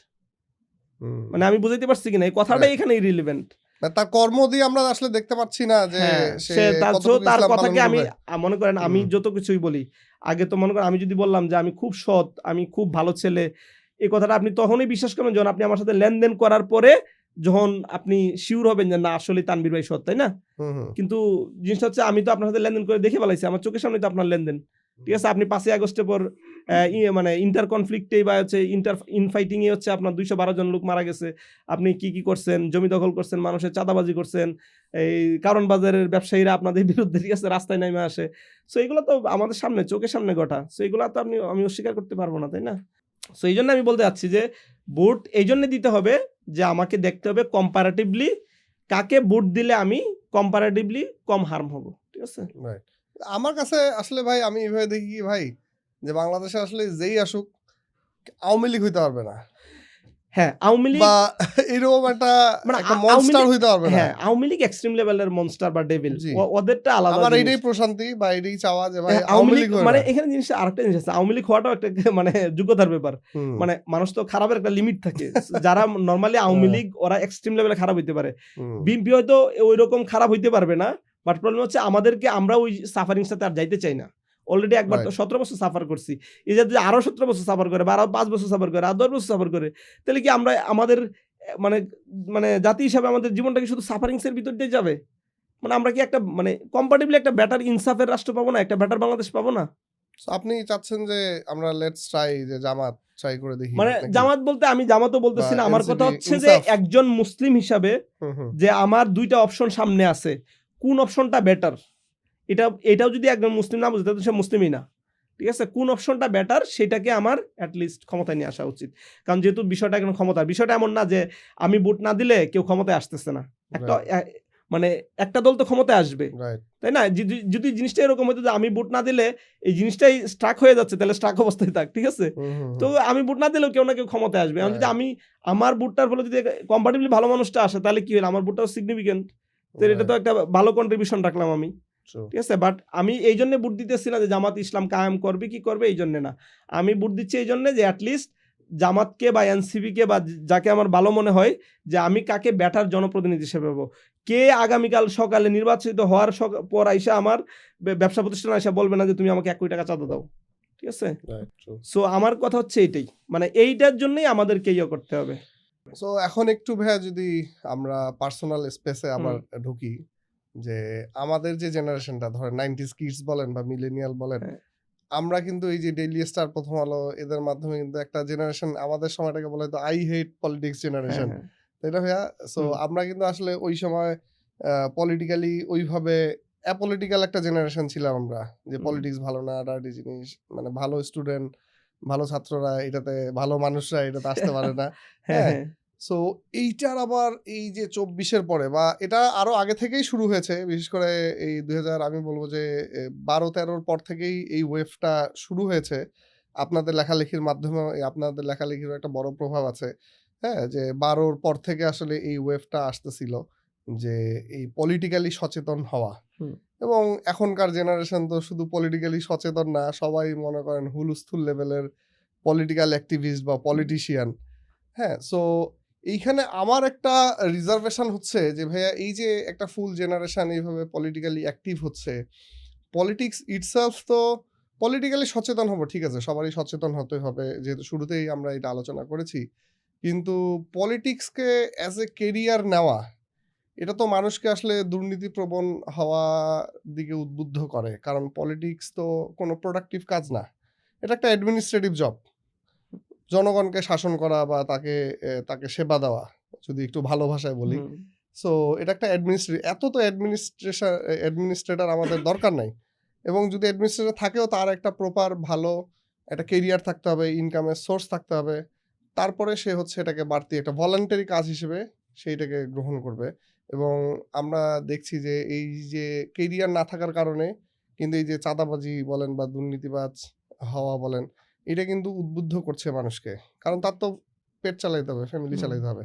হুম। মানে আমি বুঝাইতে পারছি কিনা, এই কথাটাই রাইট। এখানে ইররিলেভেন্ট। না, তার কর্ম দিয়ে আমরা আসলে দেখতে পাচ্ছি না যে হ্যাঁ, সে সে তার কতটুকু তার ইসলাম পালন কথাকে আমি করবে। মনে করেন আমি হুম। যত কিছুই বলি, আগে তো মনে করেন আমি যদি বললাম যে আমি খুব সৎ, আমি খুব ভালো ছেলে, এই কথাটা আপনি তখনই বিশ্বাস করবেন যখন আপনি আমার সাথে লেনদেন করার পরে যখন আপনি সিউর হবেন যে না আসলেই তানভীর ভাই সৎ, তাই না? হুম, হুম। কিন্তু জিনিসটা হচ্ছে আমি তো আপনার সাথে লেনদেন করে দেখে ফেলাইছি, আমার চোখের সামনে তো আপনার লেনদেন। ঠিক আছে? আপনি 5ই আগস্টের পর মানে ইন্টার কনফ্লিক্টেই বা হচ্ছে ইনফাইটিং এ হচ্ছে আপনার 212 জন লোক মারা গেছে। আপনি কি, কি করছেন? জমি দখল করছেন, মানুষের চাঁদাবাজি করছেন। এই কারণ বাজারের ব্যবসায়ীরা আপনাদের বিরুদ্ধে ঠিক আছে রাস্তায় নেমে আসে। সো এগুলো তো আমাদের সামনে চোখের সামনে ঘটা। সো এগুলো তো আমি অস্বীকার করতে পারব না, তাই না? সো এইজন্য আমি বলতে চাচ্ছি যে ভোট এইজন্য দিতে হবে যে আমাকে দেখতে হবে কম্পারেটিভলি কাকে ভোট দিলে আমি কম্পারেটিভলি কম হার্ম হব। ঠিক আছে? রাইট। আমার কাছে আসলে ভাই আমি এভাবে দেখি কি ভাই, যে বাংলাদেশে আসলে যেই আসুক আওয়ামী লীগ হইতে পারবে না। হ্যাঁ, আওয়ামী লীগ বা এরকম একটা মানে একটা আওয়ামী মনস্টার লীগ হইতে পারবে না। হ্যাঁ, আওয়ামী লীগ এক্সট্রিম লেভেলের মনস্টার বা ডেভিল। জি। ওদেরটা আলাদা আমার জিনিস। এইটাই প্রশান্তি বা এইটাই চাওয়া যে ভাই হ্যাঁ, আওয়ামী লীগ হয় মানে না। এখানে জিনিসটা আরেকটা জিনিস আছে। আওয়ামী লীগ হওয়াটাও একটা মানে যোগ্যতার ব্যাপার। হুম। মানে মানুষ তো খারাপের একটা লিমিট থাকে। যারা নরমালি আওয়ামী লীগ ওরা এক্সট্রিম লেভেলে খারাপ হইতে পারে। হুম। বিএনপি হয়তো ঐরকম খারাপ হইতে পারবে না। বাট প্রবলেম হচ্ছে আমরা ওই সাফারিং সাথে আর যাইতে চাই না। অলরেডি একবার তো রাইট। 17 বছর সাফার করছি। এই যে যদি আরো 17 বছর সাফার করে বা আরো 5 বছর সাফার করে, আর 10 বছর সাফার করে, তাহলে কি আমরা আমাদের মানে মানে জাতি হিসাবে আমাদের জীবনটা কি শুধু সাফারিংস এর ভিতর দিয়ে যাবে? মানে আমরা কি একটা মানে কম্পারেটিভলি একটা বেটার ইনসাফের রাষ্ট্র পাবো না? একটা বেটার বাংলাদেশ পাবো না? সো আপনি চাচ্ছেন যে আমরা লেটস ট্রাই যে জামাত ট্রাই করে দেখি মানে নাকি? জামাত বলতে আমি জামাতও বা বলতেছি না। আমার কথা এনসিপি হচ্ছে যে ইনসাফ। একজন মুসলিম হিসাবে হুম, হুম। যে আমার ২ টা অপশন সামনে আছে। কোন অপশনটা বেটার? এটাও যদি একজন মুসলিম না বুঝে তাহলে সে মুসলিমই না। ঠিক আছে? কোন অপশনটা বেটার সেটাকে আমার এট লিস্ট ক্ষমতায় নিয়ে আসা উচিত। কারণ যেহেতু বিষয়টা এখন ক্ষমতার। বিষয়টা এমন না যে আমি ভোট না দিলে কেউ ক্ষমতায় আসতেছে না। একটা রাইট, মানে একটা দল তো ক্ষমতায় আসবে। রাইট। তাই না? যদি জিনিসটা এরকম হতো যে আমি ভোট না দিলে এই জিনিসটাই স্ট্রাক হয়ে যাচ্ছে তাহলে স্ট্রাক অবস্থায় থাক। ঠিক আছে? হুম, হুম, তো হুম। আমি ভোট না দিলেও কেউ না কেউ ক্ষমতায় আসবে। এখন যদি রাইট, আমি আমার ভোটটার ফলে যদি কম্পারেটিভলি ভালো মানুষটা আসে তাহলে কি হলো? আমার ভোটটাও সিগনিফিক্যান্ট। তো এটা তো রাইট। একটা ভালো কন্ট্রিবিউশন রাখলাম আমি। ট্রু। ঠিক আছে? বাট আমি এইজন্য ভোট দিতেছি না যে জামাত ইসলাম কায়েম করবে কি করবে এইজন্য না। আমি ভোট দিচ্ছি এইজন্য যে এট লিস্ট জামাতকে বা এনসিপিকে বা যাকে আমার ভালো মনে হয় যে আমি কাকে বেটার জনপ্রতিনিধি হিসেবে পাবো। কে আগামীকাল সকালে নির্বাচিত হওয়ার পর আইসা আমার ব্যবসা প্রতিষ্ঠানে আইসা বলবে না যে তুমি আমাকে ১ কোটি টাকা চাঁদা দাও। ঠিক আছে? Right, true. সো আমার কথা হচ্ছে এইটাই। মানে এইটার জন্যই আমাদেরকে ইয়ে করতে হবে। সো এখন একটু ভাইয়া যদি আমরা পার্সোনাল স্পেসে আবার হুম। ঢুকি, যে আমাদের যে জেনারেশনটা ধরেন 90s কিডস বলেন বা মিলেনিয়াল বলেন, হ্যাঁ। আমরা কিন্তু এই যে ডেইলি স্টার, প্রথম আলো এদের মাধ্যমে কিন্তু একটা জেনারেশন, আমাদের সময়টাকে বলা হতো আই হেট পলিটিক্স হ্যাঁ, জেনারেশন। হ্যাঁ। তাই না ভাইয়া? সো হুম। আমরা কিন্তু আসলে ওই সময় পলিটিক্যালি ওইভাবে অ্যাপলিটিক্যাল একটা জেনারেশন ছিলাম আমরা। যে হুম। পলিটিক্স ভালো না, ডার্টি জিনিস। মানে ভালো স্টুডেন্ট, ভালো ছাত্ররা এটাতে, ভালো মানুষরা এটাতে আসতে পারে না। হ্যাঁ, হ্যাঁ? হ্যাঁ। সো এইটার আবার এই যে ২৪ এর পরে বা এটা আরো আগে থেকেই শুরু হয়েছে। বিশেষ করে এই ২০০০ আমি বলব যে ১২-১৩ র পর থেকেই এই ওয়েভটা শুরু হয়েছে। আপনাদের লেখালেখির মাধ্যমেও আপনাদের লেখালেখিরও একটা বড় প্রভাব আছে। হ্যাঁ? যে ১২ র পর থেকে আসলে এই ওয়েভটা আসতেছিল। যে এই পলিটিক্যালি সচেতন হওয়া। হুম। এবং এখনকার জেনারেশন তো শুধু পলিটিক্যালি সচেতন না, সবাই মনে করেন হুলস্থুল লেভেলের পলিটিক্যাল অ্যাক্টিভিস্ট বা পলিটিশিয়ান। হ্যাঁ? সো এইখানে আমার একটা রিজার্ভেশন হচ্ছে যে ভাইয়া এই যে একটা ফুল জেনারেশন এইভাবে পলিটিক্যালি অ্যাক্টিভ হচ্ছে, পলিটিক্স ইটসেলফ তো পলিটিক্যালি সচেতন হবো, ঠিক আছে, সবারই সচেতন হতে হবে, যেহেতু শুরুতেই আমরা এটা আলোচনা করেছি। কিন্তু পলিটিক্সকে অ্যাজ এ কেরিয়ার নেওয়া, এটা তো মানুষকে আসলে দুর্নীতিপ্রবণ হওয়া দিকে উদ্বুদ্ধ করে। কারণ পলিটিক্স তো কোনো প্রোডাক্টিভ কাজ না। এটা একটা অ্যাডমিনিস্ট্রেটিভ জব। জনগণকে শাসন করা বা তাকে সেবা দেওয়া, যদি একটু ভালো ভাষায় বলি। হুম। সো এটা একটা এত তো অ্যাডমিনিস্ট্রেটর আমাদের দরকার নাই। এবং যদি অ্যাডমিনিস্ট্রেটর থাকেও তার একটা প্রপার ভালো একটা কেরিয়ার থাকতে হবে, ইনকামের সোর্স থাকতে হবে, তারপরে সে হচ্ছে এটাকে বাড়তি একটা ভলান্টারি কাজ হিসেবে সেইটাকে গ্রহণ করবে। এবং আমরা দেখছি যে এই যে কেরিয়ার না থাকার কারণে কিন্তু এই যে চাঁদাবাজি বলেন বা দুর্নীতিবাজ হওয়া বলেন, এটা কিন্তু উদ্বুদ্ধ করছে মানুষকে, কারণ তার তো পেট চালাইতে হবে, ফ্যামিলি চালাইতে হবে।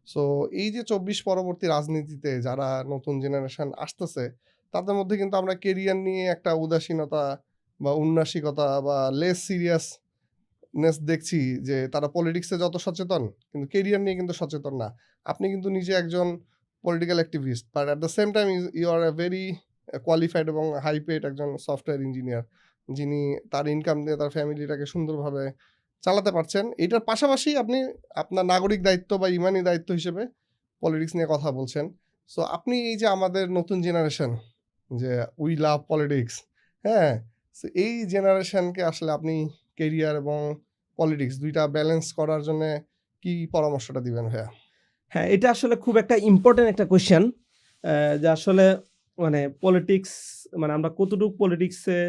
সো এই যে 24 পরবর্তী রাজনীতিতে যারা নতুন জেনারেশন আসতেছে, তাদের মধ্যে কিন্তু আমরা কেরিয়ার নিয়ে একটা উদাসীনতা বা উন্নাসিকতা বা লেস সিরিয়াসনেস দেখছি, যে তারা পলিটিক্সে যত সচেতন কিন্তু কেরিয়ার নিয়ে কিন্তু সচেতন না। আপনি কিন্তু নিজে একজন political activist, but at the same time you are a very qualified এবং হাই পেড একজন সফটওয়্যার ইঞ্জিনিয়ার, যিনি তার ইনকাম দিয়ে তার ফ্যামিলিটাকে সুন্দরভাবে চালাতে পারছেন। এটার পাশাপাশি আপনি আপনার নাগরিক দায়িত্ব বা ইমানি দায়িত্ব হিসেবে পলিটিক্স নিয়ে কথা বলছেন। সো আপনি এই যে আমাদের নতুন জেনারেশন, যে উই লাভ পলিটিক্স, হ্যাঁ, সো এই জেনারেশনকে আসলে আপনি কেরিয়ার এবং পলিটিক্স দুইটা ব্যালেন্স করার জন্য কি পরামর্শটা দিবেন ভাইয়া? হ্যাঁ, এটা আসলে খুব একটা ইম্পর্টেন্ট একটা কোয়েশ্চেন, যে আসলে মানে পলিটিক্স মানে আমরা কতটুকু পলিটিক্সে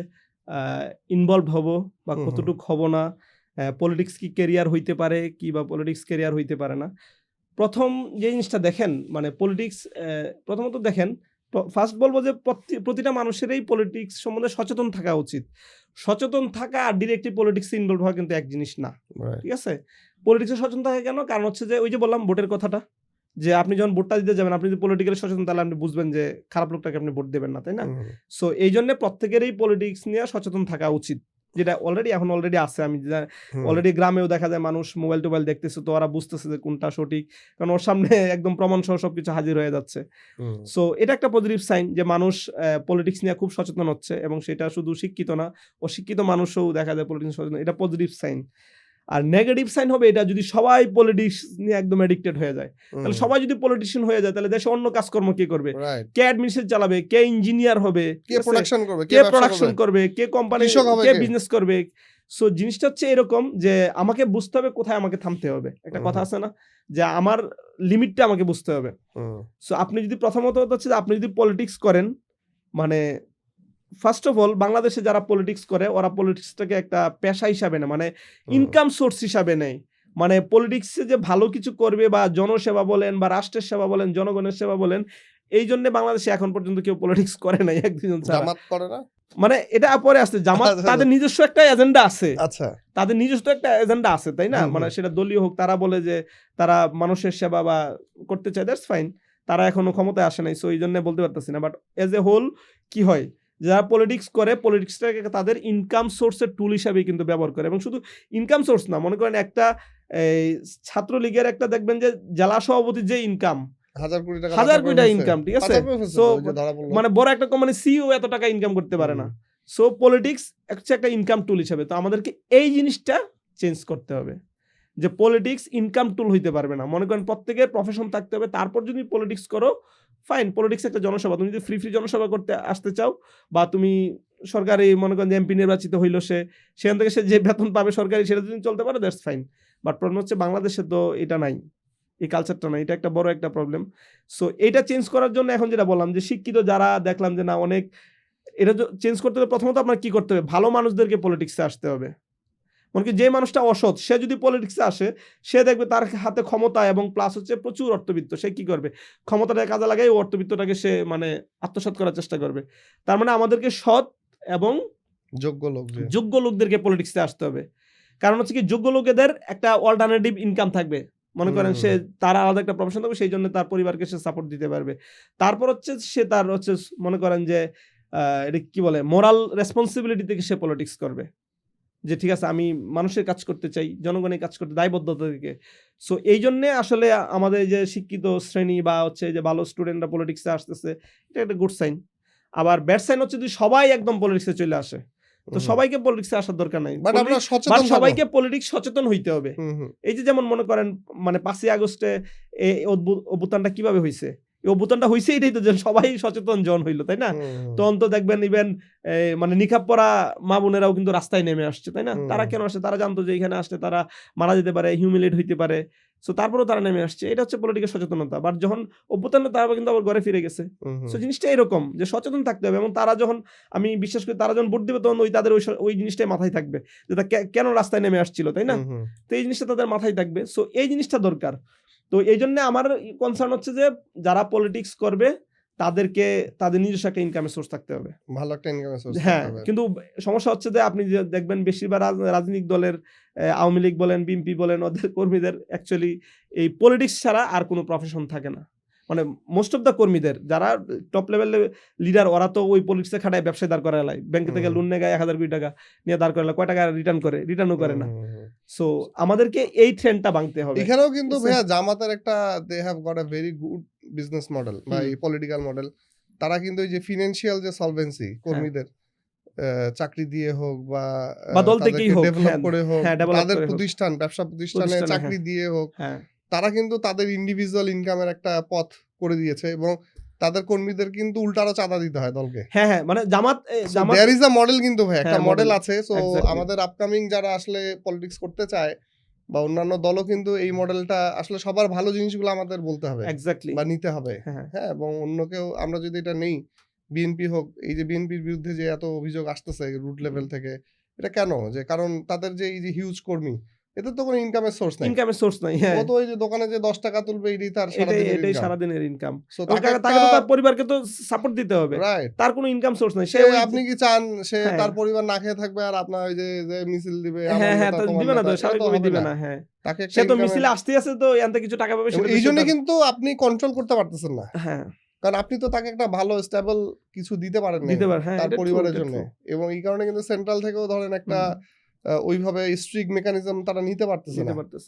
ইনভলভ হব বা কতটুকু হব না, পলিটিক্স কি কেরিয়ার হইতে পারে কি বা পলিটিক্স কেরিয়ার হইতে পারে না। প্রথম যে জিনিসটা দেখেন, মানে পলিটিক্স প্রথমত দেখেন, ফার্স্ট বলবো যে প্রতিটা মানুষেরই পলিটিক্স সম্বন্ধে সচেতন থাকা উচিত। সচেতন থাকা আর ডিরেক্টলি পলিটিক্সে ইনভলভ হওয়া কিন্তু এক জিনিস না, ঠিক আছে? পলিটিক্সে সচেতন থাকা কেন? কারণ হচ্ছে যে ওই যে বললাম ভোটের কথাটা, যে আপনি যখন ভোটটা দিতে যাবেন, আপনি যদি পলিটিক্যালি সচেতন, তাহলে আপনি বুঝবেন যে খারাপ লোকটাকে আপনি ভোট দেবেন না, তাই না? সো এই জন্য প্রত্যেকেরই পলিটিক্স নিয়ে সচেতন থাকা উচিত, যেটা এখন অলরেডি আছে। আমি অলরেডি গ্রামেও দেখা যায় মানুষ মোবাইল টোবাইল দেখতেছে, তো ওরা বুঝতেছে যে কোনটা সঠিক, কারণ ওর সামনে একদম প্রমাণ সহ সবকিছু হাজির হয়ে যাচ্ছে। সো এটা একটা পজিটিভ সাইন যে মানুষ পলিটিক্স নিয়ে খুব সচেতন হচ্ছে, এবং সেটা শুধু শিক্ষিত না, অশিক্ষিত মানুষও দেখা যায় পলিটিক্স সচেতন, এটা পজিটিভ সাইন। আর নেগেটিভ সাইন হবে এটা যদি সবাই পলিটিক্স নিয়ে একদম এডিক্টেড হয়ে যায়। তাহলে সবাই যদি পলিটিশিয়ান হয়ে যায়, তাহলে দেশে অন্য কাজকর্ম কে করবে? কে অ্যাডমিনিস্ট্রেশন চালাবে? কে ইঞ্জিনিয়ার হবে? কে প্রোডাকশন করবে? কে প্রোডাকশন করবে? কে কোম্পানি, কে বিজনেস করবে? সো জিনিসটা হচ্ছে এরকম যে আমাকে বুঝতে হবে কোথায় আমাকে থামতে হবে। একটা কথা আছে না, যে আমার লিমিটটা আমাকে বুঝতে হবে। সো আপনি যদি প্রথমত হচ্ছে আপনি যদি পলিটিক্স করেন, মানে ফার্স্ট অফ অল বাংলাদেশে যারা পলিটিক্স করে, ওরা পলিটিক্সটাকে একটা পেশা হিসাবে না, মানে ইনকাম সোর্স হিসাবে নেয়। মানে পলিটিক্সে যে ভালো কিছু করবে বা জনসেবা বলেন বা রাষ্ট্রের সেবা বলেন, জনগণের সেবা বলেন, এই জন্য বাংলাদেশে এখন পর্যন্ত কেউ পলিটিক্স করে নাই, একজন ছাড়া। জামাত করে না? মানে এটা পরে আসছে, জামাত তাদের নিজস্ব একটা এজেন্ডা আছে। আচ্ছা, তাদের নিজস্ব একটা এজেন্ডা আছে, তাই না? মানে সেটা দলীয় হোক, তারা বলে যে তারা মানুষের সেবা বা করতে চায়, দ্যাটস ফাইন। তারা এখনো ক্ষমতায় আসে নাই, সো এই জন্য বলতে পারতেছি না। বাট এজ এ হোল কি হয়, যারা পলিটিক্স করে, পলিটিক্সটাকে তাদের ইনকাম সোর্সের টুল হিসাবে কিন্তু ব্যবহার করে। এবং শুধু ইনকাম সোর্স না, মনে করেন একটা ছাত্রলীগের একটা দেখবেন যে জেলা সভাপতির যে ইনকাম 1000 কোটি টাকা, 1000 কোটি টাকা ইনকাম, ঠিক আছে? সো মানে বড় একটা কোম্পানি সিইও এত টাকা ইনকাম করতে পারে না। সো পলিটিক্স হচ্ছে একটা ইনকাম টুল হিসাবে। তো আমাদেরকে এই জিনিসটা চেঞ্জ করতে হবে, যে পলিটিক্স ইনকাম টুল হইতে পারবে না। মনে করেন প্রত্যেকের প্রফেশন থাকতে হবে, তারপর যদি পলিটিক্স করো, ফাইন। পলিটিক্স একটা জনসভা, তুমি যদি ফ্রি জনসভা করতে আসতে চাও, বা তুমি সরকারি মনে করেন যে এমপি নির্বাচিত হইলো, সেখান থেকে সে যে বেতন পাবে সরকারি, সেটা যদি চলতে পারে, দ্যাটস ফাইন। বাট প্রবলেম হচ্ছে বাংলাদেশে তো এটা নাই, এই কালচারটা নাই, এটা একটা বড় একটা প্রবলেম। সো এটা চেঞ্জ করার জন্য এখন যেটা বললাম, যে শিক্ষিত যারা দেখলাম যে না অনেক, এটা চেঞ্জ করতে হলে প্রথমত আপনার কি করতে হবে, ভালো মানুষদেরকে পলিটিক্সে আসতে হবে। মনে করি যে মানুষটা অসৎ, সে যদি পলিটিক্সে আসে, সে দেখবে তার হাতে ক্ষমতা এবং প্লাস হচ্ছে প্রচুর অর্থবিত্ত, সে কি করবে, ক্ষমতাটাকে কাজে লাগাই অর্থবিত্তটাকে সে মানে আত্মসাৎ করার চেষ্টা করবে। তার মানে আমাদেরকে সৎ এবং যোগ্য লোকদেরকে পলিটিক্সে আসতে হবে। কারণ হচ্ছে কি, যোগ্য লোকেদের একটা অল্টারনেটিভ ইনকাম থাকবে। মনে করেন সে তার আলাদা একটা প্রফেশন থাকবে, সেই জন্য তার পরিবারকে সে সাপোর্ট দিতে পারবে। তারপর হচ্ছে সে তার হচ্ছে মনে করেন যে এটা কি বলে, মোরাল রেসপন্সিবিলিটি থেকে সে পলিটিক্স করবে, যে ঠিক আছে আমি মানুষের কাজ করতে চাই, জনগণের কাজ করতে, দায়বদ্ধতা থেকে। সো এই জন্যে আসলে আমাদের যে শিক্ষিত শ্রেণী বা হচ্ছে যে ভালো স্টুডেন্টরা পলিটিক্সে আসতেছে, এটা একটা গুড সাইন। আবার ব্যাড সাইন হচ্ছে যদি সবাই একদম পলিটিক্সে চলে আসে, তো সবাইকে পলিটিক্সে আসার দরকার নাই, সবাইকে পলিটিক্স সচেতন হইতে হবে। এই যে যেমন মনে করেন মানে 5ই আগস্টে অভ্যুত্থানটা কিভাবে হয়েছে, এই অভ্যুত্থানটা হয়েছে এটাই তো যে সবাই সচেতন জন হইলো, তাই না? তখন তো দেখবেন ইভেন মানে নিকাব পরা মা বোনেরাও কিন্তু রাস্তায় নেমে আসছে, তাই না? তারা কেন আসছে? তারা জানতো যে এখানে আসলে তারা মারা যেতে পারে, হিউমিলেট হইতে পারে, সো তারপরেও তারা নেমে আসছে। এটা হচ্ছে পলিটিক্যাল সচেতনতা। বাট যখন অভ্যুত্থান, তারা কিন্তু আবার ঘরে ফিরে গেছে। সো জিনিসটা এরকম যে সচেতন থাকতে হবে, এবং তারা যখন, আমি বিশ্বাস করি তারা যখন ভোট দিবে তখন তাদের ওই জিনিসটাই মাথায় থাকবে যে কেন রাস্তায় নেমে আসছিল, তাই না? তো এই জিনিসটা তাদের মাথায় থাকবে। সো এই জিনিসটা দরকার। তো এই জন্য আমার কনসার্ন হচ্ছে যে যারা পলিটিক্স করবে তাদেরকে তাদের নিজস্ব একটা ইনকামের সোর্স থাকতে হবে, ভালো একটা ইনকামের সোর্স। হ্যাঁ, কিন্তু সমস্যা হচ্ছে যে আপনি যে দেখবেন বেশিরভাগ রাজনৈতিক দলের, আওয়ামী লীগ বলেন, বিএনপি বলেন, ওদের কর্মীদের অ্যাকচুয়ালি এই পলিটিক্স ছাড়া আর কোনো প্রফেশন থাকে না। মানে মোস্ট অফ দ্য কর্মীদের যারা টপ লেভেলের লিডার, ওরা তো ওই পলিটিক্সে খাটায় ব্যবসায় দাঁড় করা লাই, ব্যাংক থেকে লোন নেয় 1000 কোটি টাকা নিয়ে দাঁড় করা, কয় টাকা রিটার্নও করে না। সো আমাদেরকে এই ট্রেন্ডটা ভাঙতে হবে। এখানেও কিন্তু ভাইয়া জামাতের একটা they have got a very good business model বা এই পলিটিক্যাল মডেল। তারা কিন্তু এই যে ফিনান্সিয়াল যে সলভেন্সি কর্মীদের চাকরি দিয়ে হোক বা দল থেকেই হোক, ডেভেলপ করে হোক, তাদের প্রতিষ্ঠান, ব্যবসা প্রতিষ্ঠানে চাকরি দিয়ে হোক, তারা কিন্তু তাদের ইন্ডিভিজুয়াল ইনকামের একটা পথ করে দিয়েছে, এবং তাদের কর্মীদের কিন্তু উল্টারও চাঁদা দিতে হয় দলকে। হ্যাঁ, মানে জামাত দেয়ার ইজ আ মডেল, কিন্তু ভাই একটা মডেল আছে। সো আমাদের আপকামিং যারা আসলে পলিটিক্স করতে চায় বা অন্যান্য দলও কিন্তু এই মডেলটা আসলে সবার ভালো জিনিসগুলো আমাদের বলতে হবে বা নিতে হবে। হ্যাঁ, এবং অন্য কেউ আমরা যদি এটা নেই, বিএনপি হোক, এই যে বিএনপির বিরুদ্ধে যে এত অভিযোগ আসতেছে রুট লেভেল থেকে, এটা কেন? যে কারণ তাদের যে এই যে হিউজ কর্মী, এদের তো কোনো ইনকামের সোর্স নাই। হ্যাঁ, ও তো ওই যে দোকানে যে 10 টাকা তুলবে এটাই তার সারাদিনের ইনকাম। সো তাকে তো তার পরিবারকে তো সাপোর্ট দিতে হবে, রাইট? তার কোনো ইনকাম সোর্স নাই। সে আপনি কি চান সে তার পরিবার না খেয়ে থাকবে আর আপনার ওই যে মিছিল দিবে? হ্যাঁ, তো দিবে না, তো স্বাভাবিকভাবে দিবে না। হ্যাঁ, সে তো মিছিলে আসতে আছে, তো এনতে কিছু টাকা পাবে, এই জন্য কিন্তু আপনি কন্ট্রোল করতে পারতেছেন না। হ্যাঁ, কারণ আপনি তো তাকে একটা ভালো স্টেবল কিছু দিতে পারেন না তার পরিবারের জন্য, এবং এই কারণে কিন্তু সেন্ট্রাল থেকেও ধরেন একটা ওইভাবে স্ট্রিক্ট মেকানিজম তারা নিতে পারতেছে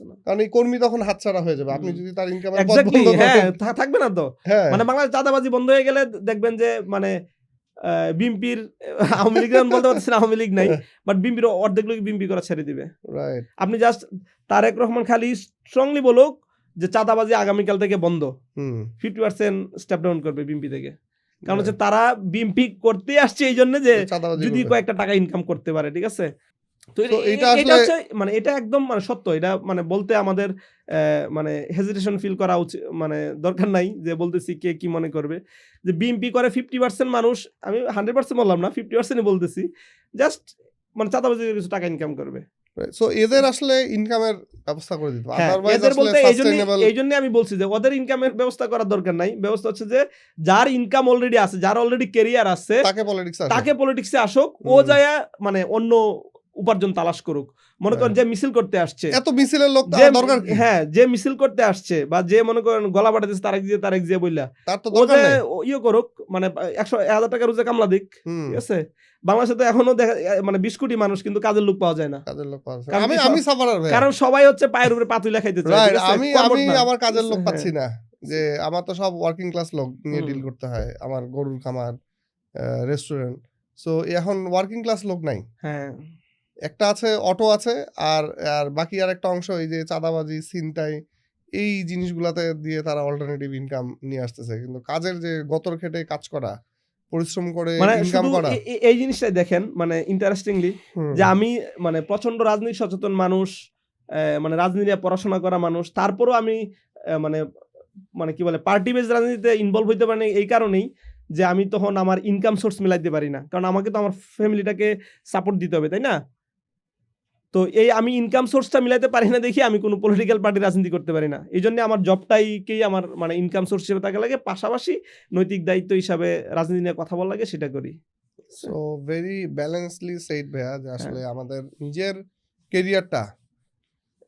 না, কারণ এই কর্মী তখন হাতছাড়া হয়ে যাবে। আপনি যদি তার ইনকামের পথ বন্ধ করেন, থাকবে না তো। মানে বাংলাদেশ চাঁদাবাজি বন্ধ হয়ে গেলে দেখবেন যে মানে বিএনপির, আওয়ামী লীগ বলতে পারতেছেন আওয়ামী লীগ নাই, বাট বিএনপির অর্ধেক লোক বিএনপি করা ছেড়ে দিবে। রাইট, আপনি জাস্ট তারেক রহমান খালি স্ট্রংলি বলুক যে চাঁদাবাজি আগামীকাল থেকে বন্ধ, 50% স্টেপ ডাউন করবে বিএনপি থেকে। কারণ হচ্ছে তারা বিএনপি করতে আসছে এই জন্য যে যদি কয়েকটা টাকা ইনকাম করতে পারে, ঠিক আছে? তো এটা হচ্ছে মানে এটা একদম মানে সত্য। এটা মানে বলতে আমাদের মানে হেজিটেশন ফিল করা উচিত, মানে দরকার নাই যে বলতেছি কে কি মনে করবে। যে বিএনপি করে 50% মানুষ, আমি 100% বললাম না, 50%ই বলতেছি, জাস্ট মানে চাঁদাবাজি কিছু টাকা ইনকাম করবে। সো এদের আসলে ইনকামের ব্যবস্থা করে দিতে হবে। এদের বলতে এই জন্য আমি বলছি যে ওদের ইনকামের ব্যবস্থা করার দরকার নাই। ব্যবস্থা হচ্ছে যে যার ইনকাম অলরেডি আছে, যার অলরেডি ক্যারিয়ার আছে, তাকে পলিটিক্সে আসুক, ও যায় মানে অন্য উপার্জন তালাশ করুক। মনে করেন যে মিছিল করতে আসছে, এত মিছিলের লোক দরকার কি? হ্যাঁ, যে মিছিল করতে আসছে বা যে মনে করেন গলা বাড়াতেছে তারেক দিয়ে বইলা, তার তো দরকার নাই। ইয়ে করুক, মানে 1000 টাকা রোজে কামলা দিক, ঠিক আছে? বাংলাদেশে তো এখনো মানে 20 কোটি মানুষ, কিন্তু কাজের লোক পাওয়া যায় না। আমি সাফারার ভাই, কারণ সবাই হচ্ছে পায়ের উপরে পাতুইলা খাইতে চায়। আমি আমার কাজের লোক পাচ্ছি না। যে আমার তো সব ওয়ার্কিং ক্লাস লোক নিয়ে ডিল করতে হয়, আমার গরুর খামার, রেস্টুরেন্ট। সো এখন ওয়ার্কিং ক্লাস লোক নাই। হ্যাঁ, একটা আছে, অটো আছে, আর বাকি আর একটা অংশ এই যে চাঁদাবাজি, ছিনতাই, এই জিনিসগুলাতে দিয়ে তারা অল্টারনেটিভ ইনকাম নিয়ে আসতেছে। কিন্তু কাজের যে গতর খেটে কাজ করা, পরিশ্রম করে ইনকাম করা, এই জিনিসটাই দেখেন মানে ইন্টারেস্টিংলি যে আমি মানে প্রচন্ড রাজনীতি সচেতন মানুষ, মানে রাজনীতি পড়াশোনা করা মানুষ, তারপরও আমি মানে মানে কি বলে পার্টি বেজ রাজনীতিতে ইনভলভ হইতে পারি এই কারণেই যে আমি তখন আমার ইনকাম সোর্স মিলাইতে পারি না, কারণ আমাকে তো আমার ফ্যামিলিটাকে সাপোর্ট দিতে হবে, তাই না? তো এই আমি ইনকাম সোর্সটা মিলাইতে পারি না দেখি আমি কোনো পলিটিক্যাল পার্টি রাজনীতি করতে পারি না। এই জন্য আমার জবটাইকেই আমার মানে ইনকাম সোর্স হিসেবে থাকা লাগে, পাশাপাশি নৈতিক দায়িত্ব হিসাবে রাজনীতি নিয়ে কথা বলা লাগে, সেটা করি। সো ভেরি ব্যালেন্সলি সেড ভাইয়া, যে আসলে আমাদের নিজের ক্যারিয়ারটা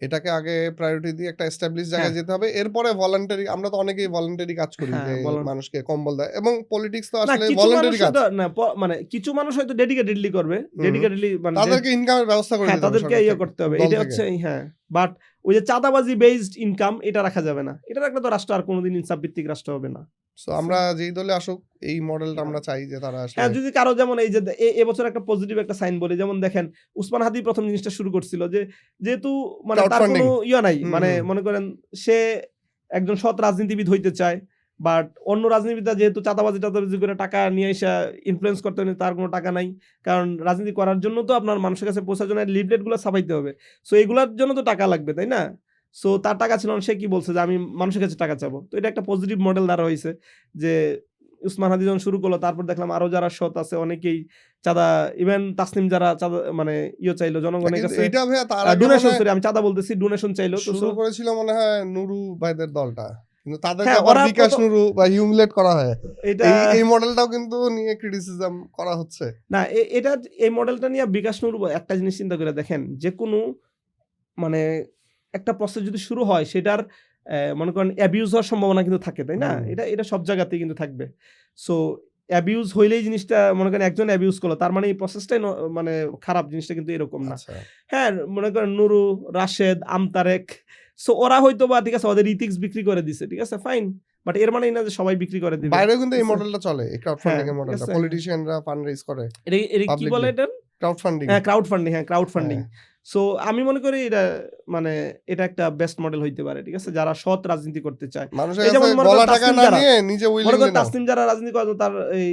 এটাকে আগে প্রায়োরিটি দিয়ে একটা এস্টাবলিশ জায়গায় যেতে হবে। এরপরে ভলান্টারি, আমরা তো অনেকেই ভলান্টারি কাজ করি যে মানুষকে কম্বল দেয়, এবং পলিটিক্স তো আসলে ভলান্টারি কাজ না। মানে কিছু মানুষ হয়তো ডেডিকেটেডলি করবে, ডেডিকেটলি মানে তাদেরকে ইনকামের ব্যবস্থা করে দিতে হবে, তাদেরকে ইয়ে করতে হবে। এটা হচ্ছে হ্যাঁ, বাট ওই যে চাঁদাবাজি বেসড ইনকাম এটা রাখা যাবে না। এটা রাখলে তো রাষ্ট্র আর কোনোদিন ইনসাফ ভিত্তিক রাষ্ট্র হবে না। সো আমরা যেই দলে আসুক এই মডেলটা আমরা চাই যে তারা আসলে, হ্যাঁ, যদি কারো যেমন এই যে এবছর একটা পজিটিভ একটা সাইন বলি, যেমন দেখেন উসমান হাদি প্রথম জিনিসটা শুরু করছিল যে যেহেতু মানে তার কোনো ইয়ে নাই, মানে মনে করেন সে একজন সৎ রাজনীতিবিদ হইতে চায় বাট অন্য রাজনীতিবিদরা যেহেতু চাঁদাবাজি করে টাকা নিয়ে এসে ইনফ্লুয়েন্স করতে হবে, তার কোনো টাকা নাই, কারণ রাজনীতি করার জন্য তো আপনার মানুষের কাছে পৌঁছার জন্য লিফলেটগুলো ছাপাইতে হবে, সো এগুলোর জন্য তো টাকা লাগবে, তাই না? সো তার টাকা ছিল না, সে কি বলছে যে আমি মানুষের কাছে টাকা চাবো। তো এটা একটা পজিটিভ মডেল দ্বারা হয়েছে যে উসমান হাদি যখন শুরু করলো, তারপর দেখলাম আরো যারা সৎ আছে অনেকেই চাঁদা, ইভেন তাসনিম যারা চাঁদা মানে চাইলো জনগণের কাছে এটা ভাইয়া তার আগে ডোনেশন, মনে হয় সরি আমি চাঁদা বলতেছি, ডোনেশন চাইলো। তো শুরু করেছিল মনে হয় নুরু ভাইদের দলটা, কিন্তু তাদেরকে হ্যাঁ, আবার ওরা বিকাশ প্রথম- নুরু বা হিউমিলেট করা হয়। এটা এই মডেলটাও কিন্তু নিয়ে ক্রিটিসিজম করা হচ্ছে। না, এটা এই মডেলটা নিয়ে বিকাশ নুর একটা জিনিস চিন্তা করে দেখেন, যে কোনো মানে একটা প্রসেস যদি শুরু হয় সেটার মনে করেন অ্যাবিউজ হওয়ার সম্ভাবনা কিন্তু থাকে, তাই না? এটা সব জায়গাতেই কিন্তু থাকবে। সো অ্যাবিউজ হইলেই জিনিসটা মনে করেন একজন অ্যাবিউজ করলো, তার মানে এই প্রসেসটাই মানে খারাপ, জিনিসটা কিন্তু এরকম না। আচ্ছা, হ্যাঁ, মনে করেন নুরু, রাশেদ, আমতারেক, সো ওরা হয়তো বা ঠিক আছে ওদের ইথিক্স বিক্রি করে দিছে, ঠিক আছে ফাইন, বাট এর মানে না যে সবাই বিক্রি করে দিবে। বাইরেও কিন্তু এই ঠিক আছে? মডেলটা চলে, এই ক্রাউড ফান্ডিং এর হ্যাঁ, ঠিক মডেলটা আছে। পলিটিশিয়ানরা ফান্ড রেজ করে এটা কি বলে publicly। এটা? Crowd funding. হ্যাঁ, ক্রাউড ফান্ডিং। সো আমি মনে করি এটা মানে এটা একটা বেস্ট মডেল হইতে পারে, ঠিক আছে, যারা সৎ রাজনীতি করতে চায়। মানুষের এই যেমন কাছে মনে করেন গলা টাকা তাসনিম না যারা- নিয়ে নিজে মনে উইলিংলি করেন নাও। তাসনিম যারা রাজনীতি করে, তার এই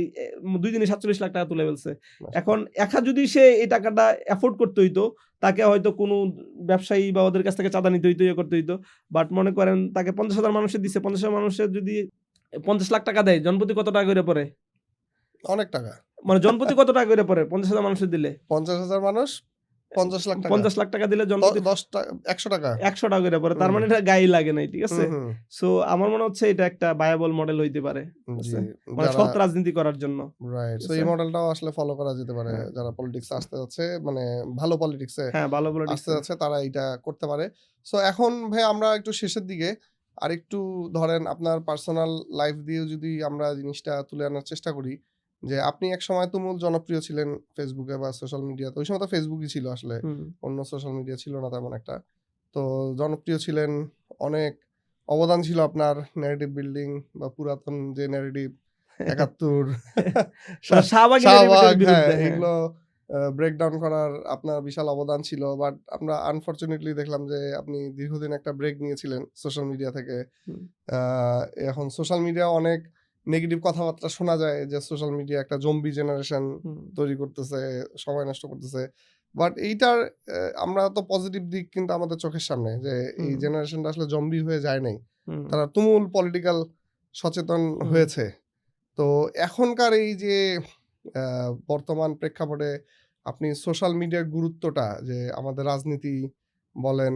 2 দিনে 47 লাখ টাকা তুলে ফেলছে। এখন একা যদি সে এই টাকাটা অ্যাফোর্ড করতে হইতো, তাকে হয়তো কোনো ব্যবসায়ী বা ওদের কাছ থেকে চাঁদা নিতে হইতো, ইয়ে করতে হইতো। বাট মনে করেন তাকে 50,000 মানুষের দিচ্ছে, 50,000 মানুষের যদি 50 লাখ টাকা দেয়, জনপ্রতি কত টাকা করে পড়ে? অনেক টাকা। মানে জনপ্রতি কত টাকা করে পড়ে 50,000 মানুষের দিলে? 50,000 মানুষ 50 লাখ টাকা। 50 লাখ টাকা দিলে জনপ্রতি 10 টাকা 100 টাকা। 100 টাকা করে পড়ে। তার মানে এটা গায়ে লাগে নাই, ঠিক আছে? হুম, হুম, সো আমার মনে হচ্ছে এটা একটা ভায়াবল মডেল হইতে পারে, জি, মানে যারা সৎ রাজনীতি করার জন্য। রাইট। সো ঠিক এই আছে? মডেলটাও আসলে ফলো করা যেতে পারে, হ্যাঁ। যারা পলিটিক্স আসতে যাচ্ছে, মানে ভালো পলিটিক্সে হ্যাঁ, ভালো পলিটিক্স। আসতে যাচ্ছে, তারা এটা করতে পারে। সো এখন ভাই আমরা একটু শেষের দিকে আরেকটু ধরেন আপনার পার্সোনাল লাইফ দিয়েও যদি আমরা জিনিসটা তুলে আনার চেষ্টা করি, যে আপনি এক সময় তুমুল জনপ্রিয় ছিলেন ফেসবুকে বা সোশ্যাল মিডিয়াতে। ওই সময় তো ফেসবুকই ছিল আসলে, অন্য সোশ্যাল মিডিয়া ছিল না তেমন একটা। তো জনপ্রিয় ছিলেন, অনেক অবদান ছিল আপনার ন্যারেটিভ বিল্ডিং বা পুরাতন যে ন্যারেটিভ ৭১ শাহবাগের শাহবাগ, বিরুদ্ধে, হ্যাঁ। এগুলো ব্রেকডাউন করার আপনার বিশাল অবদান ছিল। বাট আমরা আনফরচুনেটলি দেখলাম যে আপনি দীর্ঘদিন একটা ব্রেক নিয়েছিলেন সোশ্যাল মিডিয়া থেকে। হুম। এখন সোশ্যাল মিডিয়া অনেক নেগেটিভ কথাবার্তা শোনা যায় যে সোশ্যাল মিডিয়া একটা জম্বি জেনারেশন তৈরি করতেছে, সময় নষ্ট করতেছে। বাট এইটার আমরা তো পজিটিভ দিক কিন্তু আমাদের চোখের সামনে, যে এই জেনারেশনটা আসলে জম্বি হয়ে যায় নাই, তারা তুমুল পলিটিক্যাল সচেতন হয়েছে। তো এখনকার এই যে বর্তমান প্রেক্ষাপটে আপনি সোশ্যাল মিডিয়ার গুরুত্বটা, যে আমাদের রাজনীতি বলেন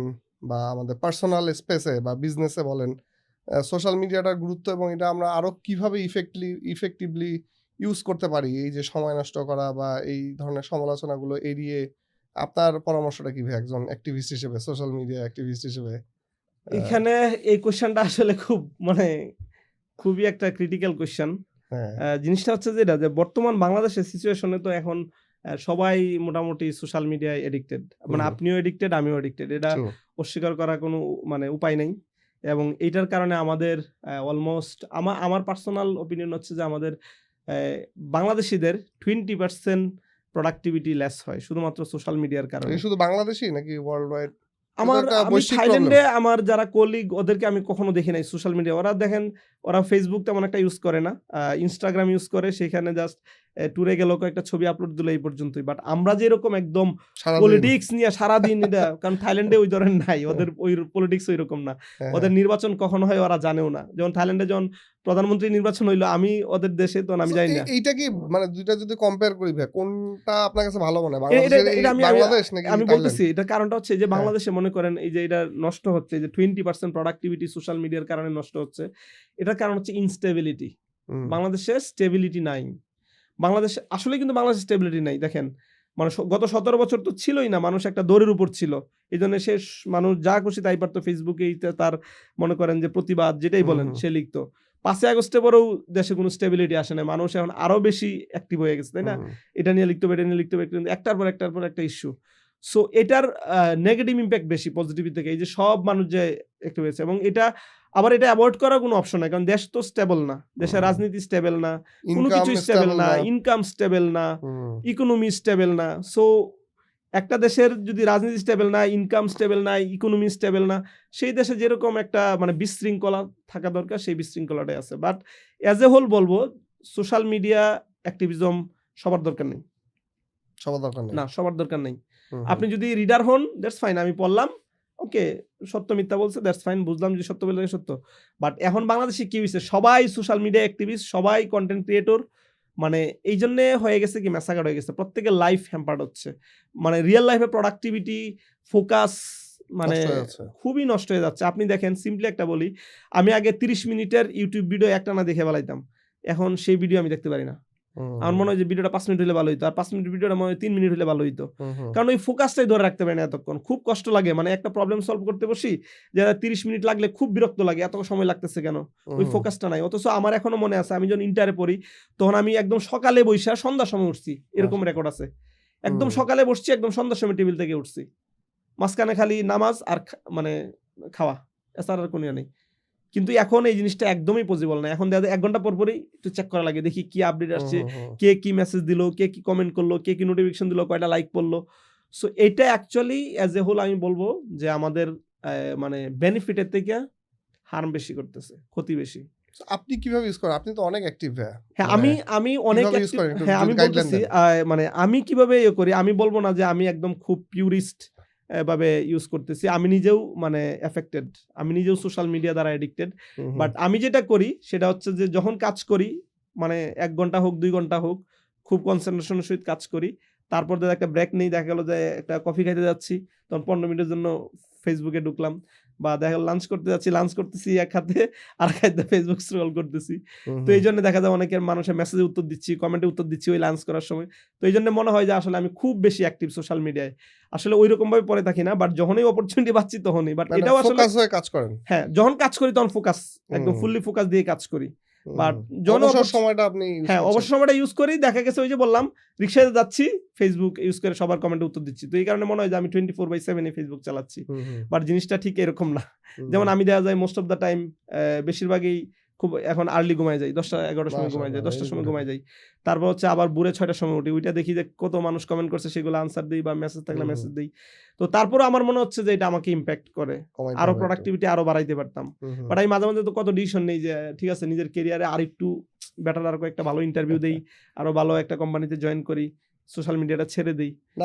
বা আমাদের পার্সোনাল স্পেসে বা বিজনেসে বলেন, সোশ্যাল মিডিয়াটার গুরুত্ব এবং এটা আমরা আরো কিভাবে ইফেক্টিভলি ইউজ করতে পারি, এই যে সময় নষ্ট করা বা এই ধরনের সমালোচনাগুলো এড়িয়ে, আপনার পরামর্শটা কি ভাই একজন অ্যাক্টিভিস্ট হিসেবে, সোশ্যাল মিডিয়া অ্যাক্টিভিস্ট হিসেবে? এখানে এই কোশ্চেনটা আসলে খুব মানে খুবই একটা ক্রিটিক্যাল কোশ্চেন। জিনিসটা হচ্ছে যেটা, যে বর্তমান বাংলাদেশের সিচুয়েশনে তো এখন সবাই মোটামুটি সোশ্যাল মিডিয়ায় এডিক্টেড, মানে আপনিও এডিক্টেড, আমিও এডিক্টেড, এটা অস্বীকার করার কোনো মানে উপায় নেই। এবং এইটার কারণে আমাদের অলমোস্ট আমার পার্সোনাল ওপিনিয়ন হচ্ছে যে আমাদের বাংলাদেশিদের 20% প্রোডাক্টিভিটি লেস হয় শুধুমাত্র সোশ্যাল মিডিয়ার কারণে। শুধু বাংলাদেশি নাকি ওয়ার্ল্ড ওয়াইড? আমি থাইল্যান্ডে আমার যারা কলিগ, ওদেরকে আমি কখনো দেখি নাই সোশ্যাল মিডিয়া। ওরা দেখেন, ওরা ফেসবুক তেমন একটা ইউজ করে না, ইনস্টাগ্রাম ইউজ করে, সেখানে জাস্ট ট্যুরে গেল কয়েকটা ছবি আপলোড দিল, এই পর্যন্তই। বাট আমরা যেরকম একদম পলিটিক্স নিয়ে সারাদিন এটা, কারণ থাইল্যান্ডে ওই ধরনের নাই, ওদের ওই পলিটিক্স ওইরকম না। ওদের নির্বাচন কখন হয় ওরা জানেও না। যেমন থাইল্যান্ডে যখন প্রধানমন্ত্রী নির্বাচন হইলো, আমি ওদের দেশে, তখন আমি জানি না। এইটা কি মানে দুইটা যদি কম্পেয়ার করি ভাই, কোনটা আপনার কাছে ভালো মনে হয়, বাংলাদেশ নাকি? আমি বলতেছি এটার কারণটা হচ্ছে যে বাংলাদেশে মনে করেন এই যে এটা নষ্ট হচ্ছে, যে 20% প্রোডাক্টিভিটি সোশ্যাল মিডিয়ার কারণে নষ্ট হচ্ছে, এটার কারণ হচ্ছে ইনস্টেবিলিটি। বাংলাদেশে স্টেবিলিটি নাই। বাংলাদেশে আসলে কিন্তু বাংলাদেশে স্টেবিলিটি নাই। দেখেন, মানে গত 17 বছর তো ছিলই না, মানুষ একটা দৌড়ের উপর ছিল। এই জন্য শেষ মানুষ যা খুশি তাই পারতো, ফেসবুকে তার মনে করেন যে প্রতিবাদ যেটাই বলেন সে লিখতো। 5 আগস্টে পরেও দেশে কোনো স্টেবিলিটি আসে না, মানুষ এখন আরো বেশি অ্যাক্টিভ হয়ে গেছে, তাই না? এটা নিয়ে লিখতে হবে, এটা নিয়ে লিখতে হবে, একটার পর একটা ইস্যু। সো এটার নেগেটিভ ইম্প্যাক্ট বেশি পজিটিভ থেকে, এই যে সব মানুষ যে অ্যাক্টিভ হয়েছে। এবং এটা আবার এটা অ্যাভয়েড করার কোনো অপশন নাই, কারণ দেশ তো স্টেবল না, দেশের রাজনীতি স্টেবল না, কোনো কিছু স্টেবল না, ইনকাম স্টেবল না, ইকোনমি স্টেবল না। সো একটা দেশের যদি রাজনীতি স্টেবল না, ইনকাম স্টেবল না, ইকোনমি স্টেবল না, সেই দেশে যেরকম একটা মানে বিশৃঙ্খলা থাকা দরকার সেই বিশৃঙ্খলাটাই আছে। বাট অ্যাজ এ হোল বলবো সোশ্যাল মিডিয়া অ্যাক্টিভিজম সবার দরকার নেই, সবার দরকার নেই। না সবার দরকার নেই। হুম, আপনি যদি রিডার হন দ্যাটস ফাইন, আমি পড়লাম ওকে সত্য মিথ্যা বলছে দ্যাটস ফাইন, বুঝলাম যদি সত্য বলে সত্য। বাট এখন বাংলাদেশে কি হয়েছে, সবাই সোশ্যাল মিডিয়া অ্যাক্টিভিস্ট, সবাই কন্টেন্ট ক্রিয়েটর, মানে এই জন্যে হয়ে গেছে কি ম্যাসাকার হয়ে গেছে, প্রত্যেকের লাইফ হ্যাম্পার্ড হচ্ছে, মানে রিয়েল লাইফে প্রোডাক্টিভিটি ফোকাস মানে নষ্ট হয়ে যাচ্ছে। খুবই নষ্ট হয়ে যাচ্ছে। আপনি দেখেন সিম্পলি একটা বলি, আমি আগে 30 মিনিটের ইউটিউব ভিডিও একটানা দেখে বেলাইতাম, এখন সেই ভিডিও আমি দেখতে পারি না। আমার মনে হয় যে ভিডিওটা 5 মিনিট হলে ভালো হইতো, আর 5 মিনিট ভিডিওটা মনে হয় 3 মিনিট হলে ভালো হইতো, কারণ ওই ফোকাসটাই ধরে রাখতে পারি না এতক্ষণ, খুব কষ্ট লাগে। মানে একটা প্রবলেম সলভ করতে বসি, যারা 30 মিনিট লাগলে খুব বিরক্ত লাগে, এত সময় লাগতেছে কেন, ওই ফোকাসটা নাই। অথচ আমার এখনো মনে আছে আমি যখন ইন্টারে পড়ি তখন আমি একদম সকালে বইসা সন্ধ্যার সময় উঠছি, এরকম রেকর্ড আছে। একদম সকালে বসছি, একদম সন্ধ্যার সময় টেবিল থেকে উঠছি, মাঝখানে খালি নামাজ আর মানে খাওয়া, এছাড়া আর কোনো নেই। কিন্তু এখন এই জিনিসটা একদমই পসিবল না। এখন দেখা যায় 1 ঘন্টা পর পরই একটু চেক করা লাগে, দেখি কি আপডেট আসছে, কে কি মেসেজ দিল, কে কি কমেন্ট করলো, কে কি নোটিফিকেশন দিল, কয়টা লাইক পড়লো। সো এটা অ্যাকচুয়ালি অ্যাজ এ হোল আমি বলবো যে আমাদের মানে বেনিফিটের থেকে হার্ম বেশি করতেছে, ক্ষতি বেশি। আপনি কিভাবে ইউজ করেন? আপনি তো অনেক অ্যাক্টিভ। হ্যাঁ আমি অনেক কিভাবে use করেন? একটু হ্যাঁ আমি যদি guideline বলতেছি দেন। মানে আমি কিভাবে ইয়ে করি, আমি বলবো না যে আমি একদম খুব পিউরিস্ট ভাবে ইউজ করতেছি, আমি নিজেও মানে এফেক্টেড, আমি নিজেও সোশ্যাল মিডিয়া দ্বারা এডিক্টেড। বাট আমি যেটা করি সেটা হচ্ছে যে যখন কাজ করি, মানে 1 ঘন্টা হোক 2 ঘন্টা হোক, খুব কনসেন্ট্রেশনের সহিত কাজ করি, তারপর যদি একটা ব্রেক নেই, দেখা গেল যে একটা কফি খাইতে যাচ্ছি, তখন 15 মিনিটের জন্য ফেসবুকে ঢুকলাম, বা দেখা গেল লাঞ্চ করতে যাচ্ছি, লাঞ্চ করতেছি এক হাতে, আর এক হাতে ফেসবুক স্ক্রল করতেছি। তো এই জন্য দেখা যায় অনেকের মানুষের মেসেজে উত্তর দিচ্ছি, কমেন্টে উত্তর দিচ্ছি ওই লাঞ্চ করার সময়। তো এই জন্য মনে হয় যে আসলে আমি খুব বেশি অ্যাক্টিভ সোশ্যাল মিডিয়ায়, আসলে ওই রকম ভাবে পড়ে থাকি না, বাট যখনই অপরচুনিটি পাচ্ছি তখনই। বাট এটাও আসলে ফোকাস হয়ে কাজ করেন। হ্যাঁ, যখন কাজ করি তখন ফোকাস, একদম ফুললি ফোকাস দিয়ে কাজ করি। বাট অবসর সময়টা আপনি হ্যাঁ অবসর সময়টা ইউজ করি, দেখা গেছে ওই যে বললাম রিক্সায় যাচ্ছি, ফেসবুক ইউজ করে সবার কমেন্টে উত্তর দিচ্ছি। তো এই কারণে মনে হয় যে আমি 24/7 ফেসবুক চালাচ্ছি, বাট জিনিসটা ঠিক এরকম না। যেমন আমি দেখা যায় মোস্ট অফ দ্য টাইম বেশিরভাগই খুব এখন আর্লি ঘুমায় যাই, 10টা-11টার সময় ঘুমায় যাই, 10টার সময় ঘুমায় যাই। তারপর হচ্ছে আবার ভোরে 6টার সময় উঠি, ওইটা দেখি যে কত মানুষ কমেন্ট করছে, সেগুলো আনসার দিই, বা মেসেজ থাকলে মেসেজ দিই। তো তারপরে আমার মনে হচ্ছে যে এটা আমাকে ইম্প্যাক্ট করে, আরো প্রোডাক্টিভিটি আরো বাড়াইতে পারতাম। বাট আমি মাঝে মাঝে তো কত ডিসিশন নেই যে ঠিক আছে নিজের ক্যারিয়ারে আর একটু বেটার, আর কয়েকটা ভালো ইন্টারভিউ দেই, আরো ভালো একটা কোম্পানিতে জয়েন করি, সোশ্যাল মিডিয়াটা ছেড়ে দিই।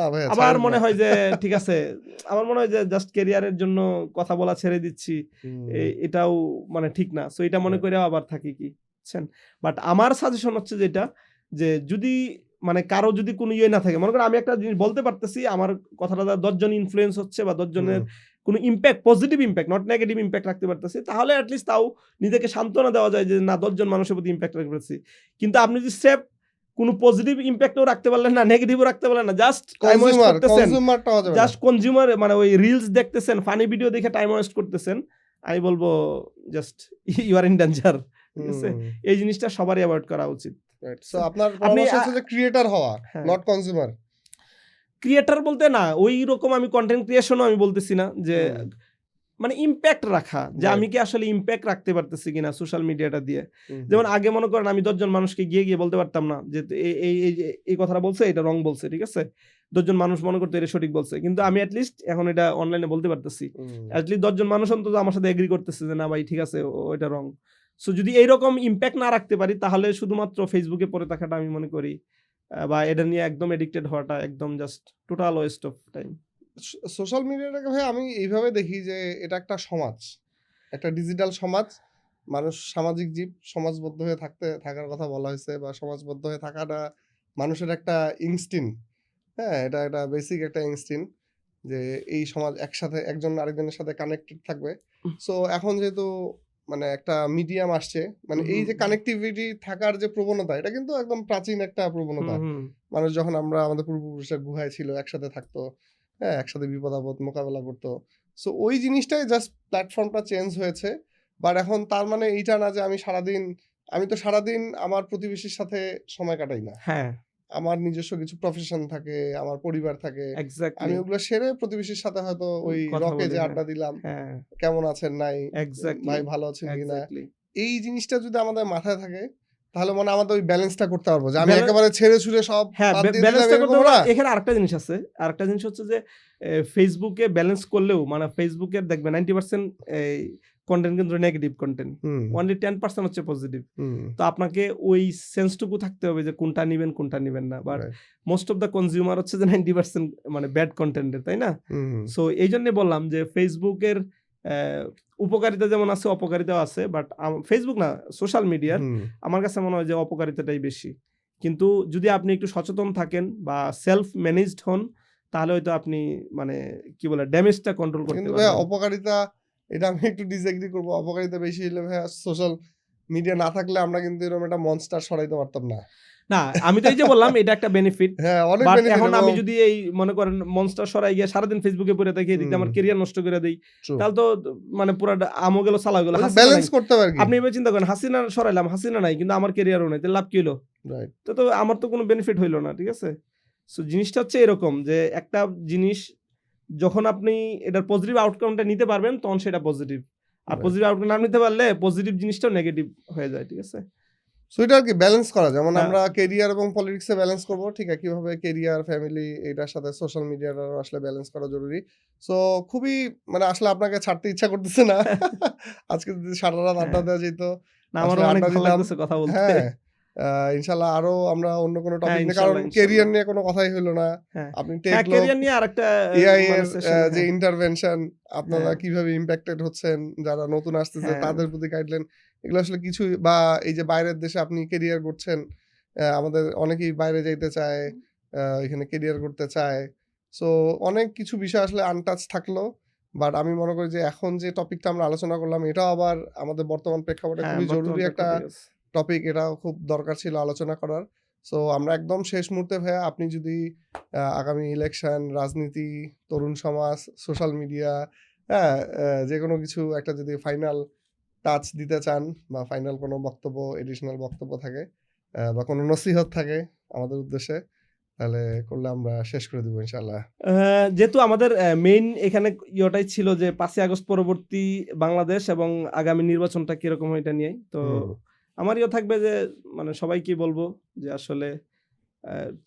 আবার মনে হয় যে ঠিক আছে, আমার মনে হয় যে জাস্ট ক্যারিয়ারের জন্য কথা বলা ছেড়ে দিচ্ছি, এটাও মানে ঠিক না। সো এটা মনে করে আবার থাকি কি বুঝছেন। বাট আমার সাজেশন হচ্ছে যেটা, যে যদি মানে কারো যদি কোনো ইয়ে না থাকে, মনে করেন আমি একটা জিনিস বলতে পারতেছি, আমার কথাটা 10 জন ইনফ্লুয়েন্স হচ্ছে, বা 10 জনের কোনো impact, positive impact, not negative impact রাখতে পারতেছি, তাহলে অ্যাটলিস্ট তাও নিজেকে সান্ত্বনা দেওয়া যায় যে না 10 জন মানুষের প্রতি ইম্প্যাক্ট রাখতে পারছি। কিন্তু আপনি যদি স্রেফ কোনো পজিটিভ ইম্প্যাক্টও রাখতে পারলেন না, নেগেটিভও রাখতে পারলেন না, জাস্ট টাইম ওয়েস্ট করতেছেন, জাস্ট কনজিউমার, মানে ওই রিলস দেখতেছেন, ফানি ভিডিও দেখে টাইম ওয়েস্ট করতেছেন, আমি বলবো just you are in danger. ঠিক আছে, এই জিনিসটা সবারই অ্যাভয়েড করা উচিত। সো আপনার পরামর্শ হচ্ছে যে ক্রিয়েটর হওয়া, নট কনজিউমার। ক্রিয়েটর বলতে না ওই রকম আমি কন্টেন্ট ক্রিয়েশনও আমি বলতেছি না, যে মানে ইম্প্যাক্ট রাখা, যে আমি কি আসলে ইম্প্যাক্ট রাখতে পারতেছি কিনা সোশ্যাল মিডিয়াটা দিয়ে। যেমন আগে মনে করেন আমি 10 জন মানুষকে গিয়ে বলতে পারতাম না যে এই কথাটা বলছে, এটা রং বলছে, ঠিক আছে, 10 জন মানুষ মনে করতে এটা সঠিক বলছে, কিন্তু আমি অ্যাটলিস্ট এখন এটা অনলাইনে বলতে পারতেছি, অ্যাটলিস্ট 10 জন মানুষ অন্তত আমার সাথে এগ্রি করতেছে যে না ভাই ঠিক আছে এটা রং। সো যদি এইরকম ইম্প্যাক্ট না রাখতে পারি, তাহলে শুধুমাত্র ফেসবুকে পড়ে থাকাটা আমি মনে করি, বা এটা নিয়ে একদম এডিক্টেড হওয়াটা একদম just total waste of time. Social মিডিয়াটাকে ভাই আমি এইভাবে দেখি যে এটা একটা সমাজ, একটা ডিজিটাল সমাজ। মানুষ সামাজিক জীব, সমাজবদ্ধ হয়ে থাকার কথা বলা হয়েছে, বা সমাজবদ্ধ হয়ে থাকাটা মানুষের একটা ইনস্টিংক্ট। হ্যাঁ, এটা একটা বেসিক একটা ইনস্টিংক্ট যে এই সমাজ একসাথে একজন আরেকজনের সাথে কানেক্টেড থাকবে। সো এখন যেহেতু মানে একটা মিডিয়াম আসছে, মানে এই যে কানেক্টিভিটি থাকার যে প্রবণতা, এটা কিন্তু একদম প্রাচীন একটা প্রবণতা। মানুষ যখন আমরা আমাদের পূর্বপুরুষের গুহায় ছিল, একসাথে থাকতো, হ্যাঁ, একসাথে বিপদ আপদ মোকাবেলা করতো। সো ওই জিনিসটাই জাস্ট প্ল্যাটফর্মটা চেঞ্জ হয়েছে। বাট এখন তার মানে এইটা না যে আমি তো সারাদিন আমার প্রতিবেশীর সাথে সময় কাটাই না। হ্যাঁ, আমার নিজস্ব কিছু প্রফেশন থাকে, আমার পরিবার থাকে, আমি ওগুলো সেরে প্রতিবেশীর সাথে হয়তো ওই রকে যে আড্ডা দিলাম, কেমন আছেন নাই, ভাই ভালো আছেন কিনা, এই জিনিসটা যদি আমাদের মাথায় থাকে, তাহলে মনে হয় আমাদের ওই ব্যালেন্সটা করতে পারবো যে আমি Balance- একেবারে ছেড়ে ছুড়ে সব হ্যাঁ বাদ দিয়ে দিলাম ব্যালেন্সটা করতে এরকম হবে। না। এখানে আরেকটা জিনিস আছে, আরেকটা জিনিস হচ্ছে যে ফেসবুকে ব্যালেন্স করলেও মানে ফেসবুকের দেখবে 90% এই কন্টেন্ট কিন্তু নেগেটিভ কন্টেন্ট, হুম, অনলি 10% হচ্ছে পজিটিভ। হুম, তো আপনাকে ওই সেন্সটুকু থাকতে হবে যে কোনটা নিবেন কোনটা নিবেন না, but right, most of the consumer হচ্ছে যে 90% মানে ব্যাড কন্টেন্টের, তাই না? হুম, সো এই জন্যই বললাম যে ফেসবুকের উপকারিতা যেমন আছে অপকারিতাও আছে, বাট ফেসবুক না সোশ্যাল মিডিয়ার হুম, আমার কাছে মনে হয় যে অপকারিতাটাই বেশি। কিন্তু যদি আপনি একটু সচেতন থাকেন বা সেলফ ম্যানেজড হন, তাহলে হয়তো আপনি মানে কি বলে ড্যামেজটা কন্ট্রোল করতে কিন্তু ভাইয়া পারবেন। অপকারিতা, এটা আমি একটু ডিসএগ্রি করবো। অপকারিতা বেশি হলে ভাইয়া সোশ্যাল মিডিয়া না থাকলে আমরা কিন্তু এরকম একটা মনস্টার সরাইতে পারতাম না। না আমি তো এই যে বললাম এটা একটা বেনিফিট, হ্যাঁ, অনেক বাট benefit এখন এবং আমি যদি এই মনে করেন মনস্টার সরাই গিয়ে সারাদিন ফেসবুকে পড়ে থাকি, এদিকে আমার হুম, কেরিয়ার নষ্ট করে দেই, true, তাহলে তো মানে পুরো আমও গেল সালাও গেল। হাসিনা ব্যালেন্স নাই। করতে পারি কি, আপনি এবার চিন্তা করেন হাসিনা সরাইলাম, হাসিনা নাই কিন্তু আমার কেরিয়ারও নাই, তাহলে লাভ কি হলো? রাইট, তো আমার তো কোনো বেনিফিট হইলো না, ঠিক আছে? সো জিনিসটা হচ্ছে এরকম যে একটা জিনিস যখন আপনি এটার পজিটিভ আউটকামটা নিতে পারবেন তখন সেটা পজিটিভ, আর Right. পজিটিভ আউটকাম না নিতে পারলে পজিটিভ জিনিসটাও নেগেটিভ হয়ে যায়, ঠিক আছে? সো এটা আর কি ব্যালেন্স করা, যেমন হ্যাঁ। আমরা কেরিয়ার এবং পলিটিক্সে ব্যালেন্স করবো, ঠিক একইভাবে কেরিয়ার, ফ্যামিলি এটার সাথে সোশ্যাল মিডিয়াটারও আসলে ব্যালেন্স করা জরুরি। সো খুবই মানে আসলে আপনাকে ছাড়তে ইচ্ছা করতেছে না। আজকে যদি সারা রাত আড্ডা হ্যাঁ। দেওয়া যেত, না আমার আসলে অনেক আড্ডা ভালো দিতাম। লাগতেছে কথা বলতে। হ্যাঁ, ইনশাল্লাহ আরো আমরা অন্য কোনো হ্যাঁ, টপিক নিয়ে, কারণ ইনশাল্লাহ, কেরিয়ার ইনশাল্লাহ। নিয়ে কোনো কথাই হলো না। হ্যাঁ আপনি হ্যাঁ, টেক লোক, কেরিয়ার নিয়ে আরেকটা এআই মানে এর সেশন। যে ইন্টারভেনশন, আপনারা হ্যাঁ। কিভাবে ইম্প্যাক্টেড হচ্ছেন, যারা নতুন আসতেছে হ্যাঁ। তাদের প্রতি গাইডলাইন, এগুলো আসলে কিছু, বা এই যে বাইরের দেশে আপনি কেরিয়ার করছেন, আমাদের অনেকেই বাইরে যাইতে চায়, এখানে কেরিয়ার করতে চায়। সো অনেক কিছু বিষয় আসলে আনটাচ থাকলো, বাট আমি মনে করি যে এখন যে টপিকটা আমরা আলোচনা করলাম এটাও আবার আমাদের বর্তমান প্রেক্ষাপটে হ্যাঁ, খুবই বর্তমান জরুরি একটা প্রেক্ষাপটে yes। টপিক, এটাও খুব দরকার ছিল আলোচনা করার। সো আমরা একদম শেষ মুহূর্তে ভাইয়া, আপনি যদি আগামী ইলেকশন, রাজনীতি, তরুণ সমাজ, সোশ্যাল মিডিয়া, হ্যাঁ, যে কোনো কিছু একটা যদি ফাইনাল টাচ দিতে চান, বা ফাইনাল কোনো বক্তব্য, এডিশনাল বক্তব্য থাকে, বা কোনো নসিহত থাকে আমাদের উদ্দেশ্যে, তাহলে করলে আমরা শেষ করে দিব ইনশাল্লাহ। যেহেতু আমাদের মেইন এখানে ইয়েটাই ছিল যে 5ই আগস্ট পরবর্তী বাংলাদেশ এবং আগামী নির্বাচনটা কিরকম হয় এটা নিয়ে, তো হুম, আমার ইয়ে থাকবে যে মানে সবাইকে বলবো যে আসলে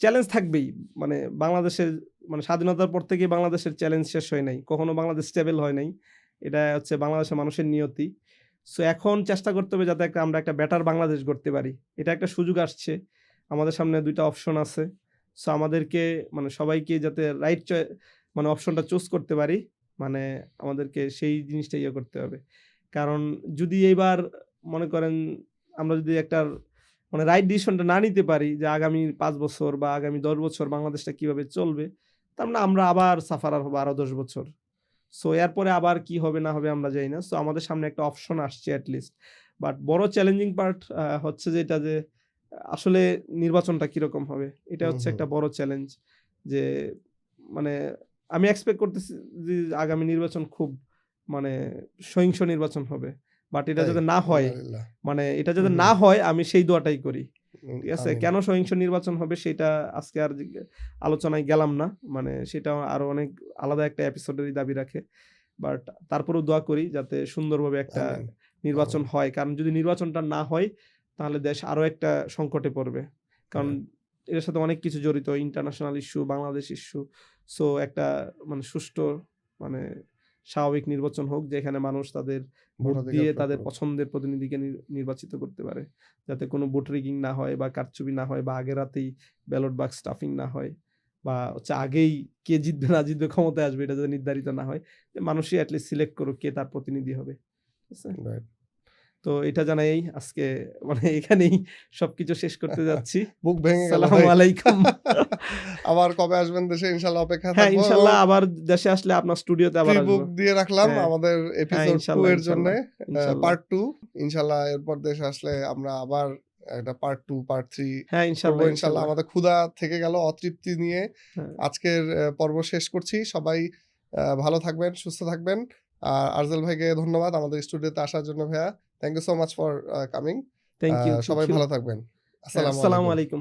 চ্যালেঞ্জ থাকবেই, মানে বাংলাদেশের মানে স্বাধীনতার পর থেকে বাংলাদেশের চ্যালেঞ্জ শেষ হয় নাই, কখনো বাংলাদেশ স্টেবল হয় নাই, এটা হচ্ছে বাংলাদেশের মানুষের নিয়তি। সো এখন চেষ্টা করতে হবে যাতে আমরা একটা বেটার বাংলাদেশ গড়তে পারি, এটা একটা সুযোগ আসছে আমাদের সামনে, দুইটা অপশন আছে। সো আমাদেরকে মানে সবাইকে যাতে রাইট মানে অপশনটা চুজ করতে পারি, মানে আমাদেরকে সেই জিনিসটা ইয়ে করতে হবে। কারণ যদি এইবার মনে করেন আমরা যদি একটা মানে রাইট ডিসিশনটা না নিতে পারি যে আগামী 5 বছর বা আগামী 10 বছর বাংলাদেশটা কিভাবে চলবে, তার মানে আমরা আবার সাফারার হবো আরো 10 বছর। সো এরপরে আবার কি হবে না হবে আমরা জানি না। সো আমাদের সামনে একটা অপশন আসছে অ্যাটলিস্ট। বাট বড় চ্যালেঞ্জিং পার্ট হচ্ছে যেটা যে আসলে নির্বাচনটা কিরকম হবে, এটা হুম, হচ্ছে হুম, একটা বড় চ্যালেঞ্জ। যে মানে আমি এক্সপেক্ট করতেছি যে আগামী নির্বাচন খুব মানে সহিংস নির্বাচন হবে, বাট এটা তাই, যাতে না হয়, আলহামদুলিল্লাহ, মানে এটা হুম, যাতে হুম, না হয় আমি সেই দোয়াটাই করি, ঠিক আছে? আমিন, কেন সহিংস নির্বাচন হবে সেটা আজকে আর আলোচনায় গেলাম না, মানে সেটা আরো অনেক আলাদা একটা এপিসোডেরই দাবি রাখে, বাট তারপরেও দোয়া করি যাতে সুন্দরভাবে একটা আমিন, নির্বাচন আমিন, হয়, কারণ যদি নির্বাচনটা না হয় তাহলে দেশ আরো একটা সংকটে পড়বে, কারণ এর সাথে অনেক কিছু জড়িত, international issue, Bangladesh issue. So একটা মানে সুষ্ঠু মানে স্বাভাবিক নির্বাচন হোক যেখানে মানুষ তাদের ভোট ভোটাধিকার দিয়ে প্রয়োগ তাদের করুন। পছন্দের প্রতিনিধিকে নির্বাচিত করতে পারে, যাতে কোনো ভোট রিগিং না হয় বা কারচুপি না হয় বা আগের রাতেই ব্যালট বাক্স স্টাফিং না হয়, বা হচ্ছে আগেই কে জিতবে না জিতবে ক্ষমতায় আসবে এটা যাতে নির্ধারিত না হয়, যে মানুষই অ্যাটলিস্ট সিলেক্ট করুক কে তার প্রতিনিধি হবে, ঠিক আছে? Right. তো এটা জানাই আজকে মানে এখানেই সবকিছু শেষ করতে যাচ্ছি। বুক ভেঙে গেল আসসালামু ভাই। আলাইকুম। আবার কবে আসবেন দেশে, ইনশাল্লাহ অপেক্ষা হ্যাঁ থাকবো। ইনশাল্লাহ আবার দেশে আসলে আপনার স্টুডিওতে আবার প্রি আসবো। বুক দিয়ে রাখলাম হ্যাঁ, আমাদের হ্যাঁ এপিসোড 2 ইনশাল্লাহ, এর জন্য, ইনশাল্লাহ। পার্ট 2। ইনশাল্লাহ এরপর দেশে আসলে আমরা আবার একটা পার্ট 2, পার্ট 3 হ্যাঁ করবো ইনশাল্লাহ, ইনশাল্লাহ। আমাদের ক্ষুধা থেকে গেল, অতৃপ্তি নিয়ে হ্যাঁ। আজকের পর্ব শেষ করছি। সবাই ভালো থাকবেন, সুস্থ থাকবেন। আর আরজাল ভাইকে ধন্যবাদ আমাদের স্টুডিওতে আসার জন্য ভাইয়া। Thank you so much for coming. Thank you. সবাই ভালো থাকবেন। আসসালামু আসসালামু আলাইকুম। আলাইকুম।